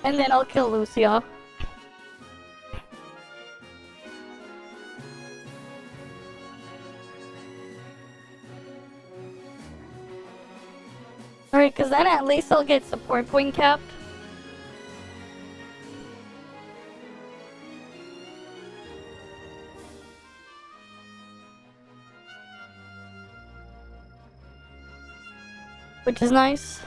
Speaker 1: And then I'll kill Lucia. Alright, cause then at least I'll get support point capped. Which is nice.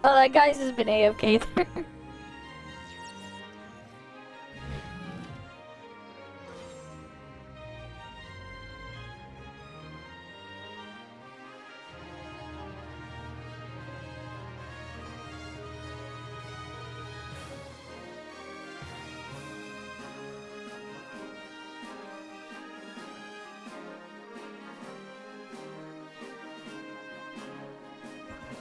Speaker 1: Oh, that guy's just been AFK there.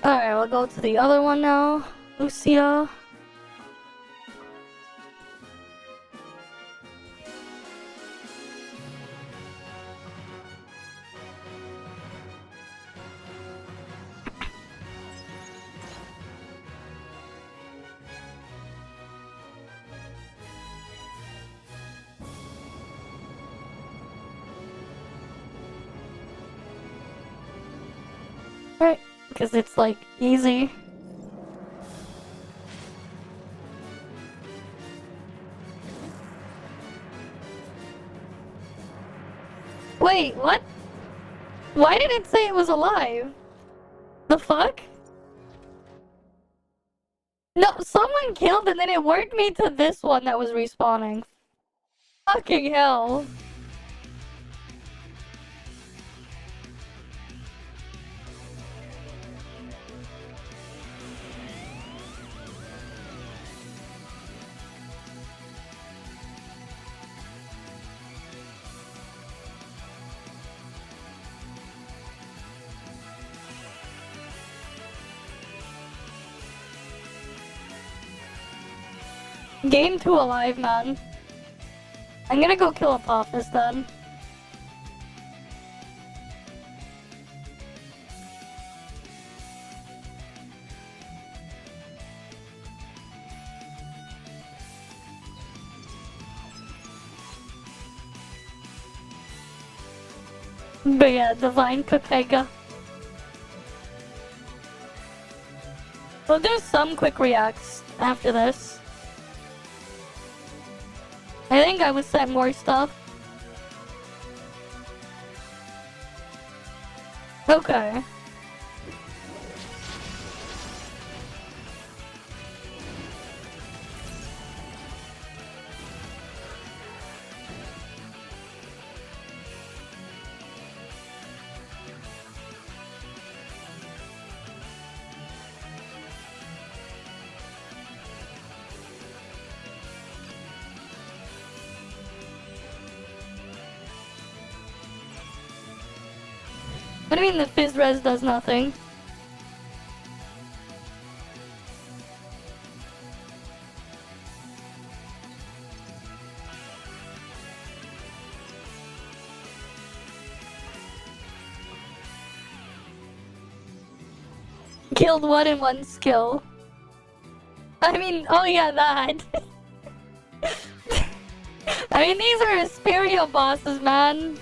Speaker 1: Alright, we'll go to the other one now. Lucia. because it's like easy. Wait, what? Why did it say it was alive? The fuck? No, someone killed and then it worked me to this one that was respawning. Fucking hell. Game 2 alive, man. I'm gonna go kill Apophis then. But yeah, Divine Pepega. We'll do some quick reacts after this. I think I would set more stuff. Okay. What do you mean the Fizz Res does nothing? Killed one in one skill. I mean, oh yeah, that. I mean, these are Asperio bosses, man.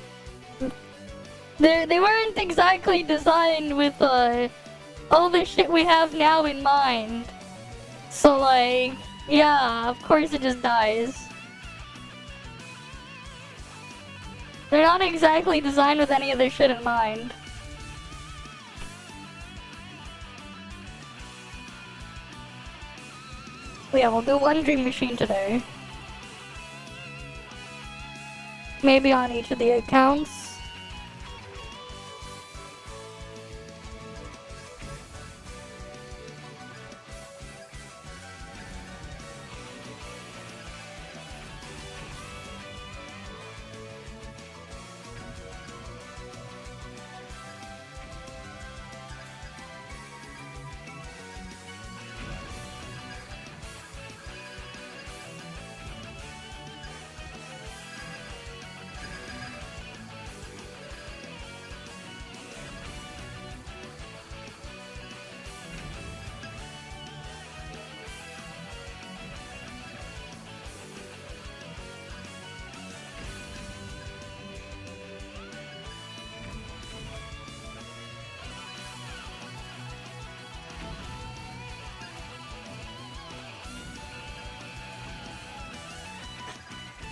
Speaker 1: They weren't exactly designed with all the shit we have now in mind. So like, yeah, of course it just dies. They're not exactly designed with any of this shit in mind. But yeah, we'll do one Dream Machine today. Maybe on each of the accounts.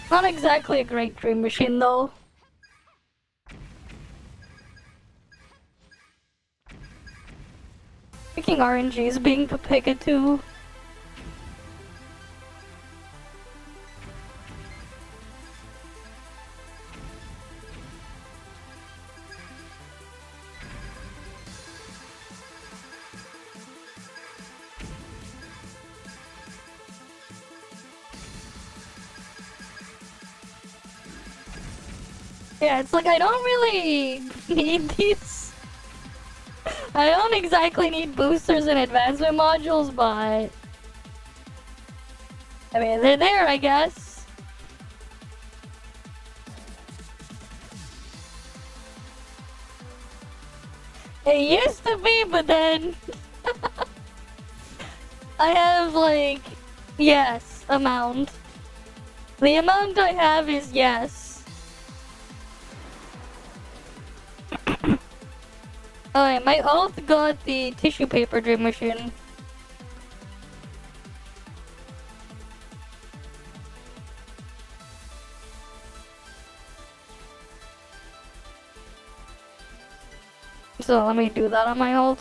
Speaker 1: Not exactly a great Dream Machine, though. Freaking RNGs being Pepega too. Yeah, it's like I don't really need these. I don't exactly need boosters and advancement modules, but I mean, they're there, I guess. It used to be, but then I have like, yes, amount. The amount I have is yes. Alright, my alt got the tissue paper dream machine. So let me do that on my alt.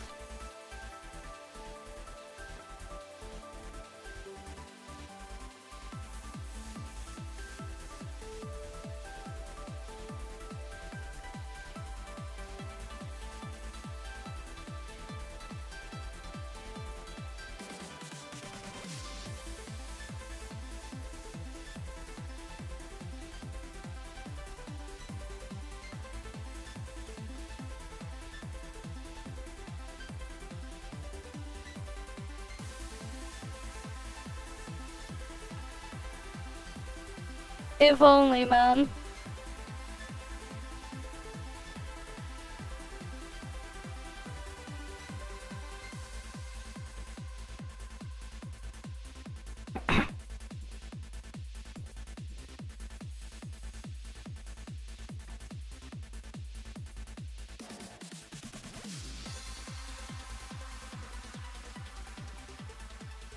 Speaker 1: If only, man.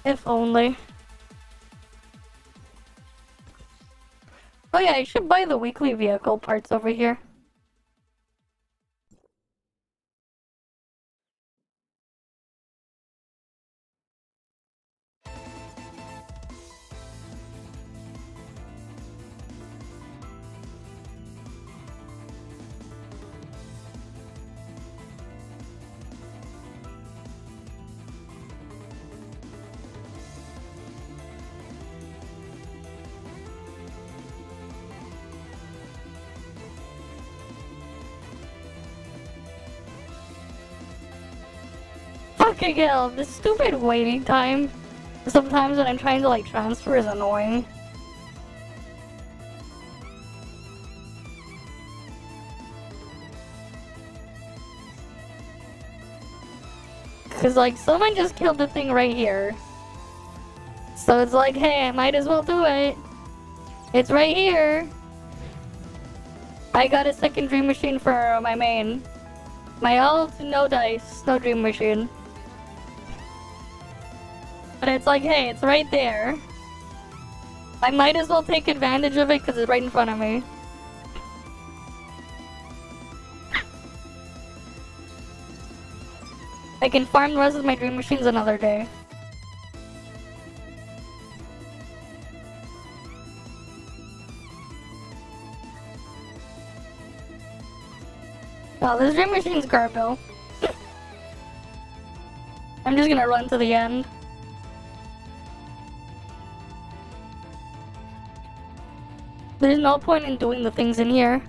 Speaker 1: If only. Oh yeah, I should buy the weekly vehicle parts over here. Fucking hell, this stupid waiting time sometimes when I'm trying to like transfer is annoying. Cause like someone just killed the thing right here. So it's like, hey, I might as well do it. It's right here. I got a second dream machine for my main. My alt, no dice, no dream machine. But it's like, hey, it's right there. I might as well take advantage of it because it's right in front of me. I can farm the rest of my dream machines another day. Oh, this dream machine's garbo. I'm just gonna run to the end. There's no point in doing the things in here.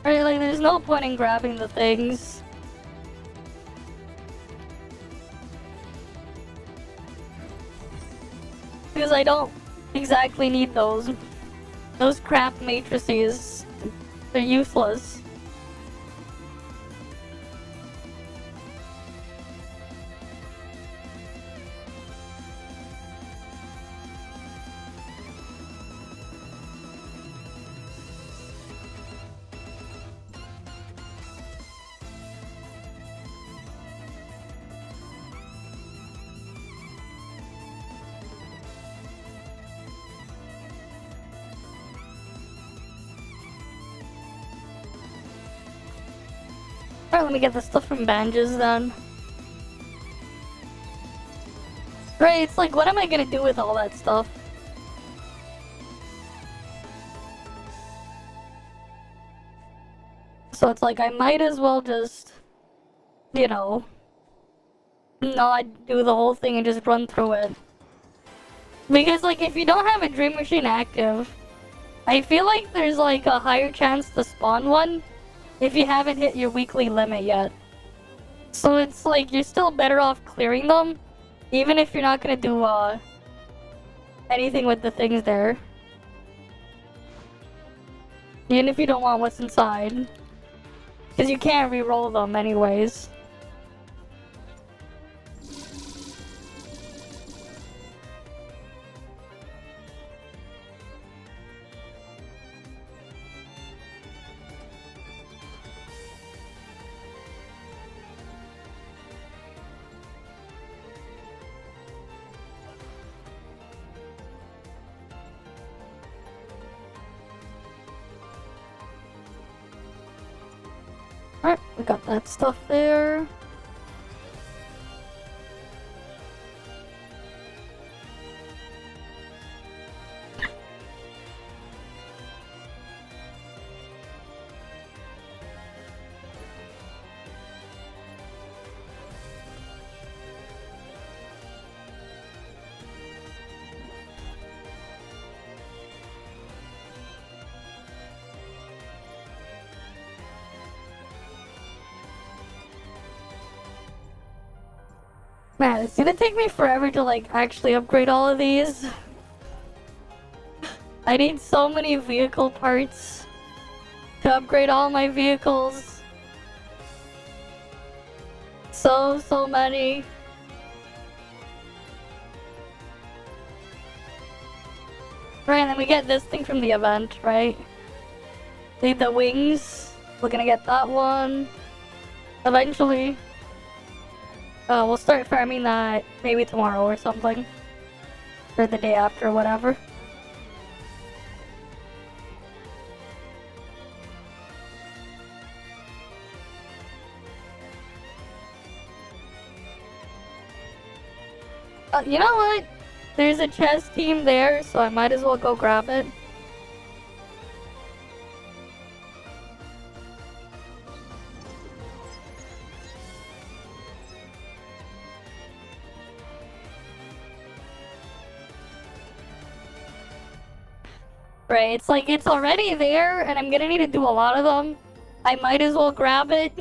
Speaker 1: Right, like there's no point in grabbing the things. Because I don't exactly need those. Those crap matrices. They're useless. Alright, let me get the stuff from Banges then. Right, it's like, what am I gonna do with all that stuff? So it's like, I might as well just, you know, not do the whole thing and just run through it. Because, like, if you don't have a dream machine active, I feel like there's, like, a higher chance to spawn one if you haven't hit your weekly limit yet. So it's like, you're still better off clearing them, even if you're not gonna do, anything with the things there. Even if you don't want what's inside. Because you can't re-roll them anyways. Alright, we got that stuff there. Man, it's gonna take me forever to like actually upgrade all of these. I need so many vehicle parts to upgrade all my vehicles. So many. Right, and then we get this thing from the event, right? The wings. We're gonna get that one. Eventually. We'll start farming that maybe tomorrow or something. Or the day after, whatever. You know what? There's a chess team there, so I might as well go grab it. Right, it's like it's already there, and I'm gonna need to do a lot of them. I might as well grab it.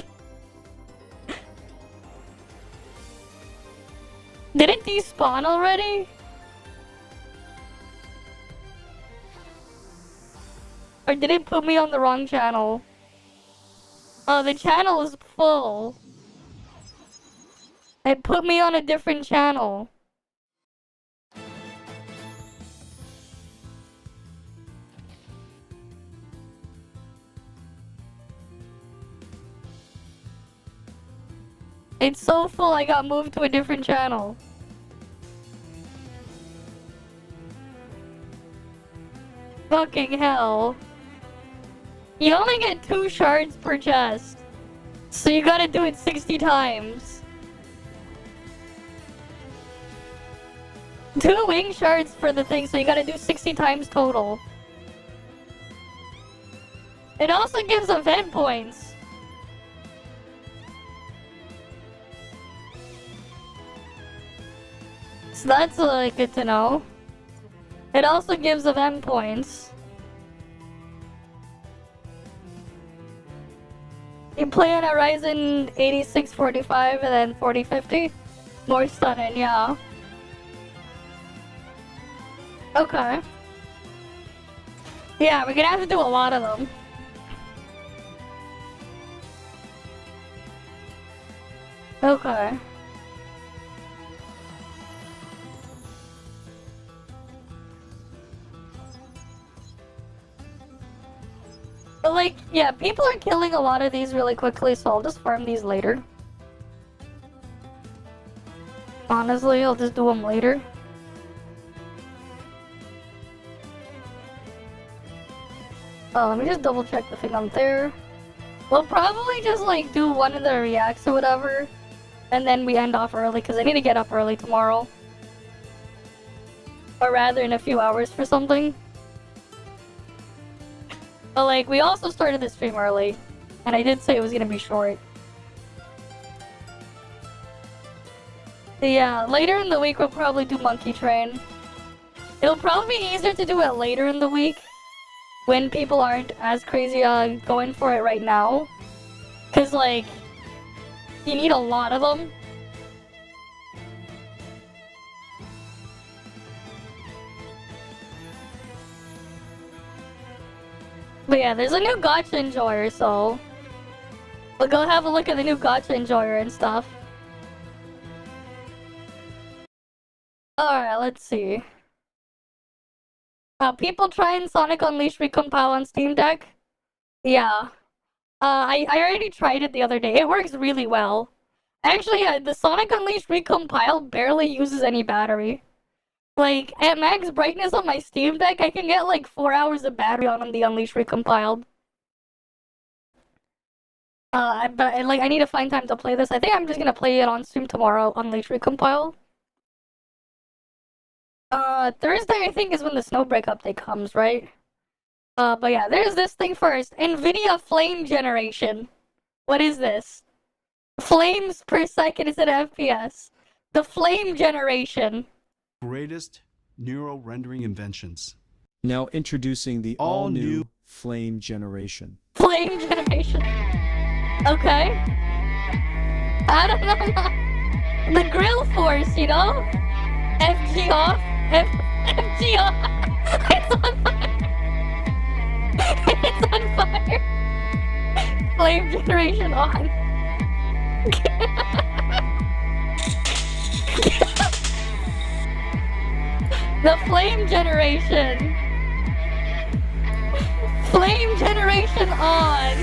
Speaker 1: Did it despawn already? Or did it put me on the wrong channel? Oh, the channel is full. It put me on a different channel. It's so full I got moved to a different channel. Fucking hell. You only get 2 shards per chest. So you gotta do it 60 times. 2 wing shards for the thing, so you gotta do 60 times total. It also gives event points. So that's good to know. It also gives event points. You play on a Ryzen 8645 and then 4050. More stunning, yeah. Okay. Yeah, we're gonna have to do a lot of them. Okay. But like, yeah, people are killing a lot of these really quickly, so I'll just farm these later. Honestly, I'll just do them later. Oh, let me just double check the thing on there. We'll probably just like do one of the reacts or whatever, and then we end off early because I need to get up early tomorrow. Or rather in a few hours for something. But like, we also started the stream early, and I did say it was gonna be short. Yeah, later in the week we'll probably do Monkey Train. It'll probably be easier to do it later in the week, when people aren't as crazy going for it right now. Cause like, you need a lot of them. But But yeah, there's a new Gacha enjoyer, so we'll go have a look at the new Gacha enjoyer and stuff. Alright, let's see. People trying Sonic Unleashed Recompile on Steam Deck? Yeah. I already tried it the other day. It works really well. Actually, the Sonic Unleashed Recompile barely uses any battery. Like, at max brightness on my Steam Deck, I can get like 4 hours of battery on the Unleashed Recompiled. But I need to find time to play this. I think I'm just gonna play it on stream tomorrow, Unleashed Recompile. Thursday I think is when the Snowbreak update comes, right? But yeah, there's this thing first. NVIDIA Flame Generation. What is this? Flames per second is an FPS. The Flame Generation.
Speaker 3: Greatest neural rendering inventions.
Speaker 4: Now introducing the all-new Flame Generation.
Speaker 1: Flame Generation. Okay. I don't know. The Grill Force, you know? FG off. FG off. It's on fire. It's on fire. Flame Generation on. The Flame Generation. Flame Generation on.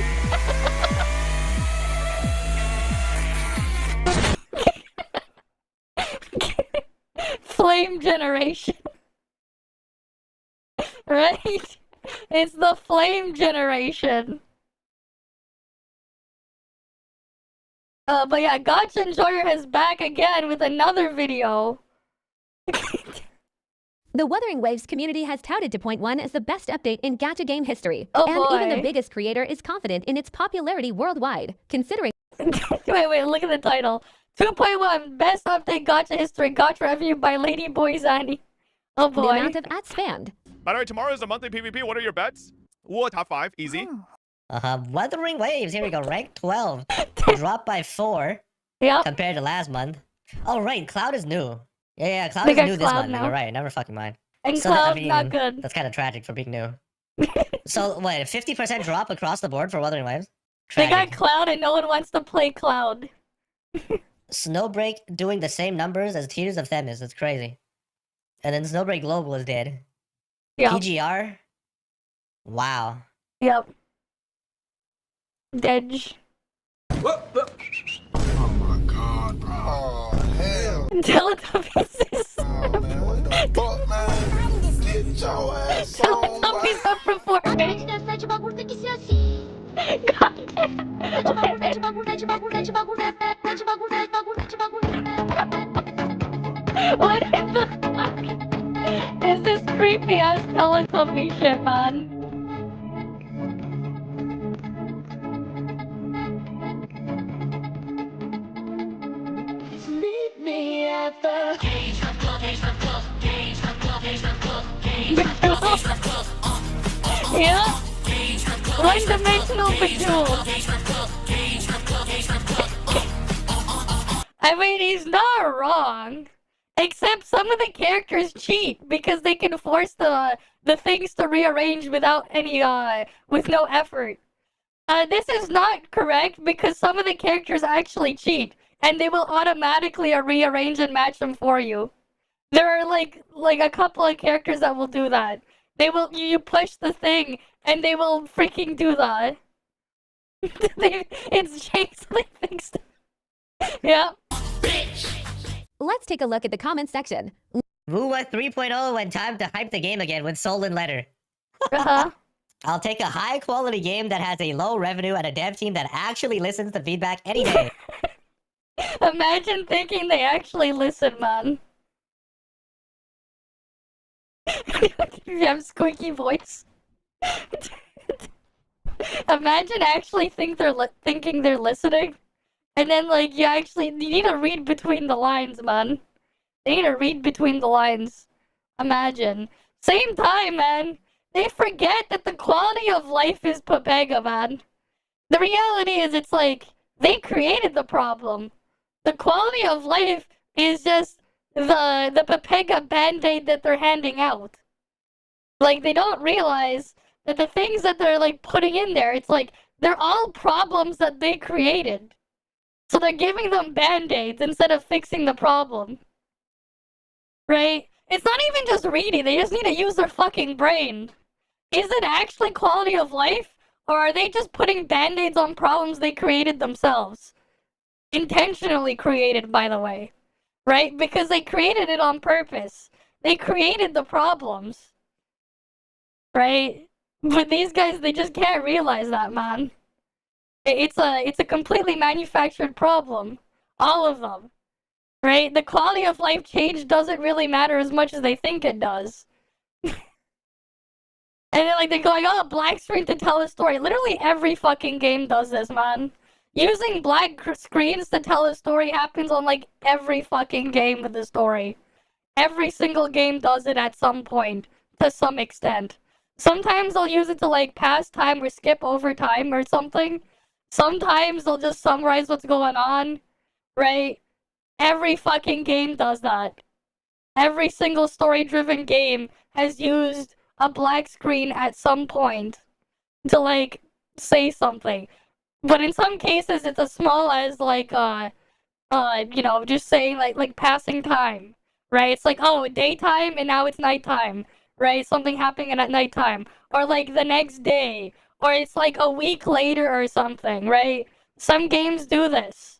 Speaker 1: Flame Generation. Right? It's the Flame Generation. But yeah, Gacha Enjoyer is back again with another video.
Speaker 5: The Wuthering Waves community has touted 2.1 as the best update in Gacha game history,
Speaker 1: Oh
Speaker 5: and
Speaker 1: boy.
Speaker 5: even the biggest creator is confident in its popularity worldwide, considering
Speaker 1: Wait, look at the title. 2.1 Best Update Gacha History, Gacha Review by Lady Boy Zani. Oh
Speaker 5: the
Speaker 1: boy.
Speaker 5: amount of ad spammed.
Speaker 6: By the way, tomorrow is the monthly PvP. What are your bets? Ooh, top 5. Easy.
Speaker 7: Wuthering Waves, here we go, rank 12. Dropped by 4
Speaker 1: Yeah.
Speaker 7: compared to last month. Oh, right, Cloud is new. Yeah, Cloud
Speaker 1: They
Speaker 7: is
Speaker 1: got
Speaker 7: new this
Speaker 1: Cloud
Speaker 7: month.
Speaker 1: now.
Speaker 7: You're right, never fucking mind.
Speaker 1: And
Speaker 7: So,
Speaker 1: Cloud,
Speaker 7: I mean,
Speaker 1: not good.
Speaker 7: That's kind of tragic for being new. So, what, 50% drop across the board for Wuthering Waves?
Speaker 1: They got
Speaker 7: Tragic.
Speaker 1: Cloud and no one wants to play Cloud.
Speaker 7: Snowbreak doing the same numbers as Tears of Themis. That's crazy. And then Snowbreak Global is dead.
Speaker 1: Yep.
Speaker 7: PGR? Wow.
Speaker 1: Yep. Dedge.
Speaker 8: Oh my god, bro. Oh, hell.
Speaker 1: Teletubbies.
Speaker 8: Oh, man, what the fuck, man? Get your ass on,
Speaker 1: Teletubbies up performing. What in the fuck is this creepy ass Teletubby shit, man? Meet me at the yeah? One-dimensional Bejeweled. I mean, he's not wrong. Except some of the characters cheat because they can force the things to rearrange without any with no effort. This is not correct because some of the characters actually cheat and they will automatically rearrange and match them for you. There are like a couple of characters that will do that. They will you push the thing and they will freaking do that. It's changed the things. Yeah.
Speaker 5: Let's take a look at the comments section.
Speaker 7: Wuwa 3.0 and time to hype the game again with Soul and Letter.
Speaker 1: Uh-huh.
Speaker 7: I'll take a high quality game that has a low revenue and a dev team that actually listens to feedback any day.
Speaker 1: Imagine thinking they actually listen, man. You have squeaky voice. Imagine actually thinking they're listening, and then like you need to read between the lines, man. They need to read between the lines. Imagine. Same time, man. They forget that the quality of life is Papega, man. The reality is, it's like they created the problem. The quality of life is just the Papega band-aid that they're handing out. Like, they don't realize that the things that they're like putting in there, it's like they're all problems that they created. So they're giving them band-aids instead of fixing the problem. Right? It's not even just reading, they just need to use their fucking brain. Is it actually quality of life? Or are they just putting band-aids on problems they created themselves? Intentionally created, by the way. Right? Because they created it on purpose. They created the problems. Right? But these guys, they just can't realize that, man. It's a completely manufactured problem. All of them. Right? The quality of life change doesn't really matter as much as they think it does. And then, like, they're going, oh, black screen to tell a story. Literally every fucking game does this, man. Using black screens to tell a story happens on, like, every fucking game with a story. Every single game does it at some point, to some extent. Sometimes they'll use it to, like, pass time or skip over time or something. Sometimes they'll just summarize what's going on, right? Every fucking game does that. Every single story-driven game has used a black screen at some point to, like, say something. But in some cases, it's as small as, like, you know, just saying, like passing time, right? It's like, oh, daytime, and now it's nighttime, right? Something happening at nighttime. Or, like, the next day. Or it's, like, a week later or something, right? Some games do this,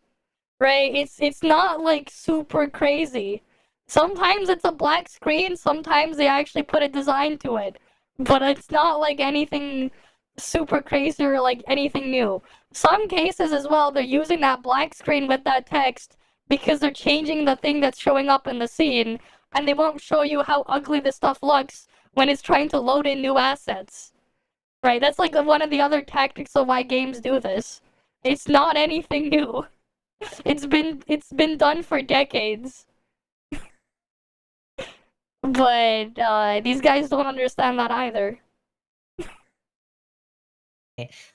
Speaker 1: right? It's not, like, super crazy. Sometimes it's a black screen, sometimes they actually put a design to it. But it's not like anything super crazy or like anything new. Some cases as well, they're using that black screen with that text because they're changing the thing that's showing up in the scene, and they won't show you how ugly this stuff looks when it's trying to load in new assets. Right? That's like one of the other tactics of why games do this. It's not anything new. It's been done for decades. But these guys don't understand that either.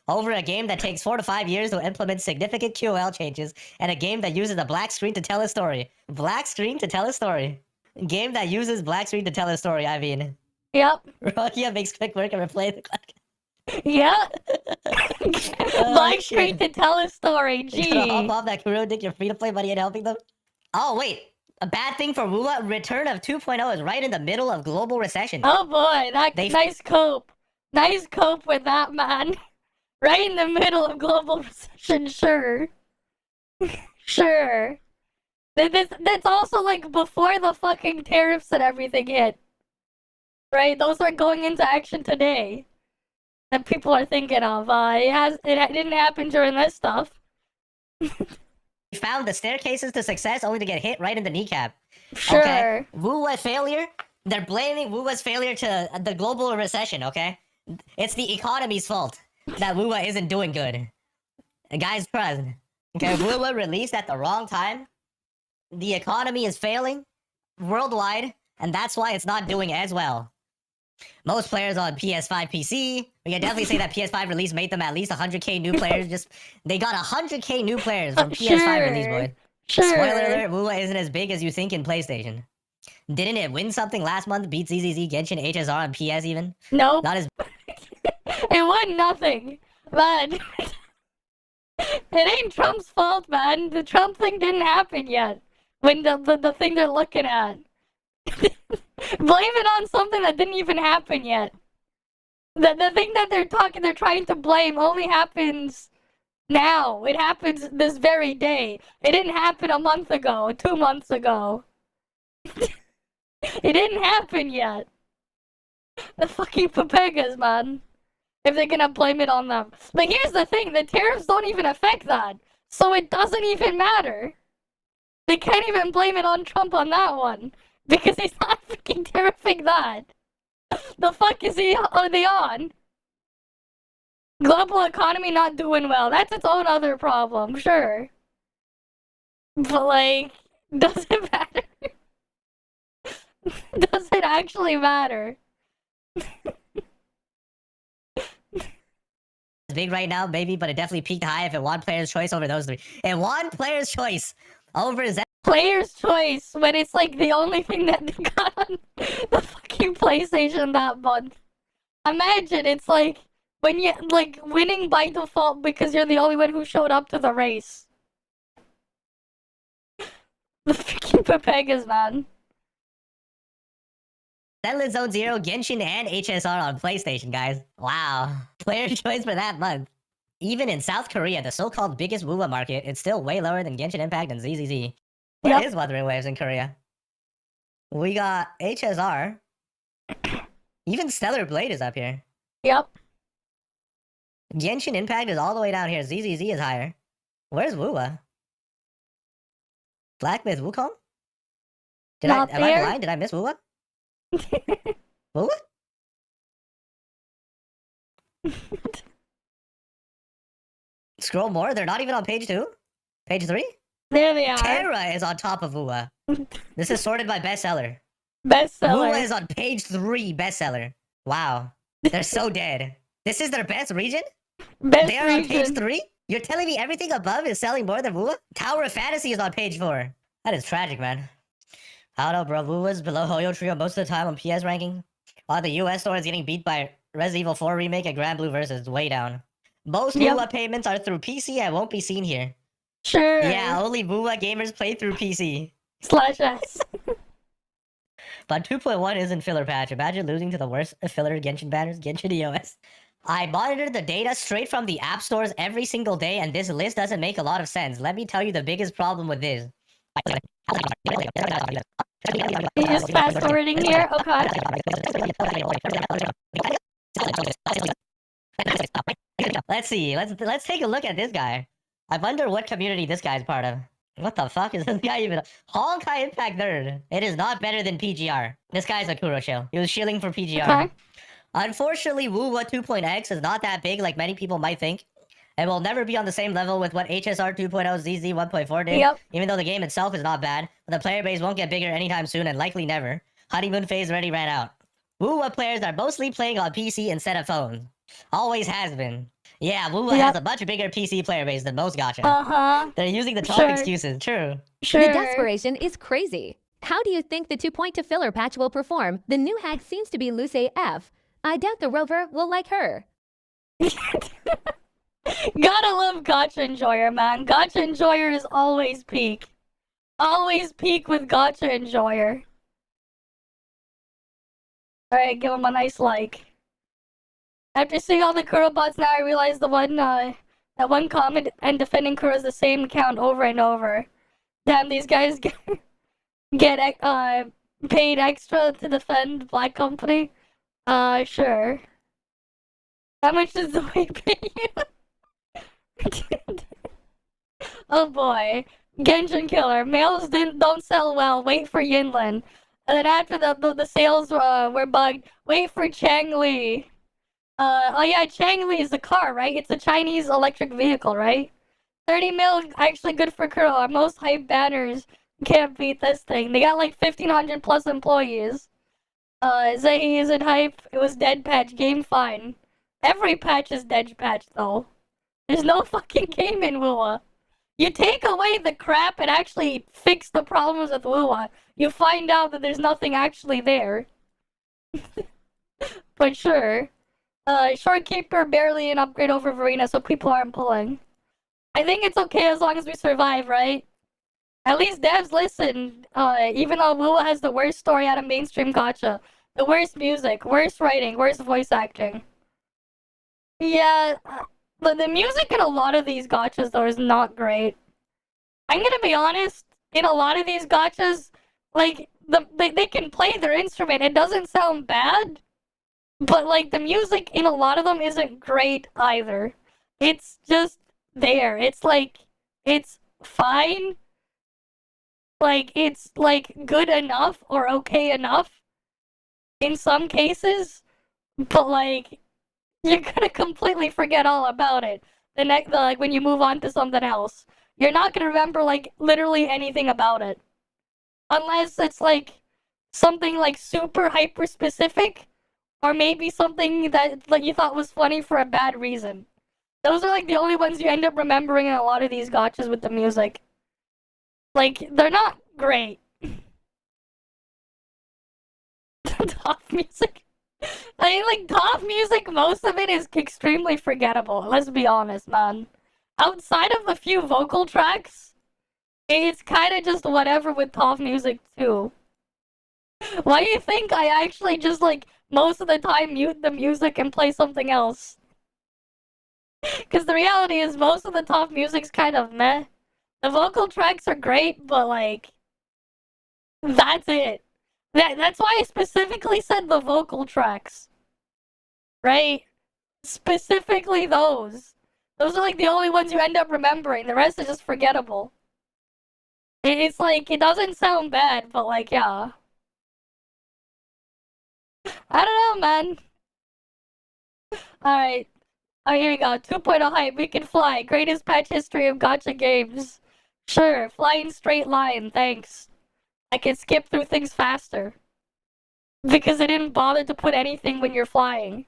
Speaker 7: Over a game that takes 4 to 5 years to implement significant QoL changes, and a game that uses a black screen to tell a story. Black screen to tell a story. Game that uses black screen to tell a story, I mean.
Speaker 1: Yep.
Speaker 7: Rokia makes quick work of replaying the clock.
Speaker 1: Yeah. Black screen
Speaker 7: shit.
Speaker 1: to tell a story,
Speaker 7: You gotta hop
Speaker 1: gee.
Speaker 7: off that Kuro Dick, your free-to-play buddy and helping them. Oh, wait. A bad thing for Wua, Return of 2.0 is right in the middle of global recession.
Speaker 1: Oh boy, nice cope. Nice cope with that, man. Right in the middle of global recession, sure. Sure. That's also like before the fucking tariffs and everything hit. Right? Those are going into action today. That people are thinking of. It didn't happen during this stuff.
Speaker 7: We found the staircases to success only to get hit right in the kneecap.
Speaker 1: Sure.
Speaker 7: Okay? Wuwa failure? They're blaming Wuwa's failure to the global recession, okay? It's the economy's fault that Wuwa isn't doing good. Guys, trust. Okay, Wuwa released at the wrong time. The economy is failing worldwide, and that's why it's not doing as well. Most players on PS5 PC, we can definitely say that PS5 release made them at least 100k new players. They got 100k new players from PS5 release, boy.
Speaker 1: Sure.
Speaker 7: Spoiler alert, Wuwa isn't as big as you think in PlayStation. Didn't it win something last month? Beat ZZZ, Genshin, HSR on PS even?
Speaker 1: Nope.
Speaker 7: Not as...
Speaker 1: It won nothing. Man. It ain't Trump's fault, man. The Trump thing didn't happen yet. When the thing they're looking at. Blame it on something that didn't even happen yet. The thing that they're trying to blame only happens now. It happens this very day. It didn't happen a month ago, 2 months ago. It didn't happen yet. The fucking Papegas, man. If they're gonna blame it on them. But here's the thing, the tariffs don't even affect that. So it doesn't even matter. They can't even blame it on Trump on that one. Because he's not freaking tariffing that. The fuck are they on? Global economy not doing well. That's its own other problem, sure. But like, does it matter? Does it actually matter?
Speaker 7: It's big right now, baby, but it definitely peaked high if it won player's choice over those three. It won player's choice over Z.
Speaker 1: Player's choice when it's like the only thing that they got on the fucking PlayStation that month. Imagine it's like when you like winning by default because you're the only one who showed up to the race. The freaking Pepegas, man.
Speaker 7: Zenless Zone Zero, Genshin, and HSR on PlayStation, guys. Wow. Player choice for that month. Even in South Korea, the so-called biggest WoWa market, it's still way lower than Genshin Impact and ZZZ. What is Wuthering Waves in Korea? We got HSR. Even Stellar Blade is up here.
Speaker 1: Yep.
Speaker 7: Genshin Impact is all the way down here. ZZZ is higher. Where's WoWa? Black Myth Wukong? Am I blind? Did I miss WoWa? WoWa? Scroll more? They're not even on page 2? Page 3?
Speaker 1: There they are.
Speaker 7: Terra is on top of WoWa. This is sorted by bestseller.
Speaker 1: Bestseller.
Speaker 7: WoWa is on page 3 bestseller. Wow. They're so dead. This is their best region?
Speaker 1: Best
Speaker 7: They are on page
Speaker 1: region.
Speaker 7: 3? You're telling me everything above is selling more than WoWa? Tower of Fantasy is on page 4. That is tragic, man. I don't know, bro. WoWa's below Hoyo Trio most of the time on PS ranking. While the US store is getting beat by Resident Evil 4 Remake and Grand Blue Versus way down. Most WoWa payments are through PC and won't be seen here.
Speaker 1: Sure.
Speaker 7: Yeah, only WoWa gamers play through PC.
Speaker 1: /S.
Speaker 7: But 2.1 isn't filler patch. Imagine losing to the worst filler Genshin banners, Genshin EOS. I monitor the data straight from the app stores every single day, and this list doesn't make a lot of sense. Let me tell you the biggest problem with this.
Speaker 1: You just fast forwarding here? Okay.
Speaker 7: Let's see. Let's take a look at this guy. I wonder what community this guy's part of. What the fuck is this guy even? Honkai Impact Nerd. It is not better than PGR. This guy's a Kuro shill. He was shilling for PGR.
Speaker 1: Okay.
Speaker 7: Unfortunately, WoWa 2.x is not that big like many people might think. It will never be on the same level with what HSR 2.0 ZZ 1.4 did.
Speaker 1: Yep.
Speaker 7: Even though the game itself is not bad, but the player base won't get bigger anytime soon and likely never. Honeymoon phase already ran out. WoWa players are mostly playing on PC instead of phones. Always has been. Yeah, WoWa has a much bigger PC player base than most gacha.
Speaker 1: Uh-huh.
Speaker 7: They're using the top
Speaker 1: Sure.
Speaker 7: excuses. True.
Speaker 1: Sure.
Speaker 5: The desperation is crazy. How do you think the 2.2 filler patch will perform? The new hag seems to be loose AF. I doubt the rover will like her.
Speaker 1: Gotta love Gacha Enjoyer, man. Gacha Enjoyer is always peak. Always peak with Gacha Enjoyer. Alright, give him a nice like. After seeing all the Kuro bots now, I realize that one comment and defending Kuro is the same account over and over. Damn, these guys get paid extra to defend Black Company. Sure. How much does the weight pay you? Oh boy. Genshin Killer. Males don't sell well. Wait for Yinlin. And then after the sales were bugged, wait for Changli. Oh yeah, Changli is a car, right? It's a Chinese electric vehicle, right? 30 mil actually good for Kuro. Our most hype banners can't beat this thing. They got like 1,500 plus employees. Zahi isn't hype. It was dead patch. Game fine. Every patch is dead patch though. There's no fucking game in WoWa. You take away the crap and actually fix the problems with WoWa, you find out that there's nothing actually there. But sure. Shorekeeper barely an upgrade over Verena, so people aren't pulling. I think it's okay as long as we survive, right? At least devs listen. Even though WoWa has the worst story out of mainstream gacha, the worst music, worst writing, worst voice acting. Yeah, but the music in a lot of these gachas though is not great. I'm gonna be honest. In a lot of these gachas, like they can play their instrument. It doesn't sound bad. But, like, the music in a lot of them isn't great either. It's just there. It's, like, it's fine. Like, it's, like, good enough or okay enough in some cases. But, like, you're gonna completely forget all about it. Like, when you move on to something else. You're not gonna remember, like, literally anything about it. Unless it's, like, something, like, super hyper-specific. Or maybe something that like you thought was funny for a bad reason. Those are like the only ones you end up remembering in a lot of these gachas with the music. Like, they're not great. Top music. I mean, like, top music, most of it is extremely forgettable. Let's be honest, man. Outside of a few vocal tracks, it's kind of just whatever with top music, too. Why do you think I actually just, like, most of the time mute the music and play something else? Because the reality is most of the top music's kind of meh. The vocal tracks are great, but, like, that's it. That's why I specifically said the vocal tracks. Right? Specifically those. Those are, like, the only ones you end up remembering. The rest is just forgettable. It's like, it doesn't sound bad, but, like, yeah. I don't know, man. Alright. Oh, here we go. 2.0 hype. We can fly. Greatest patch history of Gacha games. Sure. Flying straight line. Thanks. I can skip through things faster. Because I didn't bother to put anything when you're flying.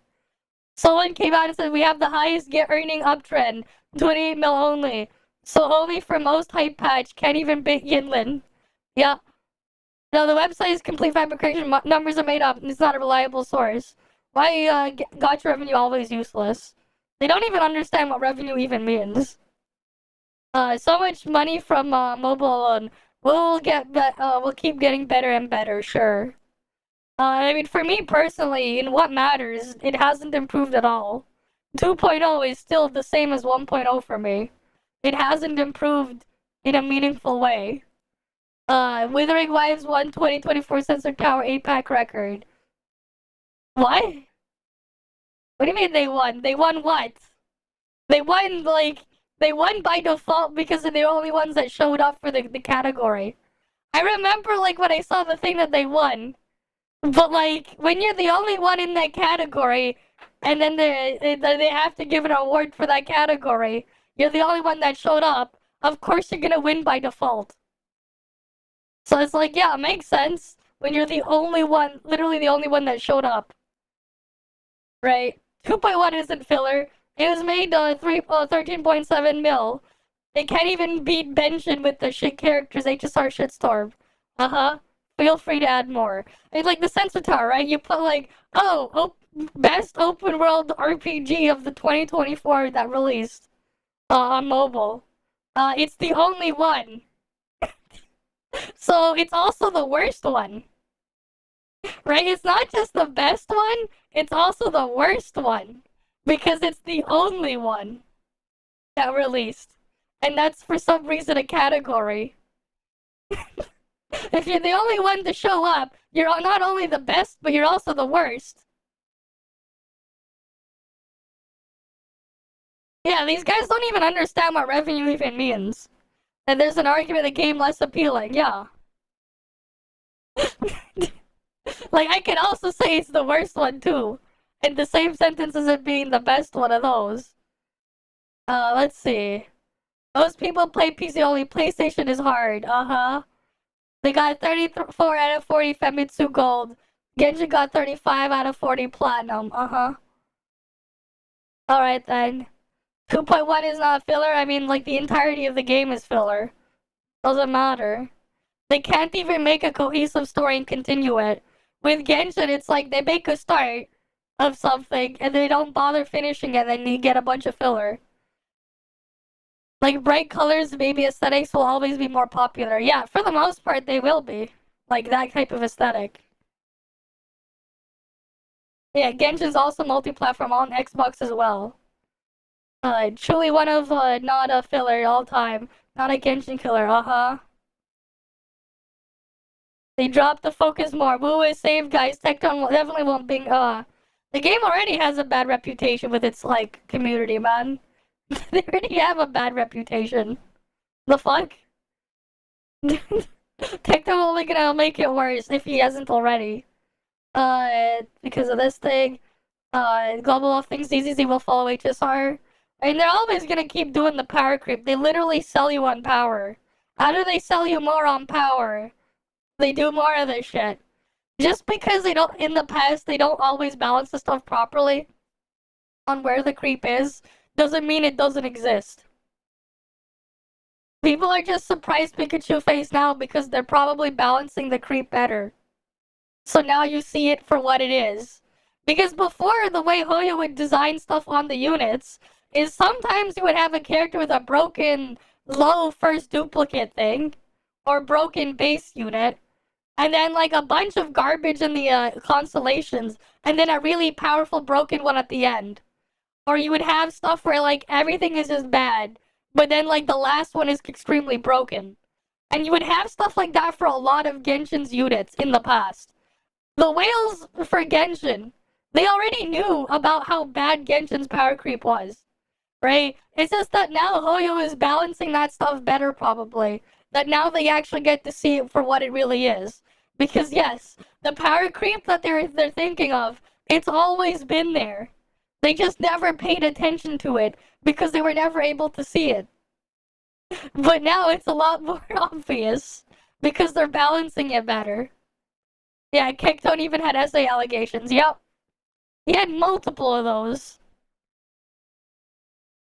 Speaker 1: Someone came out and said we have the highest get earning uptrend. 28 mil only. So only for most hype patch. Can't even beat Yinlin. Yeah. No, the website is complete fabrication. Numbers are made up. And it's not a reliable source. Why Gacha revenue always useless? They don't even understand what revenue even means. So much money from mobile alone. We'll keep getting better and better, sure. I mean, for me personally, in what matters, it hasn't improved at all. 2.0 is still the same as 1.0 for me. It hasn't improved in a meaningful way. Withering Wives won 2024 Sensor Tower 8-pack record. What? What do you mean they won? They won what? They won, like, they won by default because they're the only ones that showed up for the category. I remember, like, when I saw the thing that they won. But, like, when you're the only one in that category, and then they have to give an award for that category, you're the only one that showed up, of course you're gonna win by default. So it's like, yeah, it makes sense when you're the only one, literally the only one that showed up. Right? 2.1 isn't filler. It was made 13.7 mil. They can't even beat Benshin with the shit characters HSR shitstorm. Feel free to add more. It's like the Sensor Tower, right? You put like, best open world RPG of the 2024 that released on mobile. It's the only one. So it's also the worst one. Right? It's not just the best one, it's also the worst one. Because it's the only one that released. And that's for some reason a category. If you're the only one to show up, you're not only the best, but you're also the worst. Yeah, these guys don't even understand what revenue even means. And there's an argument the game less appealing, yeah. Like, I can also say it's the worst one, too. In the same sentence as it being the best one of those. Let's see. Most people play PC only. PlayStation is hard. They got 34 out of 40 Famitsu Gold. Genshin got 35 out of 40 Platinum. Alright then. 2.1 is not filler. I mean, like, the entirety of the game is filler. Doesn't matter. They can't even make a cohesive story and continue it. With Genshin, it's like they make a start of something and they don't bother finishing it, and then you get a bunch of filler. Like, bright colors, baby aesthetics will always be more popular. Yeah, for the most part, they will be. Like, that type of aesthetic. Yeah, Genshin's also multi-platform on Xbox as well. Truly one of, not a filler all time. Not a Genshin killer, They dropped the focus more. Woo is saved, guys. Tecton definitely won't be, The game already has a bad reputation with its, like, community, man. They already have a bad reputation. The fuck? Tecton only gonna make it worse if he hasn't already. Because of this thing. Global of things ZZZ will follow HSR. I mean, they're always gonna keep doing the power creep. They literally sell you on power. How do they sell you more on power? They do more of this shit. Just because they don't, in the past, they don't always balance the stuff properly on where the creep is, doesn't mean it doesn't exist. People are just surprised Pikachu face now because they're probably balancing the creep better. So now you see it for what it is. Because before, the way Hoyo would design stuff on the units is sometimes you would have a character with a broken low first duplicate thing, or broken base unit, and then like a bunch of garbage in the constellations, and then a really powerful broken one at the end. Or you would have stuff where like everything is just bad, but then like the last one is extremely broken. And you would have stuff like that for a lot of Genshin's units in the past. The whales for Genshin, they already knew about how bad Genshin's power creep was, right? It's just that now Hoyo is balancing that stuff better, probably. That now they actually get to see it for what it really is. Because yes, the power creep that they're thinking of, it's always been there. They just never paid attention to it because they were never able to see it. But now it's a lot more obvious because they're balancing it better. Yeah, Kekton even had essay allegations. Yep. He had multiple of those.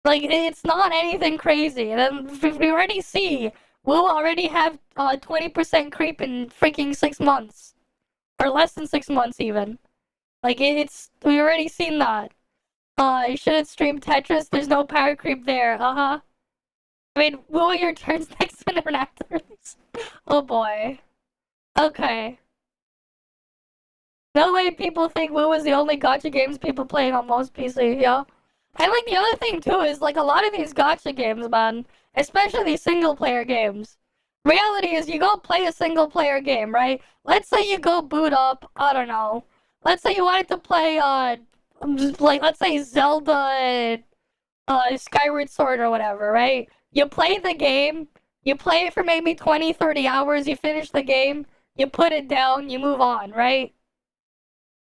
Speaker 1: Like, it's not anything crazy. And then we already see, we'll already have 20% creep in freaking 6 months. Or less than 6 months, even. Like, we already seen that. You shouldn't stream Tetris, there's no power creep there, I mean, will your turns next to international release? Oh boy. Okay. No way people think Woo is the only gacha games people playing on most PC, yeah? And like the other thing too is like a lot of these gacha games, man, especially these single player games. Reality is you go play a single player game, right? Let's say you go boot up, I don't know. Let's say you wanted to play like let's say Zelda Skyward Sword or whatever, right? You play the game, you play it for maybe 20-30 hours, you finish the game, you put it down, you move on, right?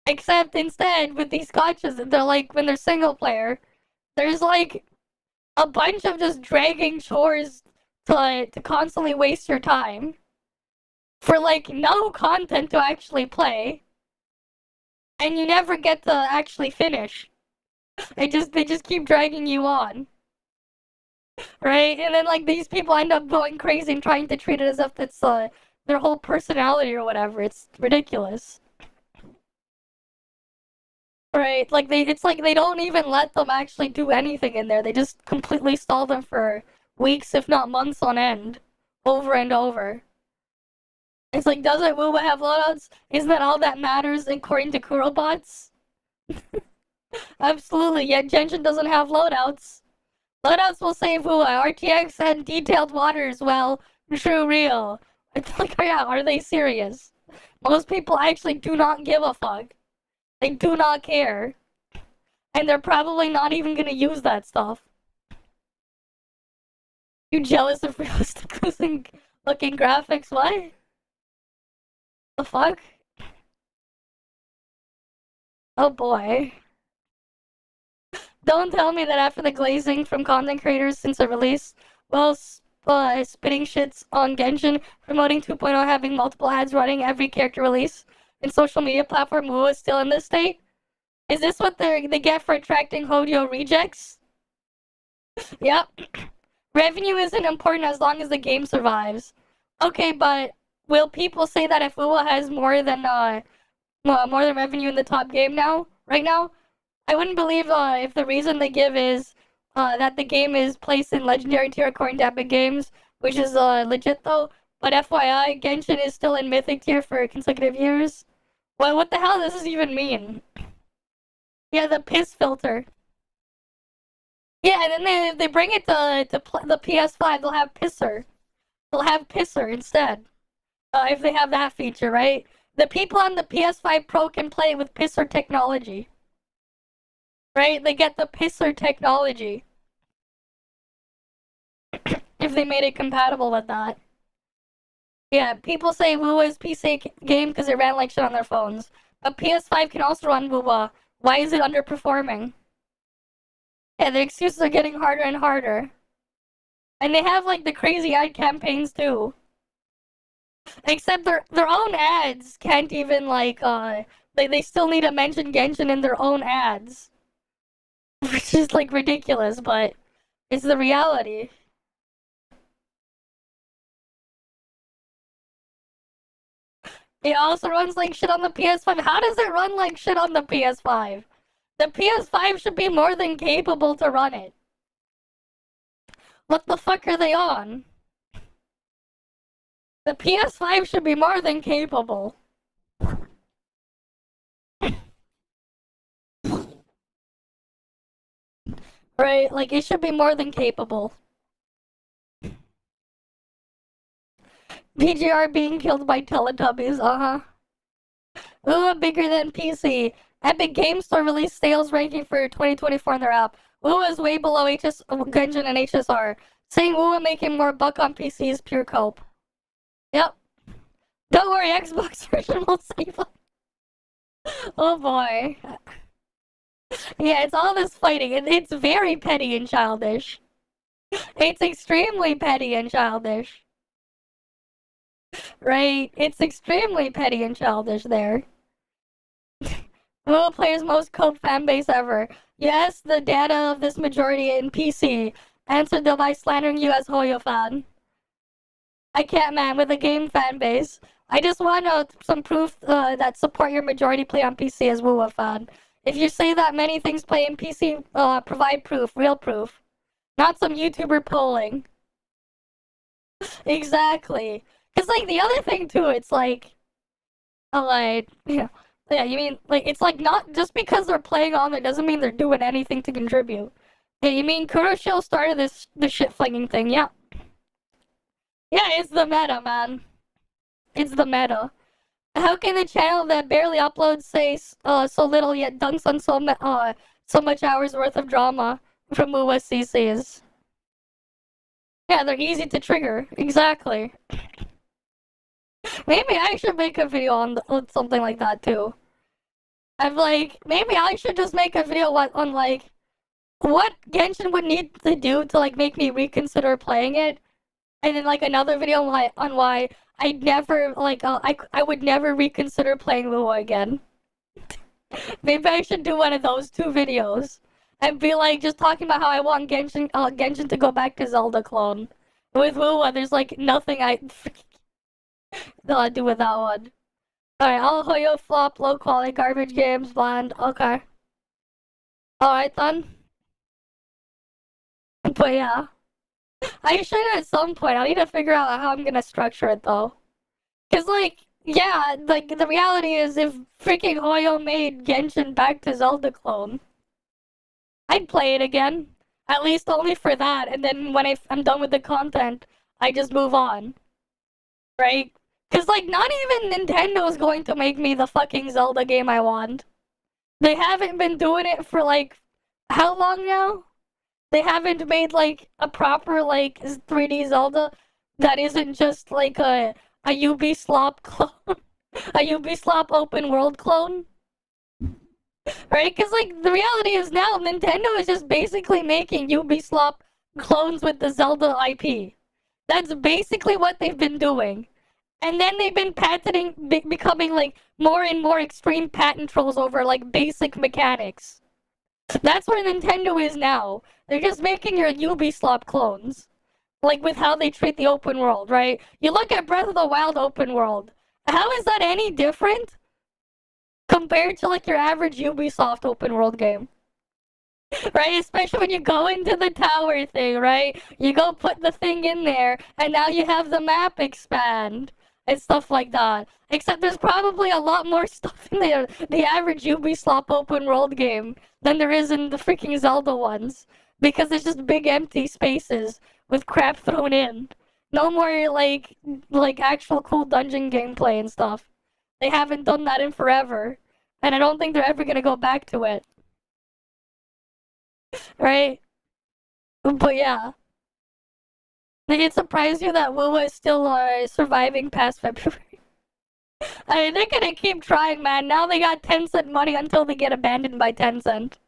Speaker 1: Except instead, with these gachas, they're like, when they're single player, there's like a bunch of just dragging chores to constantly waste your time for like no content to actually play, and you never get to actually finish. They just keep dragging you on, right? And then like these people end up going crazy and trying to treat it as if it's their whole personality or whatever. It's ridiculous. Right, like it's like they don't even let them actually do anything in there. They just completely stall them for weeks, if not months on end, over and over. It's like, doesn't Wuwa have loadouts? Isn't that all that matters according to Kurobots? Absolutely, yet Genshin doesn't have loadouts. Loadouts will save Wuwa. RTX and detailed waters, well, true real. It's like, yeah, are they serious? Most people actually do not give a fuck. They do not care. And they're probably not even gonna use that stuff. You jealous of realistic looking graphics? What? The fuck? Oh boy. Don't tell me that after the glazing from content creators since the release, well, spitting shits on Genshin, promoting 2.0, having multiple ads running every character release, and social media platform Woo is still in this state? Is this what they get for attracting Hoyo rejects? Yep. Revenue isn't important as long as the game survives. Okay, but will people say that if Wuwa has more than revenue in the top game now, right now? I wouldn't believe if the reason they give is that the game is placed in legendary tier according to Epic Games, which is legit though. But FYI, Genshin is still in mythic tier for consecutive years. Well, what the hell does this even mean? Yeah, the piss filter. Yeah, and then they bring it to the PS5, they'll have pisser. They'll have pisser instead. If they have that feature, right? The people on the PS5 Pro can play with pisser technology. Right? They get the pisser technology. If they made it compatible with that. Yeah, people say Wuwa is PC game because it ran like shit on their phones. But PS5 can also run Wuwa. Why is it underperforming? Yeah, the excuses are getting harder and harder. And they have like the crazy ad campaigns too. Except their own ads can't even like they still need to mention Genshin in their own ads. Which is like ridiculous, but it's the reality. It also runs like shit on the PS5. How does it run like shit on the PS5? The PS5 should be more than capable to run it. What the fuck are they on? The PS5 should be more than capable. Right? Like, it should be more than capable. PGR being killed by Teletubbies, uh-huh. Ooh, bigger than PC. Epic Games Store released sales ranking for 2024 in their app. Ooh is way below Genshin and HSR. Saying Ooh making more buck on PC is pure cope. Yep. Don't worry, Xbox version will save us. Oh boy. Yeah, it's all this fighting, and it's very petty and childish. It's extremely petty and childish. Right? It's extremely petty and childish there. Will player's most cope fanbase ever. Yes, the data of this majority in PC answered them by slandering you as Hoyo fan. I can't, man, with a game fan base. I just want some proof that support your majority play on PC as Wuwa fan. If you say that many things play in PC, provide proof, real proof. Not some YouTuber polling. Exactly. Because, like, the other thing, too, it's like... Yeah, you mean, like, it's like not just because they're playing on it doesn't mean they're doing anything to contribute. Yeah, you mean Kuroshio started the shit flinging thing, yeah. Yeah, it's the meta, man. It's the meta. How can a channel that barely uploads say so little yet dunks on so much hours worth of drama from Muwa CCs? Yeah, they're easy to trigger. Exactly. Maybe I should make a video on something like that too. I'm like, maybe I should just make a video on like what Genshin would need to do to like make me reconsider playing it, and then like another video on why I'd never like I would never reconsider playing Lua again. Maybe I should do one of those two videos and be like just talking about how I want Genshin to go back to Zelda clone. With Lua, there's like nothing I do with that one. Alright, I'll Hoyo flop, low quality garbage games, bland. Okay. Alright then. But yeah. I should at some point. I need to figure out how I'm gonna structure it though. Cause like, yeah, like the reality is if freaking Hoyo made Genshin back to Zelda clone, I'd play it again. At least only for that, and then when I'm done with the content, I just move on. Right? Cause like not even Nintendo's going to make me the fucking Zelda game I want. They haven't been doing it for like how long now? They haven't made like a proper like 3D Zelda that isn't just like a Ubisoft clone, a Ubisoft open world clone. Right? Cause like the reality is now Nintendo is just basically making Ubisoft clones with the Zelda IP. That's basically what they've been doing. And then they've been patenting, becoming like more and more extreme patent trolls over like basic mechanics. That's where Nintendo is now. They're just making your Ubisoft clones. Like with how they treat the open world, right? You look at Breath of the Wild open world. How is that any different compared to like your average Ubisoft open world game? Right? Especially when you go into the tower thing, right? You go put the thing in there, and now you have the map expand. And stuff like that. Except there's probably a lot more stuff in there, the average Ubisoft open world game, than there is in the freaking Zelda ones. Because it's just big empty spaces with crap thrown in. No more like actual cool dungeon gameplay and stuff. They haven't done that in forever. And I don't think they're ever gonna go back to it. Right? But yeah. Like, it surprised you that Wuwa is still surviving past February. I mean, they're gonna keep trying, man. Now they got Tencent money until they get abandoned by Tencent.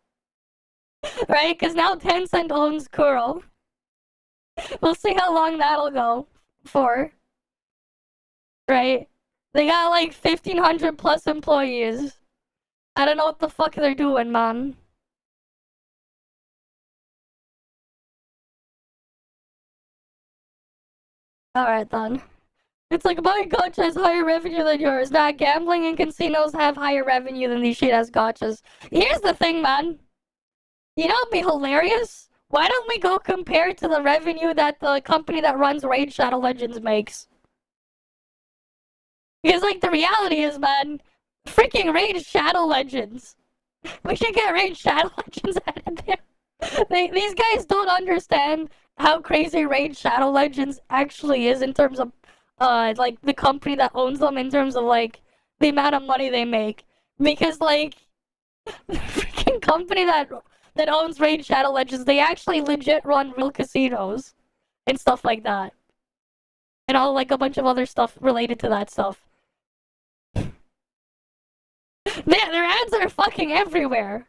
Speaker 1: Right? Because now Tencent owns Kuro. We'll see how long that'll go for. Right? They got like 1,500 plus employees. I don't know what the fuck they're doing, man. Alright then. It's like, my gacha has higher revenue than yours. Nah, gambling and casinos have higher revenue than these shit-ass gachas. Here's the thing, man. You know what'd be hilarious? Why don't we go compare to the revenue that the company that runs Raid Shadow Legends makes? Because, like, the reality is, man, freaking Raid Shadow Legends. We should get Raid Shadow Legends added there. These guys don't understand how crazy Raid Shadow Legends actually is in terms of, like, the company that owns them, in terms of, like, the amount of money they make. Because, like, the freaking company that owns Raid Shadow Legends, they actually legit run real casinos and stuff like that. And all, like, a bunch of other stuff related to that stuff. Their ads are fucking everywhere.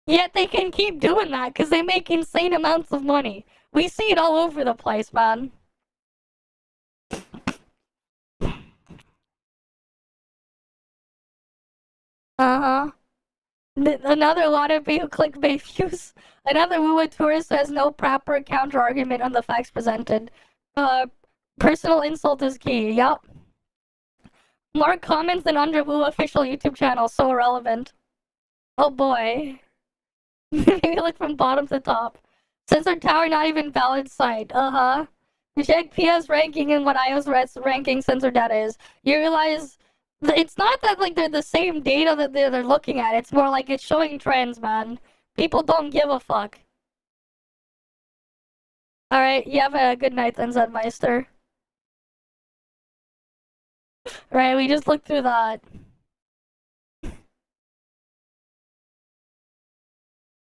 Speaker 1: Yet they can keep doing that because they make insane amounts of money. We see it all over the place, man. Uh-huh. Another lot of clickbait views. Another Wua tourist who has no proper counter argument on the facts presented. Personal insult is key. Yup. More comments than under Wua official YouTube channel. So irrelevant. Oh boy. Maybe look from bottom to top. Sensor tower not even valid site. Uh-huh. Check PS ranking and what iOS ranking sensor data is. You realize it's not that, like, they're the same data that they're looking at. It's more like it's showing trends, man. People don't give a fuck. Alright, you have a good night then, Zenmeister. Right, we just looked through that.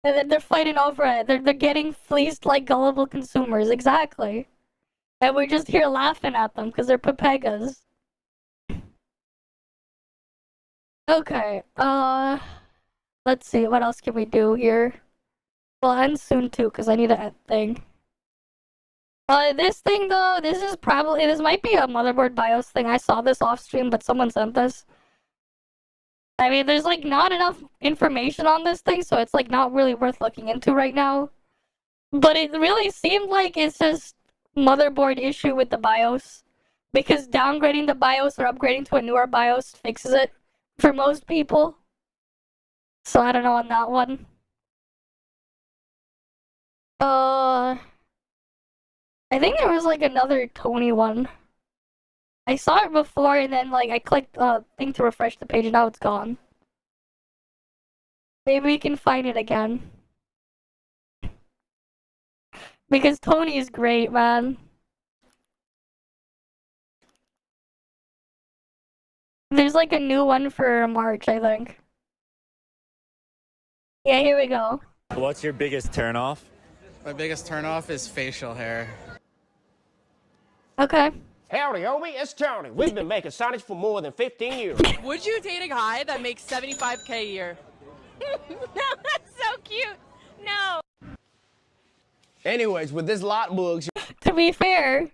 Speaker 1: And then they're fighting over it. They're getting fleeced like gullible consumers. Exactly. And we're just here laughing at them because they're pepegas. Okay, let's see, what else can we do here? We'll end soon too, because I need a thing. This thing though, this might be a motherboard BIOS thing. I saw this off stream, but someone sent this. I mean, there's, like, not enough information on this thing, so it's, like, not really worth looking into right now. But it really seemed like it's just motherboard issue with the BIOS. Because downgrading the BIOS or upgrading to a newer BIOS fixes it for most people. So I don't know on that one. I think there was, like, another Tony one. I saw it before, and then, like, I clicked thing to refresh the page, and now it's gone. Maybe we can find it again. Because Tony is great, man. There's, like, a new one for March, I think. Yeah, here we go.
Speaker 9: What's your biggest turnoff?
Speaker 10: My biggest turnoff is facial hair.
Speaker 1: Okay.
Speaker 11: Howdy, homie, it's Tony. We've been making signage for more than 15 years.
Speaker 12: Would you date a guy that makes $75K a year?
Speaker 13: No, that's so cute. No.
Speaker 11: Anyways, with this lot books.
Speaker 1: To be fair,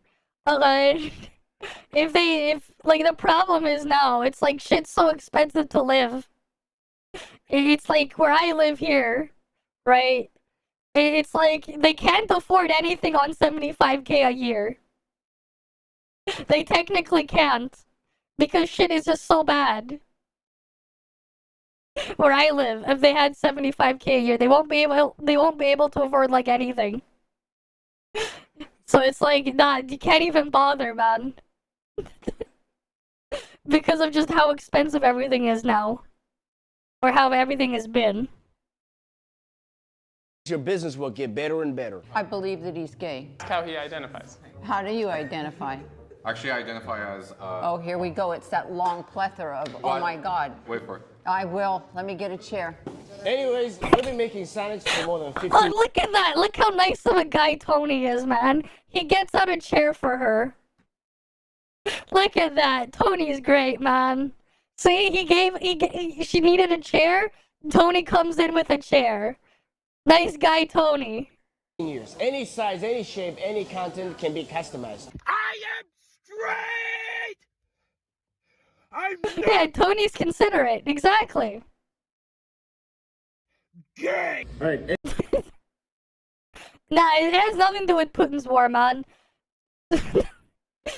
Speaker 1: if like, the problem is now, it's like shit's so expensive to live. It's like where I live here, right? It's like they can't afford anything on $75K a year. They technically can't, because shit is just so bad. Where I live, if they had $75K a year, they won't be able to afford, like, anything. So it's like, nah, you can't even bother, man. Because of just how expensive everything is now. Or how everything has been.
Speaker 11: Your business will get better and better.
Speaker 14: I believe that he's gay.
Speaker 12: That's how he identifies.
Speaker 14: How do you identify?
Speaker 15: Actually, I identify as,
Speaker 14: Oh, here we go. It's that long plethora of,
Speaker 15: what?
Speaker 14: oh my God.
Speaker 15: Wait for it.
Speaker 14: I will. Let me get a chair.
Speaker 11: Anyways, we've been making signage for more than 15
Speaker 1: Oh, look at that. Look how nice of a guy Tony is, man. He gets out a chair for her. Look at that. Tony's great, man. See, she needed a chair. Tony comes in with a chair. Nice guy, Tony.
Speaker 11: years. Any size, any shape, any content can be customized.
Speaker 8: I am straight! I'm not
Speaker 1: Yeah, Tony's considerate. Exactly.
Speaker 8: gay!
Speaker 11: Alright.
Speaker 1: Nah, it has nothing to do with Putin's war, man.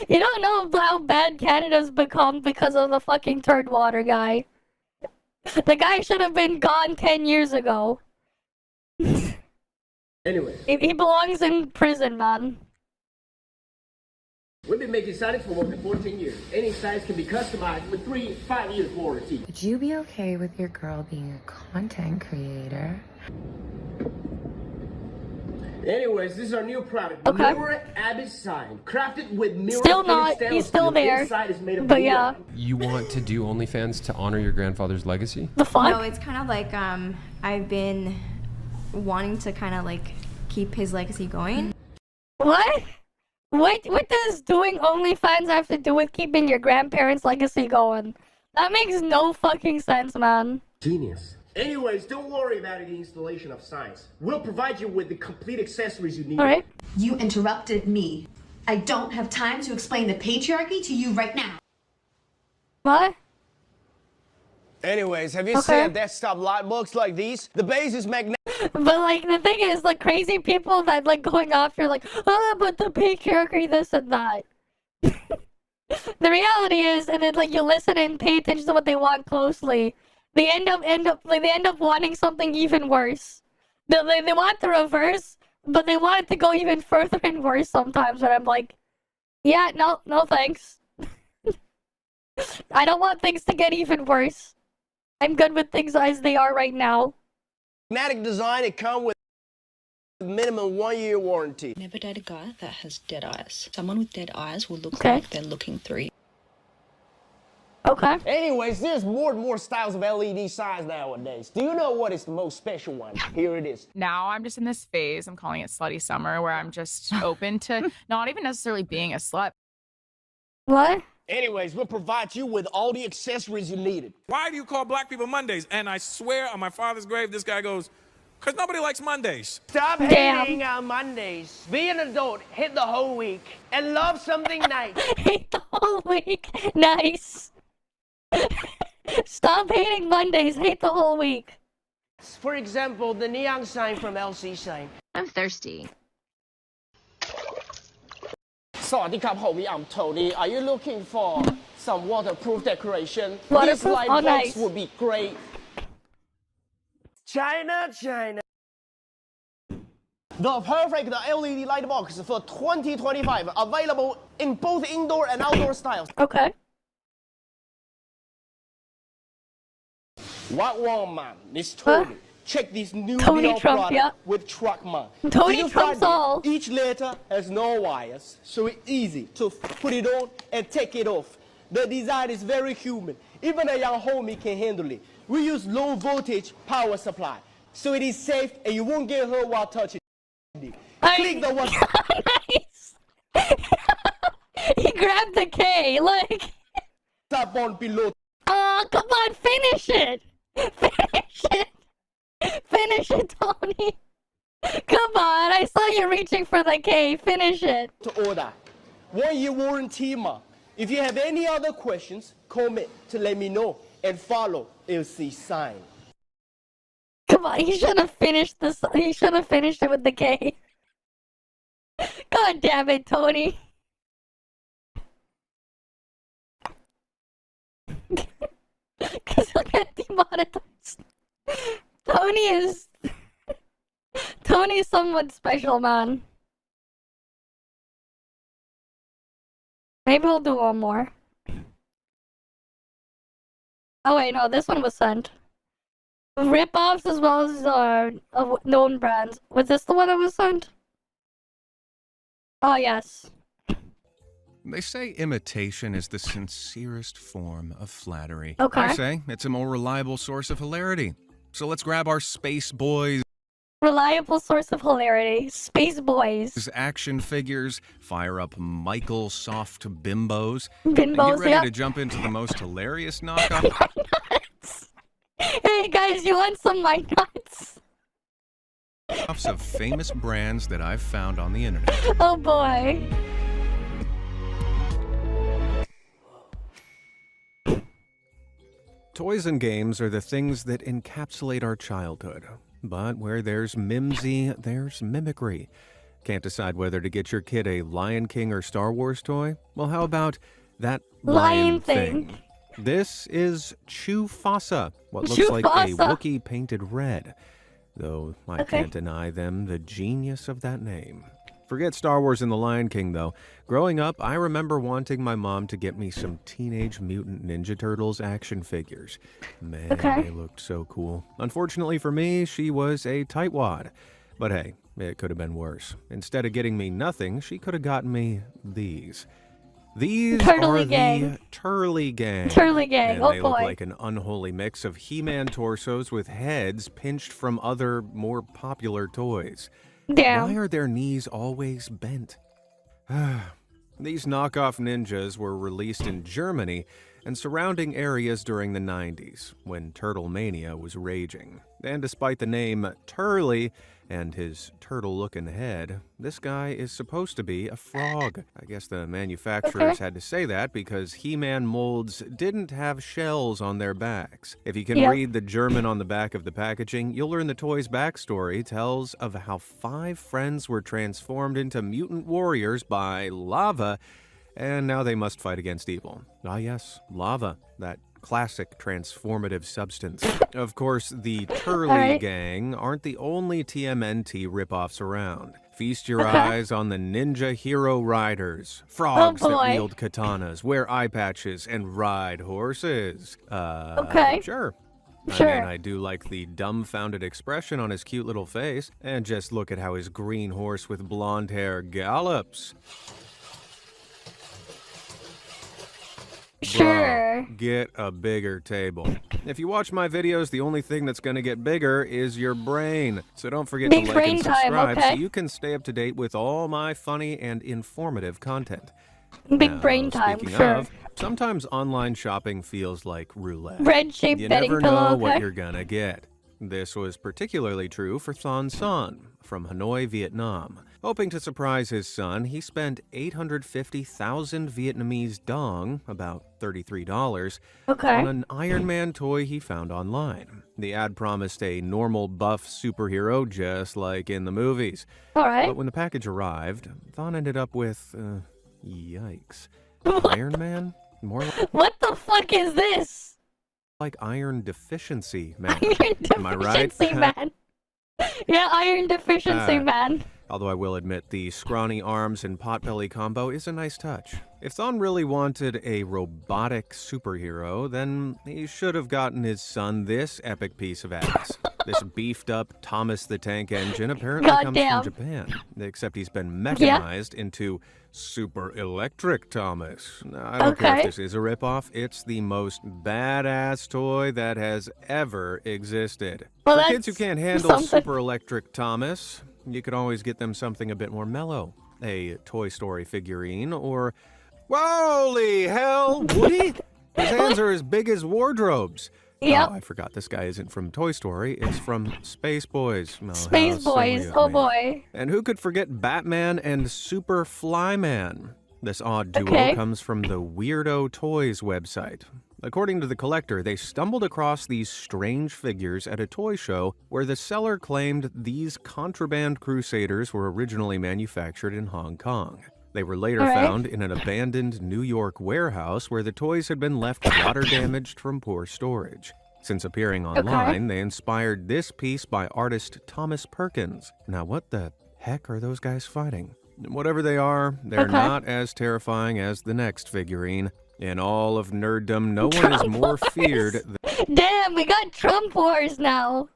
Speaker 1: You don't know how bad Canada's become because of the fucking third water guy. The guy should have been gone 10 years ago.
Speaker 11: Anyway,
Speaker 1: He belongs in prison, man.
Speaker 11: we've been making signage for more than 14 years. Any size can be customized with 3 5-year warranty.
Speaker 13: Would you be okay with your girl being a content creator?
Speaker 11: Anyways, this is our new product.
Speaker 1: Okay.
Speaker 11: Mirror Abbott sign. Crafted with mirror
Speaker 1: Still
Speaker 11: finished
Speaker 1: not.
Speaker 11: stainless
Speaker 1: He's still
Speaker 11: steel.
Speaker 1: there.
Speaker 11: Inside is made of
Speaker 1: But
Speaker 11: wood.
Speaker 1: yeah.
Speaker 16: You want to do OnlyFans to honor your grandfather's legacy?
Speaker 1: The fuck?
Speaker 13: No, it's kind of like I've been wanting to kind of like keep his legacy going.
Speaker 1: What? What does doing OnlyFans have to do with keeping your grandparents' legacy going? That makes no fucking sense, man.
Speaker 11: Genius. Anyways, don't worry about the installation of signs. We'll provide you with the complete accessories you need.
Speaker 1: Alright.
Speaker 2: You interrupted me. I don't have time to explain the patriarchy to you right now.
Speaker 1: What?
Speaker 11: Anyways, have you
Speaker 1: Okay.
Speaker 11: seen desktop light books like these? The base is magnetic.
Speaker 1: But like the thing is, like crazy people that like going after like, oh, but the patriarchy, this and that. The reality is, and then like you listen and pay attention to what they want closely, they end up wanting something even worse. They want the reverse, but they want it to go even further and worse sometimes. But I'm like, yeah, no thanks. I don't want things to get even worse. I'm good with things as they are right now.
Speaker 11: Magnetic design, it comes with minimum 1-year warranty.
Speaker 13: Never date a guy that has dead eyes. Someone with dead eyes will look
Speaker 1: Okay.
Speaker 13: like they're looking through you.
Speaker 1: Okay.
Speaker 11: Anyways, there's more and more styles of LED signs nowadays. Do you know what is the most special one? Here it is.
Speaker 12: Now I'm just in this phase, I'm calling it slutty summer, where I'm just open to not even necessarily being a slut.
Speaker 1: What?
Speaker 11: Anyways, we'll provide you with all the accessories you needed.
Speaker 6: Why do you call black people Mondays? And I swear on my father's grave, this guy goes, because nobody likes Mondays.
Speaker 11: Stop
Speaker 1: Damn.
Speaker 11: hating on Mondays. Be an adult, hit the whole week, and love something nice.
Speaker 1: Hate the whole week. Nice. Stop hating Mondays. Hate the whole week.
Speaker 11: For example, the neon sign from LC Sign.
Speaker 13: I'm thirsty.
Speaker 11: Sawadee-Kap, homie, I'm Tony. Are you looking for some waterproof decoration?
Speaker 1: Waterproof?
Speaker 11: These light
Speaker 1: Oh,
Speaker 11: bulbs
Speaker 1: nice.
Speaker 11: would be great. China. The perfect LED light box for 2025. Available in both indoor and outdoor styles.
Speaker 1: Okay.
Speaker 11: What one, man? It's Tony. Check this new
Speaker 1: Tony
Speaker 11: Neo
Speaker 1: Trump,
Speaker 11: product
Speaker 1: yeah.
Speaker 11: with truck man.
Speaker 1: Tony
Speaker 11: Do you
Speaker 1: Trump's
Speaker 11: find it?
Speaker 1: all.
Speaker 11: Each letter has no wires, so it's easy to put it on and take it off. The design is very human. Even a young homie can handle it. We use low voltage power supply, so it is safe and you won't get hurt while touching it. Click the one.
Speaker 1: Nice. He grabbed the K. Look.
Speaker 11: Up on below.
Speaker 1: Oh, come on. Finish it. Finish it. Finish it, Tony. Come on. I saw you reaching for the K. Finish it.
Speaker 11: To order. 1-year warranty, ma. If you have any other questions, comment to let me know and follow LC Sign.
Speaker 1: Come on. He should have finished this. He should have finished it with the K. God damn it, Tony. Because he'll get demonetized. Tony's someone special, man. Maybe we'll do one more. Oh wait, no, this one was sent. Rip-offs as well as known brands. Was this the one that was sent? Oh yes.
Speaker 17: They say imitation is the sincerest form of flattery.
Speaker 1: Okay.
Speaker 17: I say it's a more reliable source of hilarity. So let's grab our Space Boys
Speaker 1: Reliable source of hilarity. Space Boys.
Speaker 17: action figures, fire up Michael soft bimbos,
Speaker 1: Bimbos,
Speaker 17: and get ready
Speaker 1: yeah.
Speaker 17: to jump into the most hilarious knockoff
Speaker 1: Nuts. Hey guys, you want some my nuts?
Speaker 17: of famous brands that I've found on the internet.
Speaker 1: Oh boy.
Speaker 17: Toys and games are the things that encapsulate our childhood. But where there's mimsy, there's mimicry. Can't decide whether to get your kid a Lion King or Star Wars toy? Well, how about that
Speaker 1: Lion
Speaker 17: lion thing? This is Chufasa, what looks like a
Speaker 1: Chufasa.
Speaker 17: Wookiee painted red. Though I can't deny them the genius of that name. Forget Star Wars and the Lion King, though. Growing up, I remember wanting my mom to get me some Teenage Mutant Ninja Turtles action figures. Man, they looked so cool. Unfortunately for me, she was a tightwad. But hey, it could have been worse. Instead of getting me nothing, she could have gotten me these. These
Speaker 1: Turtley
Speaker 17: are
Speaker 1: Gang.
Speaker 17: the Turtley Gang.
Speaker 1: Turtley Gang,
Speaker 17: And
Speaker 1: oh
Speaker 17: they look
Speaker 1: boy.
Speaker 17: like an unholy mix of He-Man torsos with heads pinched from other, more popular toys.
Speaker 1: Damn.
Speaker 17: Why are their knees always bent? These knockoff ninjas were released in Germany and surrounding areas during the 90s, when Turtle Mania was raging. And despite the name Turley and his turtle-looking head, this guy is supposed to be a frog. I guess the manufacturers had to say that because He-Man molds didn't have shells on their backs. If you can read the German on the back of the packaging, you'll learn the toy's backstory tells of how 5 friends were transformed into mutant warriors by lava, and now they must fight against evil. Ah yes, lava, that classic transformative substance. Of course, the Turley Gang aren't the only TMNT ripoffs around. Feast your eyes on the Ninja Hero Riders, frogs that wield katanas, wear eye patches, and ride horses. Sure. I mean, I do like the dumbfounded expression on his cute little face, and just look at how his green horse with blonde hair gallops.
Speaker 1: Sure.
Speaker 17: Bro, get a bigger table. If you watch my videos, the only thing that's going to get bigger is your brain. So don't forget to like and subscribe so you can stay up to date with all my funny and informative content.
Speaker 1: Big brain time,
Speaker 17: Speaking
Speaker 1: sure.
Speaker 17: of, sometimes online shopping feels like roulette.
Speaker 1: Red-shaped
Speaker 17: You
Speaker 1: bedding
Speaker 17: never
Speaker 1: pillow,
Speaker 17: know what you're gonna get. This was particularly true for Thon Son from Hanoi, Vietnam. Hoping to surprise his son, he spent 850,000 Vietnamese dong, about $33, on an Iron Man toy he found online. The ad promised a normal buff superhero just like in the movies. But when the package arrived, Thon ended up with, yikes. Iron Man? More like...
Speaker 1: What the fuck is this?
Speaker 17: Like iron deficiency, man.
Speaker 1: Iron
Speaker 17: Am I right?
Speaker 1: deficiency, man. Yeah, iron deficiency, man.
Speaker 17: Although I will admit the scrawny arms and potbelly combo is a nice touch. If Thon really wanted a robotic superhero, then he should have gotten his son this epic piece of ass. This beefed up Thomas the Tank Engine apparently comes from Japan, except he's been mechanized into Super Electric Thomas. I don't care if this is a ripoff, it's the most badass toy that has ever existed.
Speaker 1: Well,
Speaker 17: For kids who can't handle Super Electric Thomas, you could always get them something a bit more mellow. A Toy Story figurine or... Holy hell, Woody! His hands are as big as wardrobes.
Speaker 1: Yep.
Speaker 17: Oh, I forgot this guy isn't from Toy Story, it's from Space Boys. Oh,
Speaker 1: Space Boys, oh boy.
Speaker 17: And who could forget Batman and Super Flyman? This odd duo comes from the Weirdo Toys website. According to the collector, they stumbled across these strange figures at a toy show where the seller claimed these contraband crusaders were originally manufactured in Hong Kong. They were later found in an abandoned New York warehouse where the toys had been left water-damaged from poor storage. Since appearing online, they inspired this piece by artist Thomas Perkins. Now, what the heck are those guys fighting? Whatever they are, they're not as terrifying as the next figurine. In all of nerddom, no one is more feared
Speaker 1: Damn, we got Trump wars now.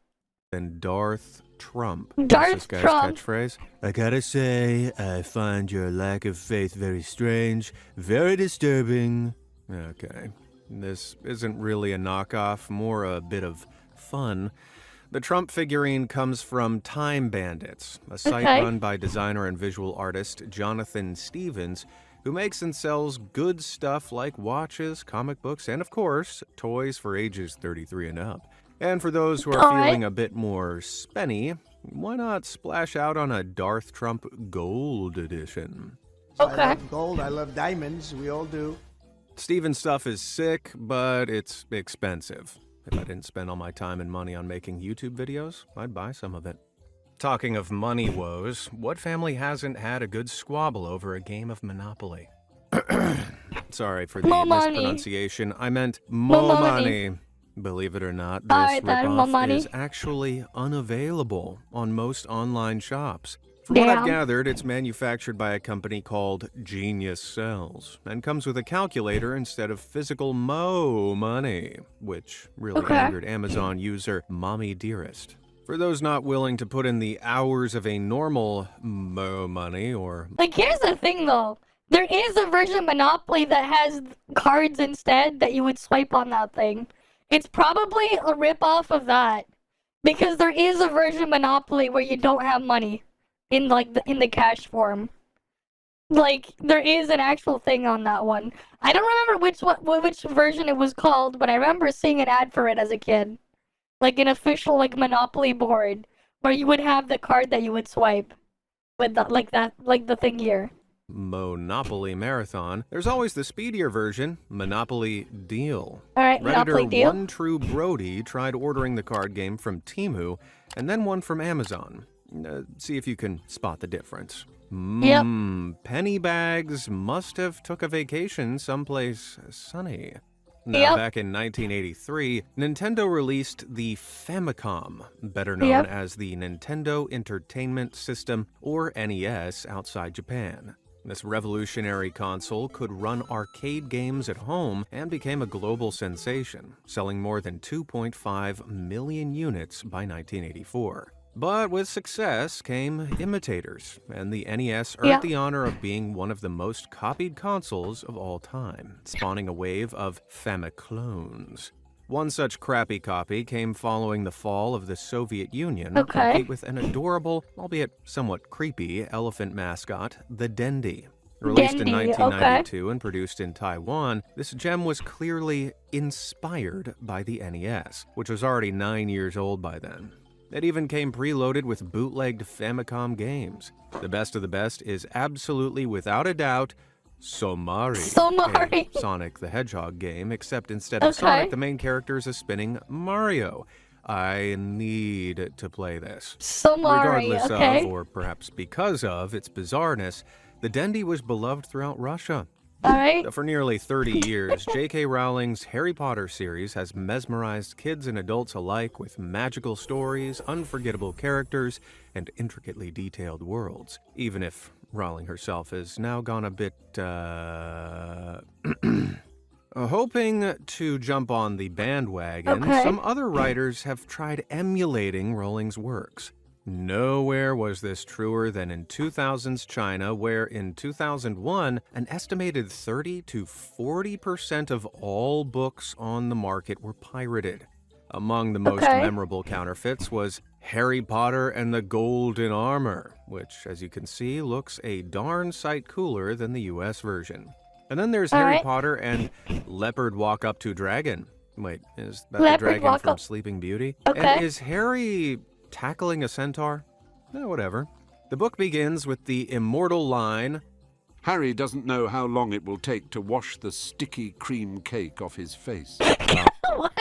Speaker 17: than Darth Trump.
Speaker 1: Darth
Speaker 17: This guy's
Speaker 1: Trump.
Speaker 17: catchphrase. I gotta say, I find your lack of faith very strange, very disturbing. Okay, this isn't really a knockoff, more a bit of fun. The Trump figurine comes from Time Bandits, a site run by designer and visual artist Jonathan Stevens, who makes and sells good stuff like watches, comic books, and of course, toys for ages 33 and up. And for those who are feeling a bit more spenny, why not splash out on a Darth Trump Gold Edition?
Speaker 8: I love gold, I love diamonds, we all do.
Speaker 17: Steven's stuff is sick, but it's expensive. If I didn't spend all my time and money on making YouTube videos, I'd buy some of it. Talking of money woes, what family hasn't had a good squabble over a game of Monopoly? Sorry for the
Speaker 1: Mo money.
Speaker 17: mispronunciation. I meant
Speaker 1: Mo
Speaker 17: mo
Speaker 1: money.
Speaker 17: money. Believe it or not,
Speaker 1: Alright
Speaker 17: this
Speaker 1: then, mo
Speaker 17: ripoff
Speaker 1: money.
Speaker 17: is actually unavailable on most online shops. From what I've
Speaker 1: Damn.
Speaker 17: gathered, it's manufactured by a company called Genius Cells and comes with a calculator instead of physical mo money, which really angered Amazon user Mommy Dearest. For those not willing to put in the hours of a normal mo money or...
Speaker 1: Like, here's the thing, though. There is a version of Monopoly that has cards instead that you would swipe on that thing. It's probably a ripoff of that. Because there is a version of Monopoly where you don't have money in, like, in the cash form. Like, there is an actual thing on that one. I don't remember which version it was called, but I remember seeing an ad for it as a kid. Like an official, like, Monopoly board where you would have the card that you would swipe with the, like the thing here.
Speaker 17: Monopoly Marathon. There's always the speedier version, Monopoly Deal.
Speaker 1: Alright, Monopoly
Speaker 17: Redditor
Speaker 1: Deal.
Speaker 17: One True Brody tried ordering the card game from Temu and then one from Amazon. See if you can spot the difference. Penny bags must have took a vacation someplace sunny. Now, back in 1983, Nintendo released the Famicom, better known as the Nintendo Entertainment System, or NES, outside Japan. This revolutionary console could run arcade games at home and became a global sensation, selling more than 2.5 million units by 1984. But with success came imitators, and the NES earned the honor of being one of the most copied consoles of all time, spawning a wave of Famiclones. One such crappy copy came following the fall of the Soviet Union, complete with an adorable, albeit somewhat creepy, elephant mascot, the Dendy. Released in 1992 and produced in Taiwan, this gem was clearly inspired by the NES, which was already 9 years old by then. It even came preloaded with bootlegged Famicom games. The best of the best is absolutely, without a doubt, Somari, a Sonic the Hedgehog game, except instead of Sonic, the main character is a spinning Mario. I need to play this. Regardless of, or perhaps because of, its bizarreness, the Dendy was beloved throughout Russia. For nearly 30 years, J.K. Rowling's Harry Potter series has mesmerized kids and adults alike with magical stories, unforgettable characters, and intricately detailed worlds, even if Rowling herself has now gone a bit, hoping to jump on the bandwagon, some other writers have tried emulating Rowling's works. Nowhere was this truer than in 2000's China, where in 2001, an estimated 30 to 40% of all books on the market were pirated. Among the most memorable counterfeits was Harry Potter and the Golden Armor, which, as you can see, looks a darn sight cooler than the US version. And then there's Harry Potter and Leopard Walk Up to Dragon. Wait, is that the dragon from Sleeping Beauty? And is Harry tackling a centaur? Whatever. The book begins with the immortal line,
Speaker 18: Harry doesn't know how long it will take to wash the sticky cream cake off his face.
Speaker 1: What?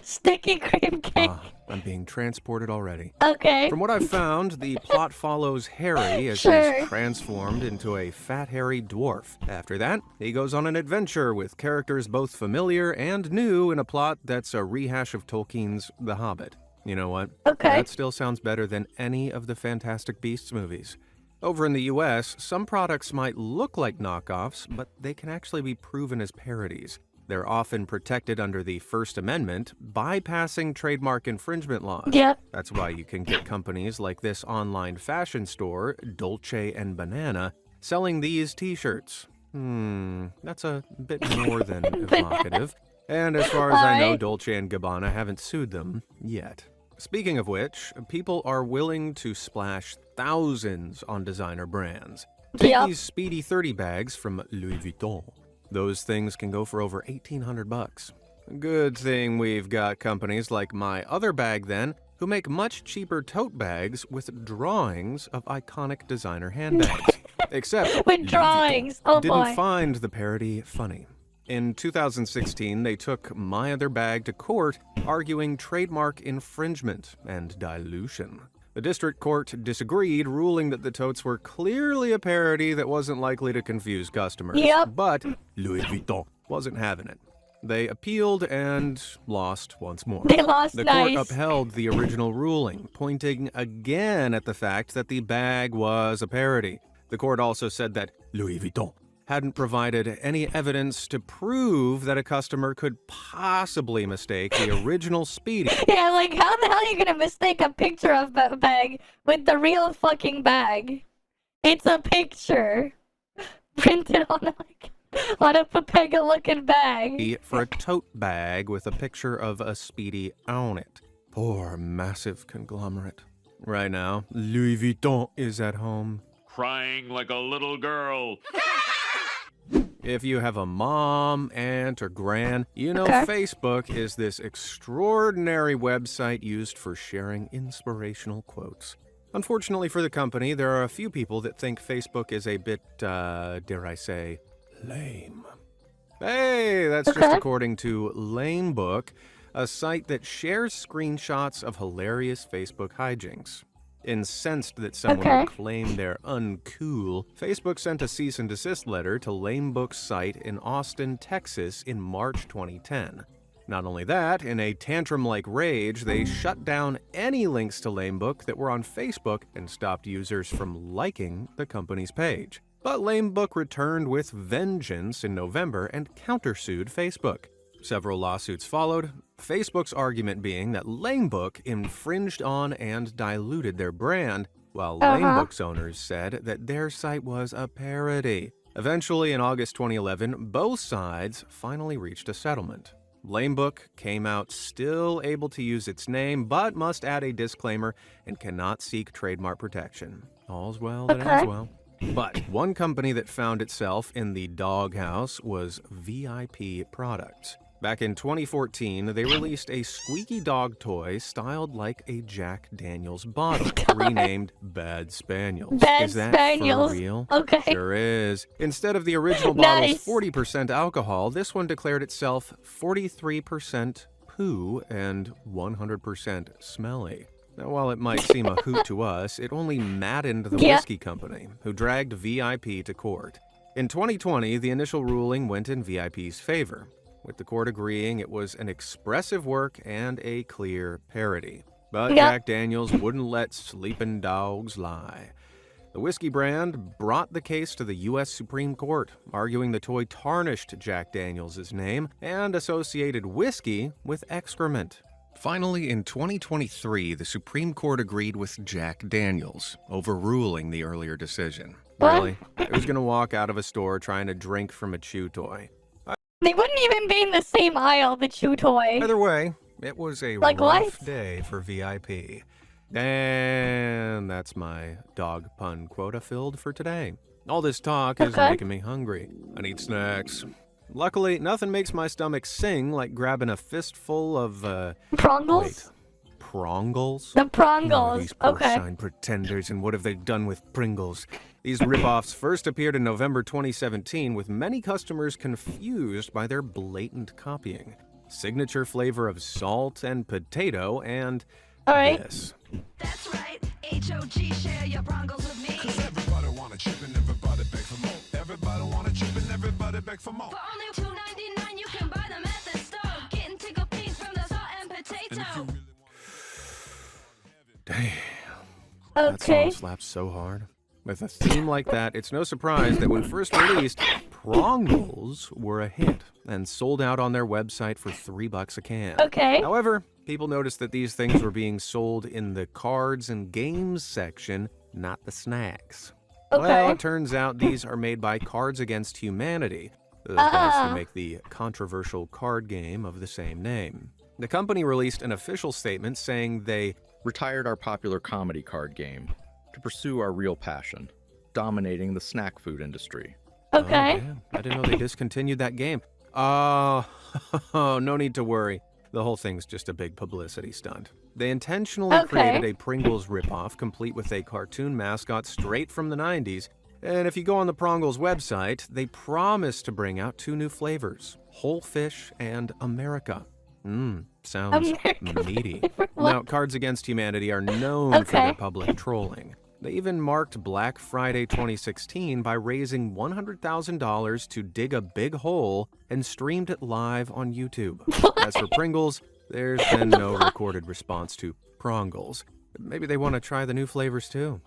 Speaker 1: Sticky cream cake?
Speaker 17: I'm being transported already.
Speaker 1: Okay.
Speaker 17: From what I've found, the plot follows Harry as he's transformed into a fat, hairy dwarf. After that, he goes on an adventure with characters both familiar and new in a plot that's a rehash of Tolkien's The Hobbit. You know what? That still sounds better than any of the Fantastic Beasts movies. Over in the US, some products might look like knockoffs, but they can actually be proven as parodies. They're often protected under the First Amendment, bypassing trademark infringement laws. That's why you can get companies like this online fashion store, Dolce & Banana, selling these t-shirts. That's a bit more than evocative. And as far as I know, Dolce & Gabbana haven't sued them yet. Speaking of which, people are willing to splash thousands on designer brands. Take these Speedy 30 bags from Louis Vuitton. Those things can go for over $1,800. Good thing we've got companies like My Other Bag then, who make much cheaper tote bags with drawings of iconic designer handbags. Except
Speaker 1: with drawings,
Speaker 17: didn't find the parody funny. In 2016, they took My Other Bag to court, arguing trademark infringement and dilution. The district court disagreed, ruling that the totes were clearly a parody that wasn't likely to confuse customers.
Speaker 1: Yep.
Speaker 17: But Louis Vuitton wasn't having it. They appealed and lost once more.
Speaker 1: They lost.
Speaker 17: The
Speaker 1: Nice.
Speaker 17: court upheld the original ruling, pointing again at the fact that the bag was a parody. The court also said that Louis Vuitton hadn't provided any evidence to prove that a customer could possibly mistake the original Speedy.
Speaker 1: Yeah, like how the hell are you gonna mistake a picture of a bag with the real fucking bag? It's a picture printed on a Papega-looking bag.
Speaker 17: For a tote bag with a picture of a Speedy on it. Poor massive conglomerate. Right now, Louis Vuitton is at home,
Speaker 19: crying like a little girl.
Speaker 17: If you have a mom, aunt, or gran, you know Facebook is this extraordinary website used for sharing inspirational quotes. Unfortunately for the company, there are a few people that think Facebook is a bit, dare I say, lame. Hey, that's just according to Lamebook, a site that shares screenshots of hilarious Facebook hijinks. Incensed that someone would claim they're uncool, Facebook sent a cease and desist letter to Lamebook's site in Austin, Texas in March 2010. Not only that, in a tantrum-like rage, they shut down any links to Lamebook that were on Facebook and stopped users from liking the company's page. But Lamebook returned with vengeance in November and countersued Facebook. Several lawsuits followed, Facebook's argument being that Lamebook infringed on and diluted their brand, while Lamebook's owners said that their site was a parody. Eventually, in August 2011, both sides finally reached a settlement. Lamebook came out still able to use its name, but must add a disclaimer and cannot seek trademark protection. All's well that ends well. But one company that found itself in the doghouse was VIP Products. Back in 2014, they released a squeaky dog toy styled like a Jack Daniels bottle, renamed Bad Spaniels. Is that for real?
Speaker 1: Okay.
Speaker 17: Sure is. Instead of the original bottle's 40% alcohol, this one declared itself 43% poo and 100% smelly. Now, while it might seem a hoot to us, it only maddened the whiskey company, who dragged VIP to court. In 2020, the initial ruling went in VIP's favor, with the court agreeing it was an expressive work and a clear parody. But Jack Daniels wouldn't let sleeping dogs lie. The whiskey brand brought the case to the U.S. Supreme Court, arguing the toy tarnished Jack Daniels' name and associated whiskey with excrement. Finally, in 2023, the Supreme Court agreed with Jack Daniels, overruling the earlier decision. Really? It was going to walk out of a store trying to drink from a chew toy.
Speaker 1: They wouldn't even be in the same aisle, the chew toy.
Speaker 17: Either way, it was a rough day for VIP. And that's my dog pun quota filled for today. All this talk is making me hungry. I need snacks. Luckily, nothing makes my stomach sing like grabbing a fistful of,
Speaker 1: Prongles?
Speaker 17: Wait, Prongles?
Speaker 1: The Prongles,
Speaker 17: These porcine pretenders, and what have they done with Pringles? These ripoffs first appeared in November 2017, with many customers confused by their blatant copying. Signature flavor of salt and potato, and this.
Speaker 8: That's right. H-O-G, share your Prongles with me. 'Cause everybody wanna chip and everybody beg for more. Everybody wanna chip and everybody beg for more. For only $2.99, you can buy them at the store. Getting tickle pink from the salt and potato.
Speaker 17: Damn. That song slaps so hard. With a theme like that, it's no surprise that when first released, Prongles were a hit and sold out on their website for $3 a can. However, people noticed that these things were being sold in the cards and games section, not the snacks. Well, it turns out these are made by Cards Against Humanity, those guys who make the controversial card game of the same name. The company released an official statement saying they
Speaker 20: retired our popular comedy card game to pursue our real passion, dominating the snack food industry.
Speaker 17: Oh, I didn't know they discontinued that game. Oh, no need to worry. The whole thing's just a big publicity stunt. They intentionally created a Pringles ripoff, complete with a cartoon mascot straight from the 90s. And if you go on the Prongles website, they promise to bring out 2 new flavors, Whole Fish and America. Sounds meaty. Now, Cards Against Humanity are known for their public trolling. They even marked Black Friday 2016 by raising $100,000 to dig a big hole and streamed it live on YouTube. As for Pringles, there's been no recorded response to Prongles. Maybe they want to try the new flavors too.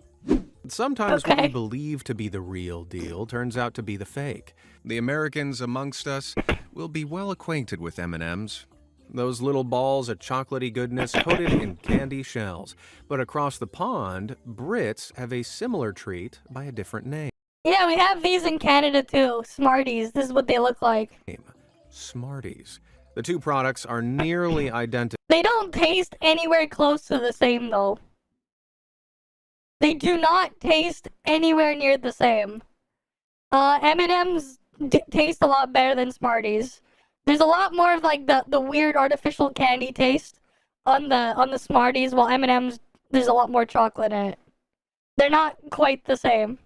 Speaker 17: Sometimes what we believe to be the real deal turns out to be the fake. The Americans amongst us will be well acquainted with M&Ms. Those little balls of chocolatey goodness coated in candy shells. But across the pond, Brits have a similar treat by a different name.
Speaker 1: Yeah, we have these in Canada too. Smarties. This is what they look like.
Speaker 17: Smarties. The two products are nearly identical.
Speaker 1: They don't taste anywhere close to the same though. They do not taste anywhere near the same. M&M's taste a lot better than Smarties. There's a lot more of like the weird artificial candy taste on the Smarties, while M&M's there's a lot more chocolate in it. They're not quite the same.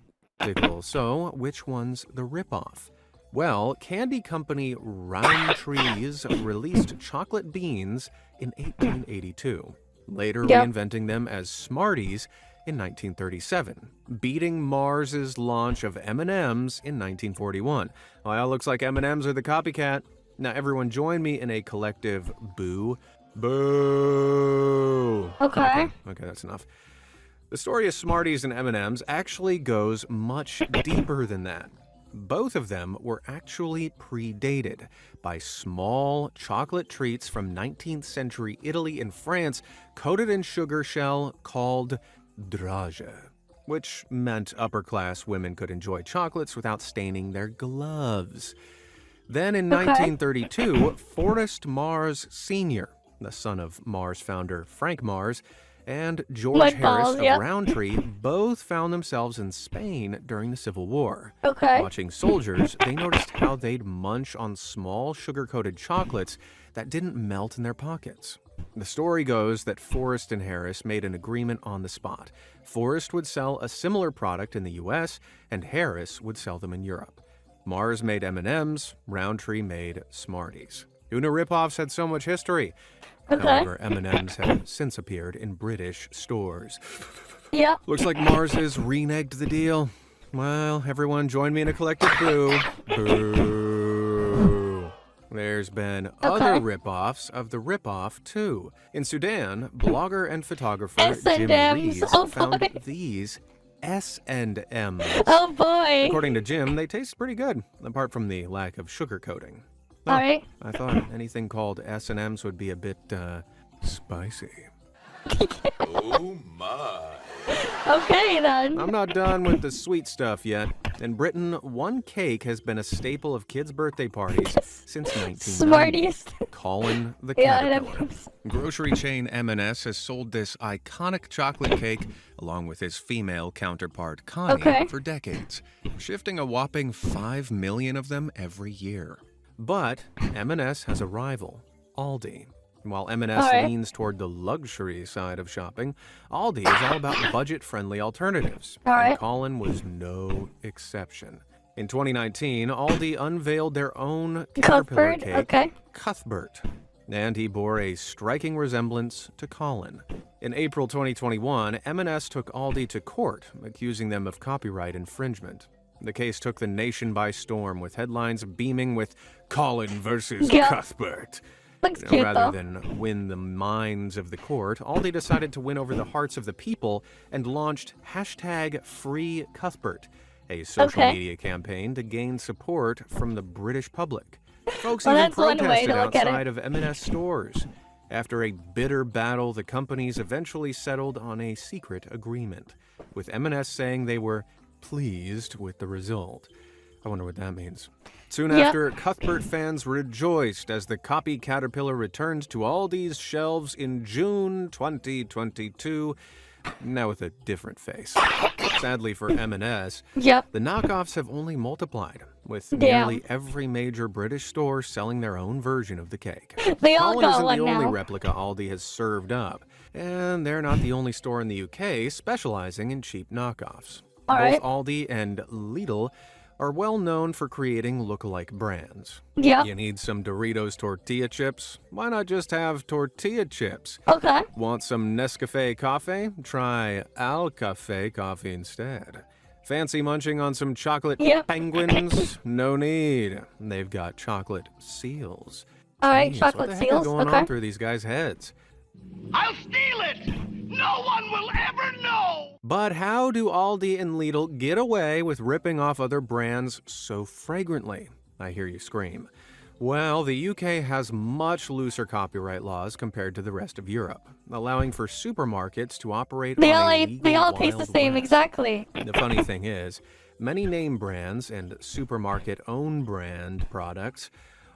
Speaker 17: So, which one's the ripoff? Well, candy company Reinx released chocolate beans in 1882, later reinventing them as Smarties in 1937, beating Mars's launch of M&M's in 1941. Well, looks like M&M's are the copycat. Now, everyone join me in a collective boo. Boo! Okay, that's enough. The story of Smarties and M&M's actually goes much deeper than that. Both of them were actually predated by small chocolate treats from 19th century Italy and France coated in sugar shell called drage, which meant upper-class women could enjoy chocolates without staining their gloves. Then in 1932, Forrest Mars Sr., the son of Mars founder Frank Mars, and George Harris of Roundtree both found themselves in Spain during the Civil War. Watching soldiers, they noticed how they'd munch on small sugar-coated chocolates that didn't melt in their pockets. The story goes that Forrest and Harris made an agreement on the spot. Forrest would sell a similar product in the US, and Harris would sell them in Europe. Mars made M&M's, Roundtree made Smarties. Who knew ripoffs had so much history? However, M&M's have since appeared in British stores. Looks like Mars has reneged the deal. Well, everyone join me in a collective boo. Boo. There's been other ripoffs of the ripoff, too. In Sudan, blogger and photographer Jim Reeves found these S&M's.
Speaker 1: Oh boy!
Speaker 17: According to Jim, they taste pretty good, apart from the lack of sugar coating.
Speaker 1: Alright.
Speaker 17: I thought anything called S&M's would be a bit, spicy.
Speaker 19: Oh my.
Speaker 1: Okay then.
Speaker 17: I'm not done with the sweet stuff yet. In Britain, one cake has been a staple of kids' birthday parties since 1990.
Speaker 1: Smarties.
Speaker 17: Colin the Caterpillar. Grocery chain M&S has sold this iconic chocolate cake along with his female counterpart Connie for decades, shifting a whopping 5 million of them every year. But M&S has a rival, Aldi. While M&S leans toward the luxury side of shopping, Aldi is all about budget-friendly alternatives. And Colin was no exception. In 2019, Aldi unveiled their own Caterpillar cake, Cuthbert, and he bore a striking resemblance to Colin. In April 2021, M&S took Aldi to court, accusing them of copyright infringement. The case took the nation by storm, with headlines beaming with Colin versus Cuthbert. Rather than win the minds of the court, Aldi decided to win over the hearts of the people and launched #FreeCuthbert, a social media campaign to gain support from the British public. Folks even protested outside of M&S stores. After a bitter battle, the companies eventually settled on a secret agreement, with M&S saying they were pleased with the result. I wonder what that means. Soon after, Cuthbert fans rejoiced as the copy Caterpillar returned to Aldi's shelves in June 2022, now with a different face. Sadly for M&S, the knockoffs have only multiplied, with nearly every major British store selling their own version of the cake. Colin isn't the only replica Aldi has served up, and they're not the only store in the UK specializing in cheap knockoffs. Both Aldi and Lidl are well known for creating lookalike brands.
Speaker 1: Yeah.
Speaker 17: You need some Doritos tortilla chips? Why not just have tortilla chips?
Speaker 1: Okay.
Speaker 17: Want some Nescafe coffee? Try Al Cafe coffee instead. Fancy munching on some chocolate penguins? No need. They've got chocolate seals.
Speaker 1: All right,
Speaker 17: Jeez,
Speaker 1: chocolate
Speaker 17: what the heck
Speaker 1: seals.
Speaker 17: is going
Speaker 1: Okay.
Speaker 17: on through these guys' heads?
Speaker 8: I'll steal it! No one will ever know!
Speaker 17: But how do Aldi and Lidl get away with ripping off other brands so fragrantly? I hear you scream. Well, the UK has much looser copyright laws compared to the rest of Europe, allowing for supermarkets to operate
Speaker 1: They
Speaker 17: on
Speaker 1: all
Speaker 17: a
Speaker 1: they all taste the
Speaker 17: Wild
Speaker 1: same,
Speaker 17: West.
Speaker 1: exactly.
Speaker 17: The funny thing is, many name brands and supermarket-owned brand products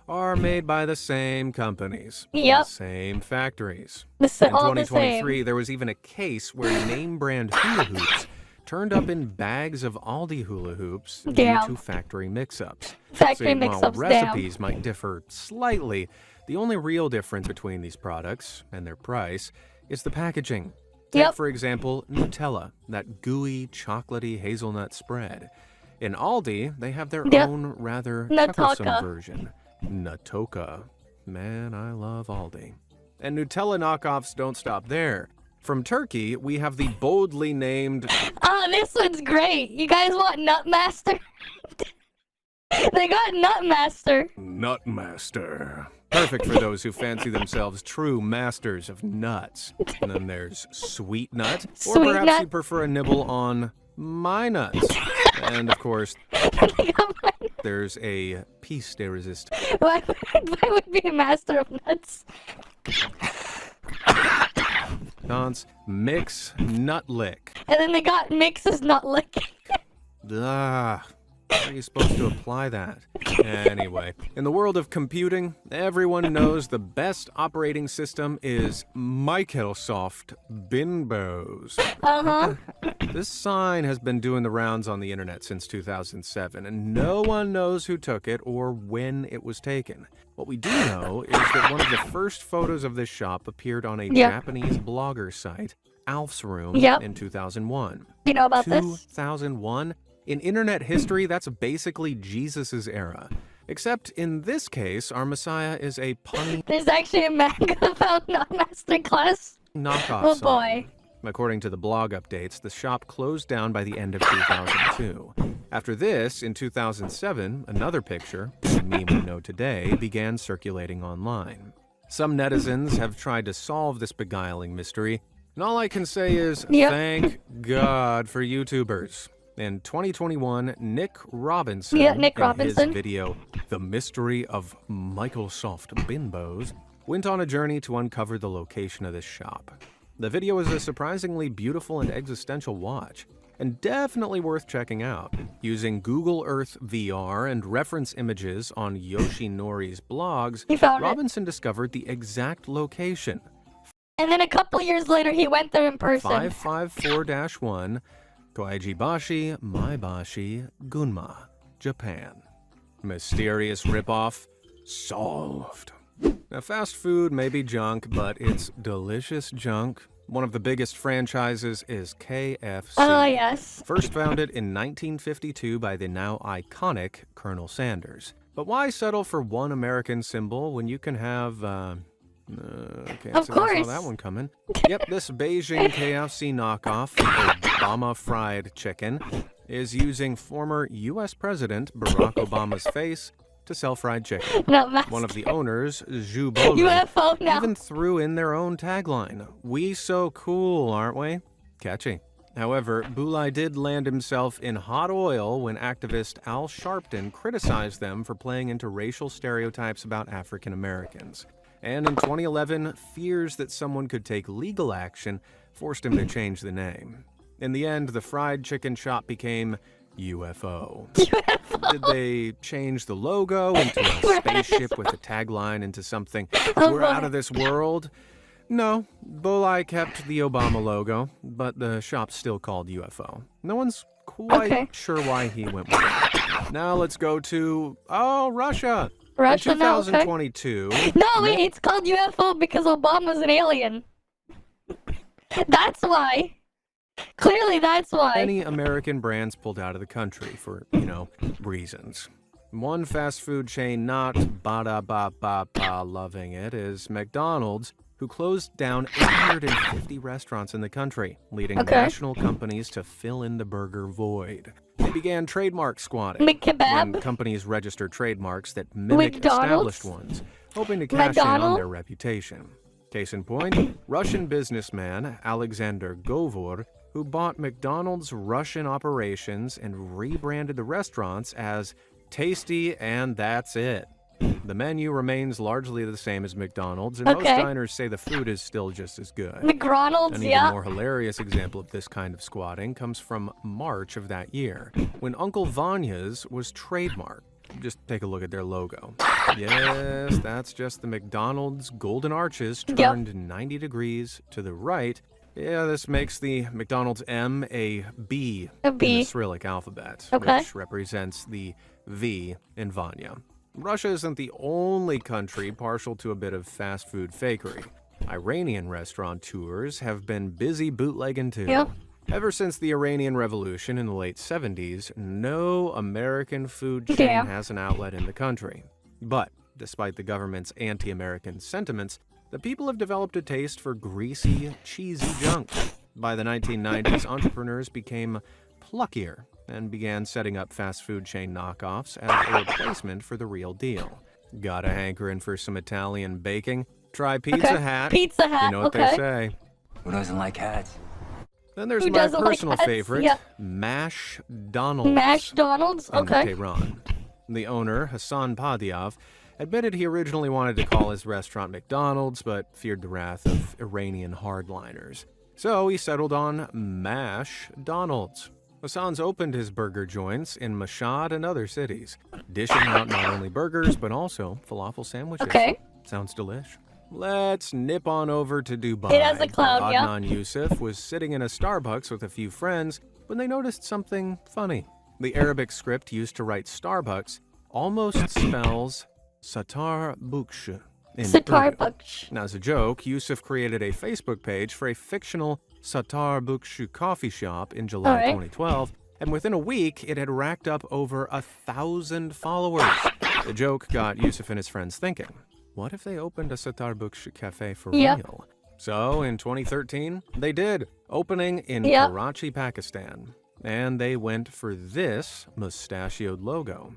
Speaker 17: are made by the same companies,
Speaker 1: Yep.
Speaker 17: the same factories.
Speaker 1: The sa-
Speaker 17: In
Speaker 1: all the
Speaker 17: 2023,
Speaker 1: same.
Speaker 17: there was even a case where name brand hula hoops turned up in bags of Aldi hula hoops due
Speaker 1: Damn.
Speaker 17: to factory mix-ups.
Speaker 1: Factory
Speaker 17: See,
Speaker 1: mix-ups,
Speaker 17: while
Speaker 1: damn.
Speaker 17: recipes might differ slightly, the only real difference between these products and their price is the packaging. Take,
Speaker 1: Yep.
Speaker 17: for example, Nutella, that gooey, chocolatey hazelnut spread. In Aldi, they have their
Speaker 1: Yep.
Speaker 17: own rather
Speaker 1: Nutaka.
Speaker 17: chucklesome version. Natoka. Man, I love Aldi. And Nutella knockoffs don't stop there. From Turkey, we have the boldly named...
Speaker 1: Oh, this one's great. You guys want Nutmaster? They got Nutmaster.
Speaker 17: Nutmaster. Perfect for those who fancy themselves true masters of nuts. And then there's Sweet Nut. Or
Speaker 1: Sweet
Speaker 17: perhaps
Speaker 1: Nut.
Speaker 17: you prefer a nibble on my nuts. And of course, there's a piece de resistance.
Speaker 1: Why would be a master of nuts?
Speaker 17: Mix Nut Lick.
Speaker 1: And then they got Mix's Nut Lick.
Speaker 17: Ah, how are you supposed to apply that? Anyway, in the world of computing, everyone knows the best operating system is Microsoft Windows.
Speaker 1: Uh-huh.
Speaker 17: This sign has been doing the rounds on the internet since 2007, and no one knows who took it or when it was taken. What we do know is that one of the first photos of this shop appeared on a
Speaker 1: Yep.
Speaker 17: Japanese blogger site, Alf's Room,
Speaker 1: Yep.
Speaker 17: in 2001.
Speaker 1: You know about this?
Speaker 17: 2001? In internet history, that's basically Jesus' era. Except in this case, our Messiah is a punny
Speaker 1: There's actually a manga about Nutmaster class.
Speaker 17: knockoff
Speaker 1: Oh
Speaker 17: sign.
Speaker 1: boy.
Speaker 17: According to the blog updates, the shop closed down by the end of 2002. After this, in 2007, another picture, a meme we know today, began circulating online. Some netizens have tried to solve this beguiling mystery, and all I can say is
Speaker 1: Yep.
Speaker 17: thank God for YouTubers. In 2021, Nick Robinson,
Speaker 1: Yeah, Nick
Speaker 17: in
Speaker 1: Robinson.
Speaker 17: his video, The Mystery of Microsoft Windows, went on a journey to uncover the location of this shop. The video is a surprisingly beautiful and existential watch, and definitely worth checking out. Using Google Earth VR and reference images on Yoshinori's blogs,
Speaker 1: He found it.
Speaker 17: Robinson discovered the exact location,
Speaker 1: And then a couple years later, he went there in person.
Speaker 17: 554-1, Koijibashi, Maebashi, Gunma, Japan. Mysterious ripoff solved. Now, fast food may be junk, but it's delicious junk. One of the biggest franchises is KFC.
Speaker 1: Oh, yes.
Speaker 17: First founded in 1952 by the now iconic Colonel Sanders. But why settle for one American symbol when you can have, can't
Speaker 1: Of
Speaker 17: say I
Speaker 1: course.
Speaker 17: saw that one coming. Yep, this Beijing KFC knockoff, Obama fried chicken, is using former U.S. President Barack Obama's face to sell fried chicken.
Speaker 1: Nutmaster.
Speaker 17: One of the owners, Zhu Bolu,
Speaker 1: UFO now.
Speaker 17: even threw in their own tagline, "We so cool, aren't we?" Catchy. However, Bulai did land himself in hot oil when activist Al Sharpton criticized them for playing into racial stereotypes about African Americans. And in 2011, fears that someone could take legal action forced him to change the name. In the end, the fried chicken shop became UFO. Did they change the logo into a spaceship with a tagline into something "We're out of this world"? No, Bulai kept the Obama logo, but the shop's still called UFO. No one's quite sure why he went with it. Now let's go to, Russia.
Speaker 1: Russia
Speaker 17: In
Speaker 1: now, okay.
Speaker 17: 2022.
Speaker 1: No, wait, it's called UFO because Obama's an alien. That's why. Clearly, that's why.
Speaker 17: Many American brands pulled out of the country for, reasons. One fast food chain not ba-da-ba-ba-ba loving it is McDonald's, who closed down 850 restaurants in the country, leading national companies to fill in the burger void. They began trademark squatting, when companies register trademarks that mimic established ones, hoping to cash in on their reputation. Case in point, Russian businessman Alexander Govor, who bought McDonald's Russian operations and rebranded the restaurants as Tasty and That's It. The menu remains largely the same as McDonald's, and most diners say the food is still just as good.
Speaker 1: McDonald's,
Speaker 17: An even more hilarious example of this kind of squatting comes from March of that year, when Uncle Vanya's was trademarked. Just take a look at their logo. Yes, that's just the McDonald's golden arches turned 90 degrees to the right. Yeah, this makes the McDonald's M a B in the Cyrillic alphabet, which represents the V in Vanya. Russia isn't the only country partial to a bit of fast food fakery. Iranian restaurateurs have been busy bootlegging too. Ever since the Iranian Revolution in the late 70s, no American food chain has an outlet in the country. But, despite the government's anti-American sentiments, the people have developed a taste for greasy, cheesy junk. By the 1990s, entrepreneurs became pluckier and began setting up fast food chain knockoffs as a replacement for the real deal. Got a hankering for some Italian baking? Try Pizza Hut.
Speaker 1: Pizza Hut,
Speaker 17: you know what they say.
Speaker 19: Who doesn't like hats?
Speaker 17: Then there's my personal favorite, Mash Donald's.
Speaker 1: Mash Donald's?
Speaker 17: In Tehran. The owner, Hassan Padiav, admitted he originally wanted to call his restaurant McDonald's, but feared the wrath of Iranian hardliners. So he settled on Mash Donald's. Hassan's opened his burger joints in Mashhad and other cities, dishing out not only burgers, but also falafel sandwiches. Sounds delish. Let's nip on over to Dubai.
Speaker 1: It has a cloud,
Speaker 17: Adnan Yusuf was sitting in a Starbucks with a few friends when they noticed something funny. The Arabic script used to write Starbucks almost spells Satar Buksh in Urdu. Now, as a joke, Yusuf created a Facebook page for a fictional Satar Buksh coffee shop in July 2012, and within a week, it had racked up over 1,000 followers. The joke got Yusuf and his friends thinking, what if they opened a Satar Buksh cafe for real? So, in 2013, they did, opening in Karachi, Pakistan. And they went for this mustachioed logo.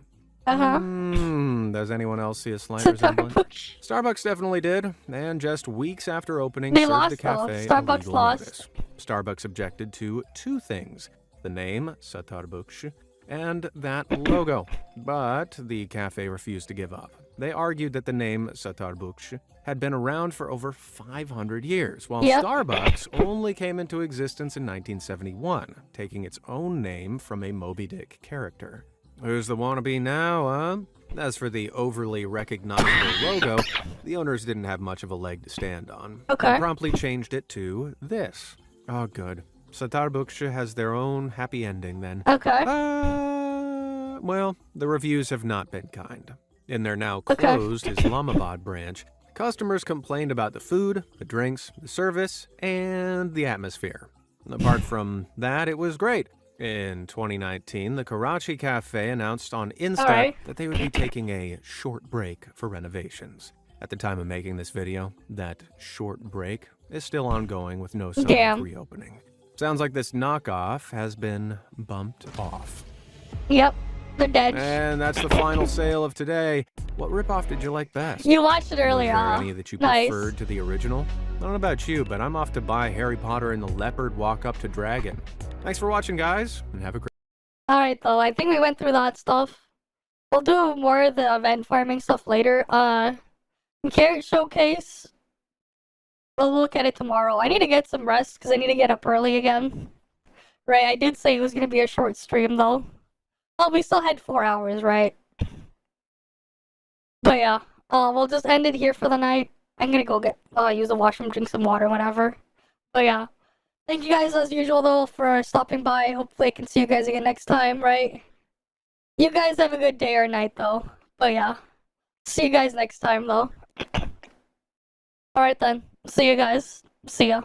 Speaker 17: Does anyone else see a slight resemblance? Starbucks definitely did, and just weeks after opening, served the cafe a legal notice. Starbucks objected to two things: the name Satar Buksh and that logo, but the cafe refused to give up. They argued that the name Satar Buksh had been around for over 500 years, while Starbucks only came into existence in 1971, taking its own name from a Moby Dick character. Who's the wannabe now, huh? As for the overly recognizable logo, the owners didn't have much of a leg to stand on. They promptly changed it to this. Oh, good. Satar Buksh has their own happy ending then. Well, the reviews have not been kind. In their now closed Islamabad branch, customers complained about the food, the drinks, the service, and the atmosphere. Apart from that, it was great. In 2019, the Karachi Cafe announced on Insta that they would be taking a short break for renovations. At the time of making this video, that short break is still ongoing with no sign of reopening. Sounds like this knockoff has been bumped off.
Speaker 1: Yep, they're dead.
Speaker 17: And that's the final sale of today. What ripoff did you like best?
Speaker 1: You watched it earlier.
Speaker 17: Was there any that you preferred to the original? I don't know about you, but I'm off to buy Harry Potter and the Leopard Walk Up to Dragon. Thanks for watching, guys, and have a great...
Speaker 1: Alright, though, I think we went through that stuff. We'll do more of the event farming stuff later. Carrot Showcase. We'll look at it tomorrow. I need to get some rest, because I need to get up early again. Right, I did say it was going to be a short stream, though. Well, we still had 4 hours, right? But yeah, we'll just end it here for the night. I'm gonna go get, use the washroom, drink some water, whatever. But yeah. Thank you guys, as usual, though, for stopping by. Hopefully I can see you guys again next time, right? You guys have a good day or night, though. But yeah. See you guys next time, though. Alright then. See you guys. See ya.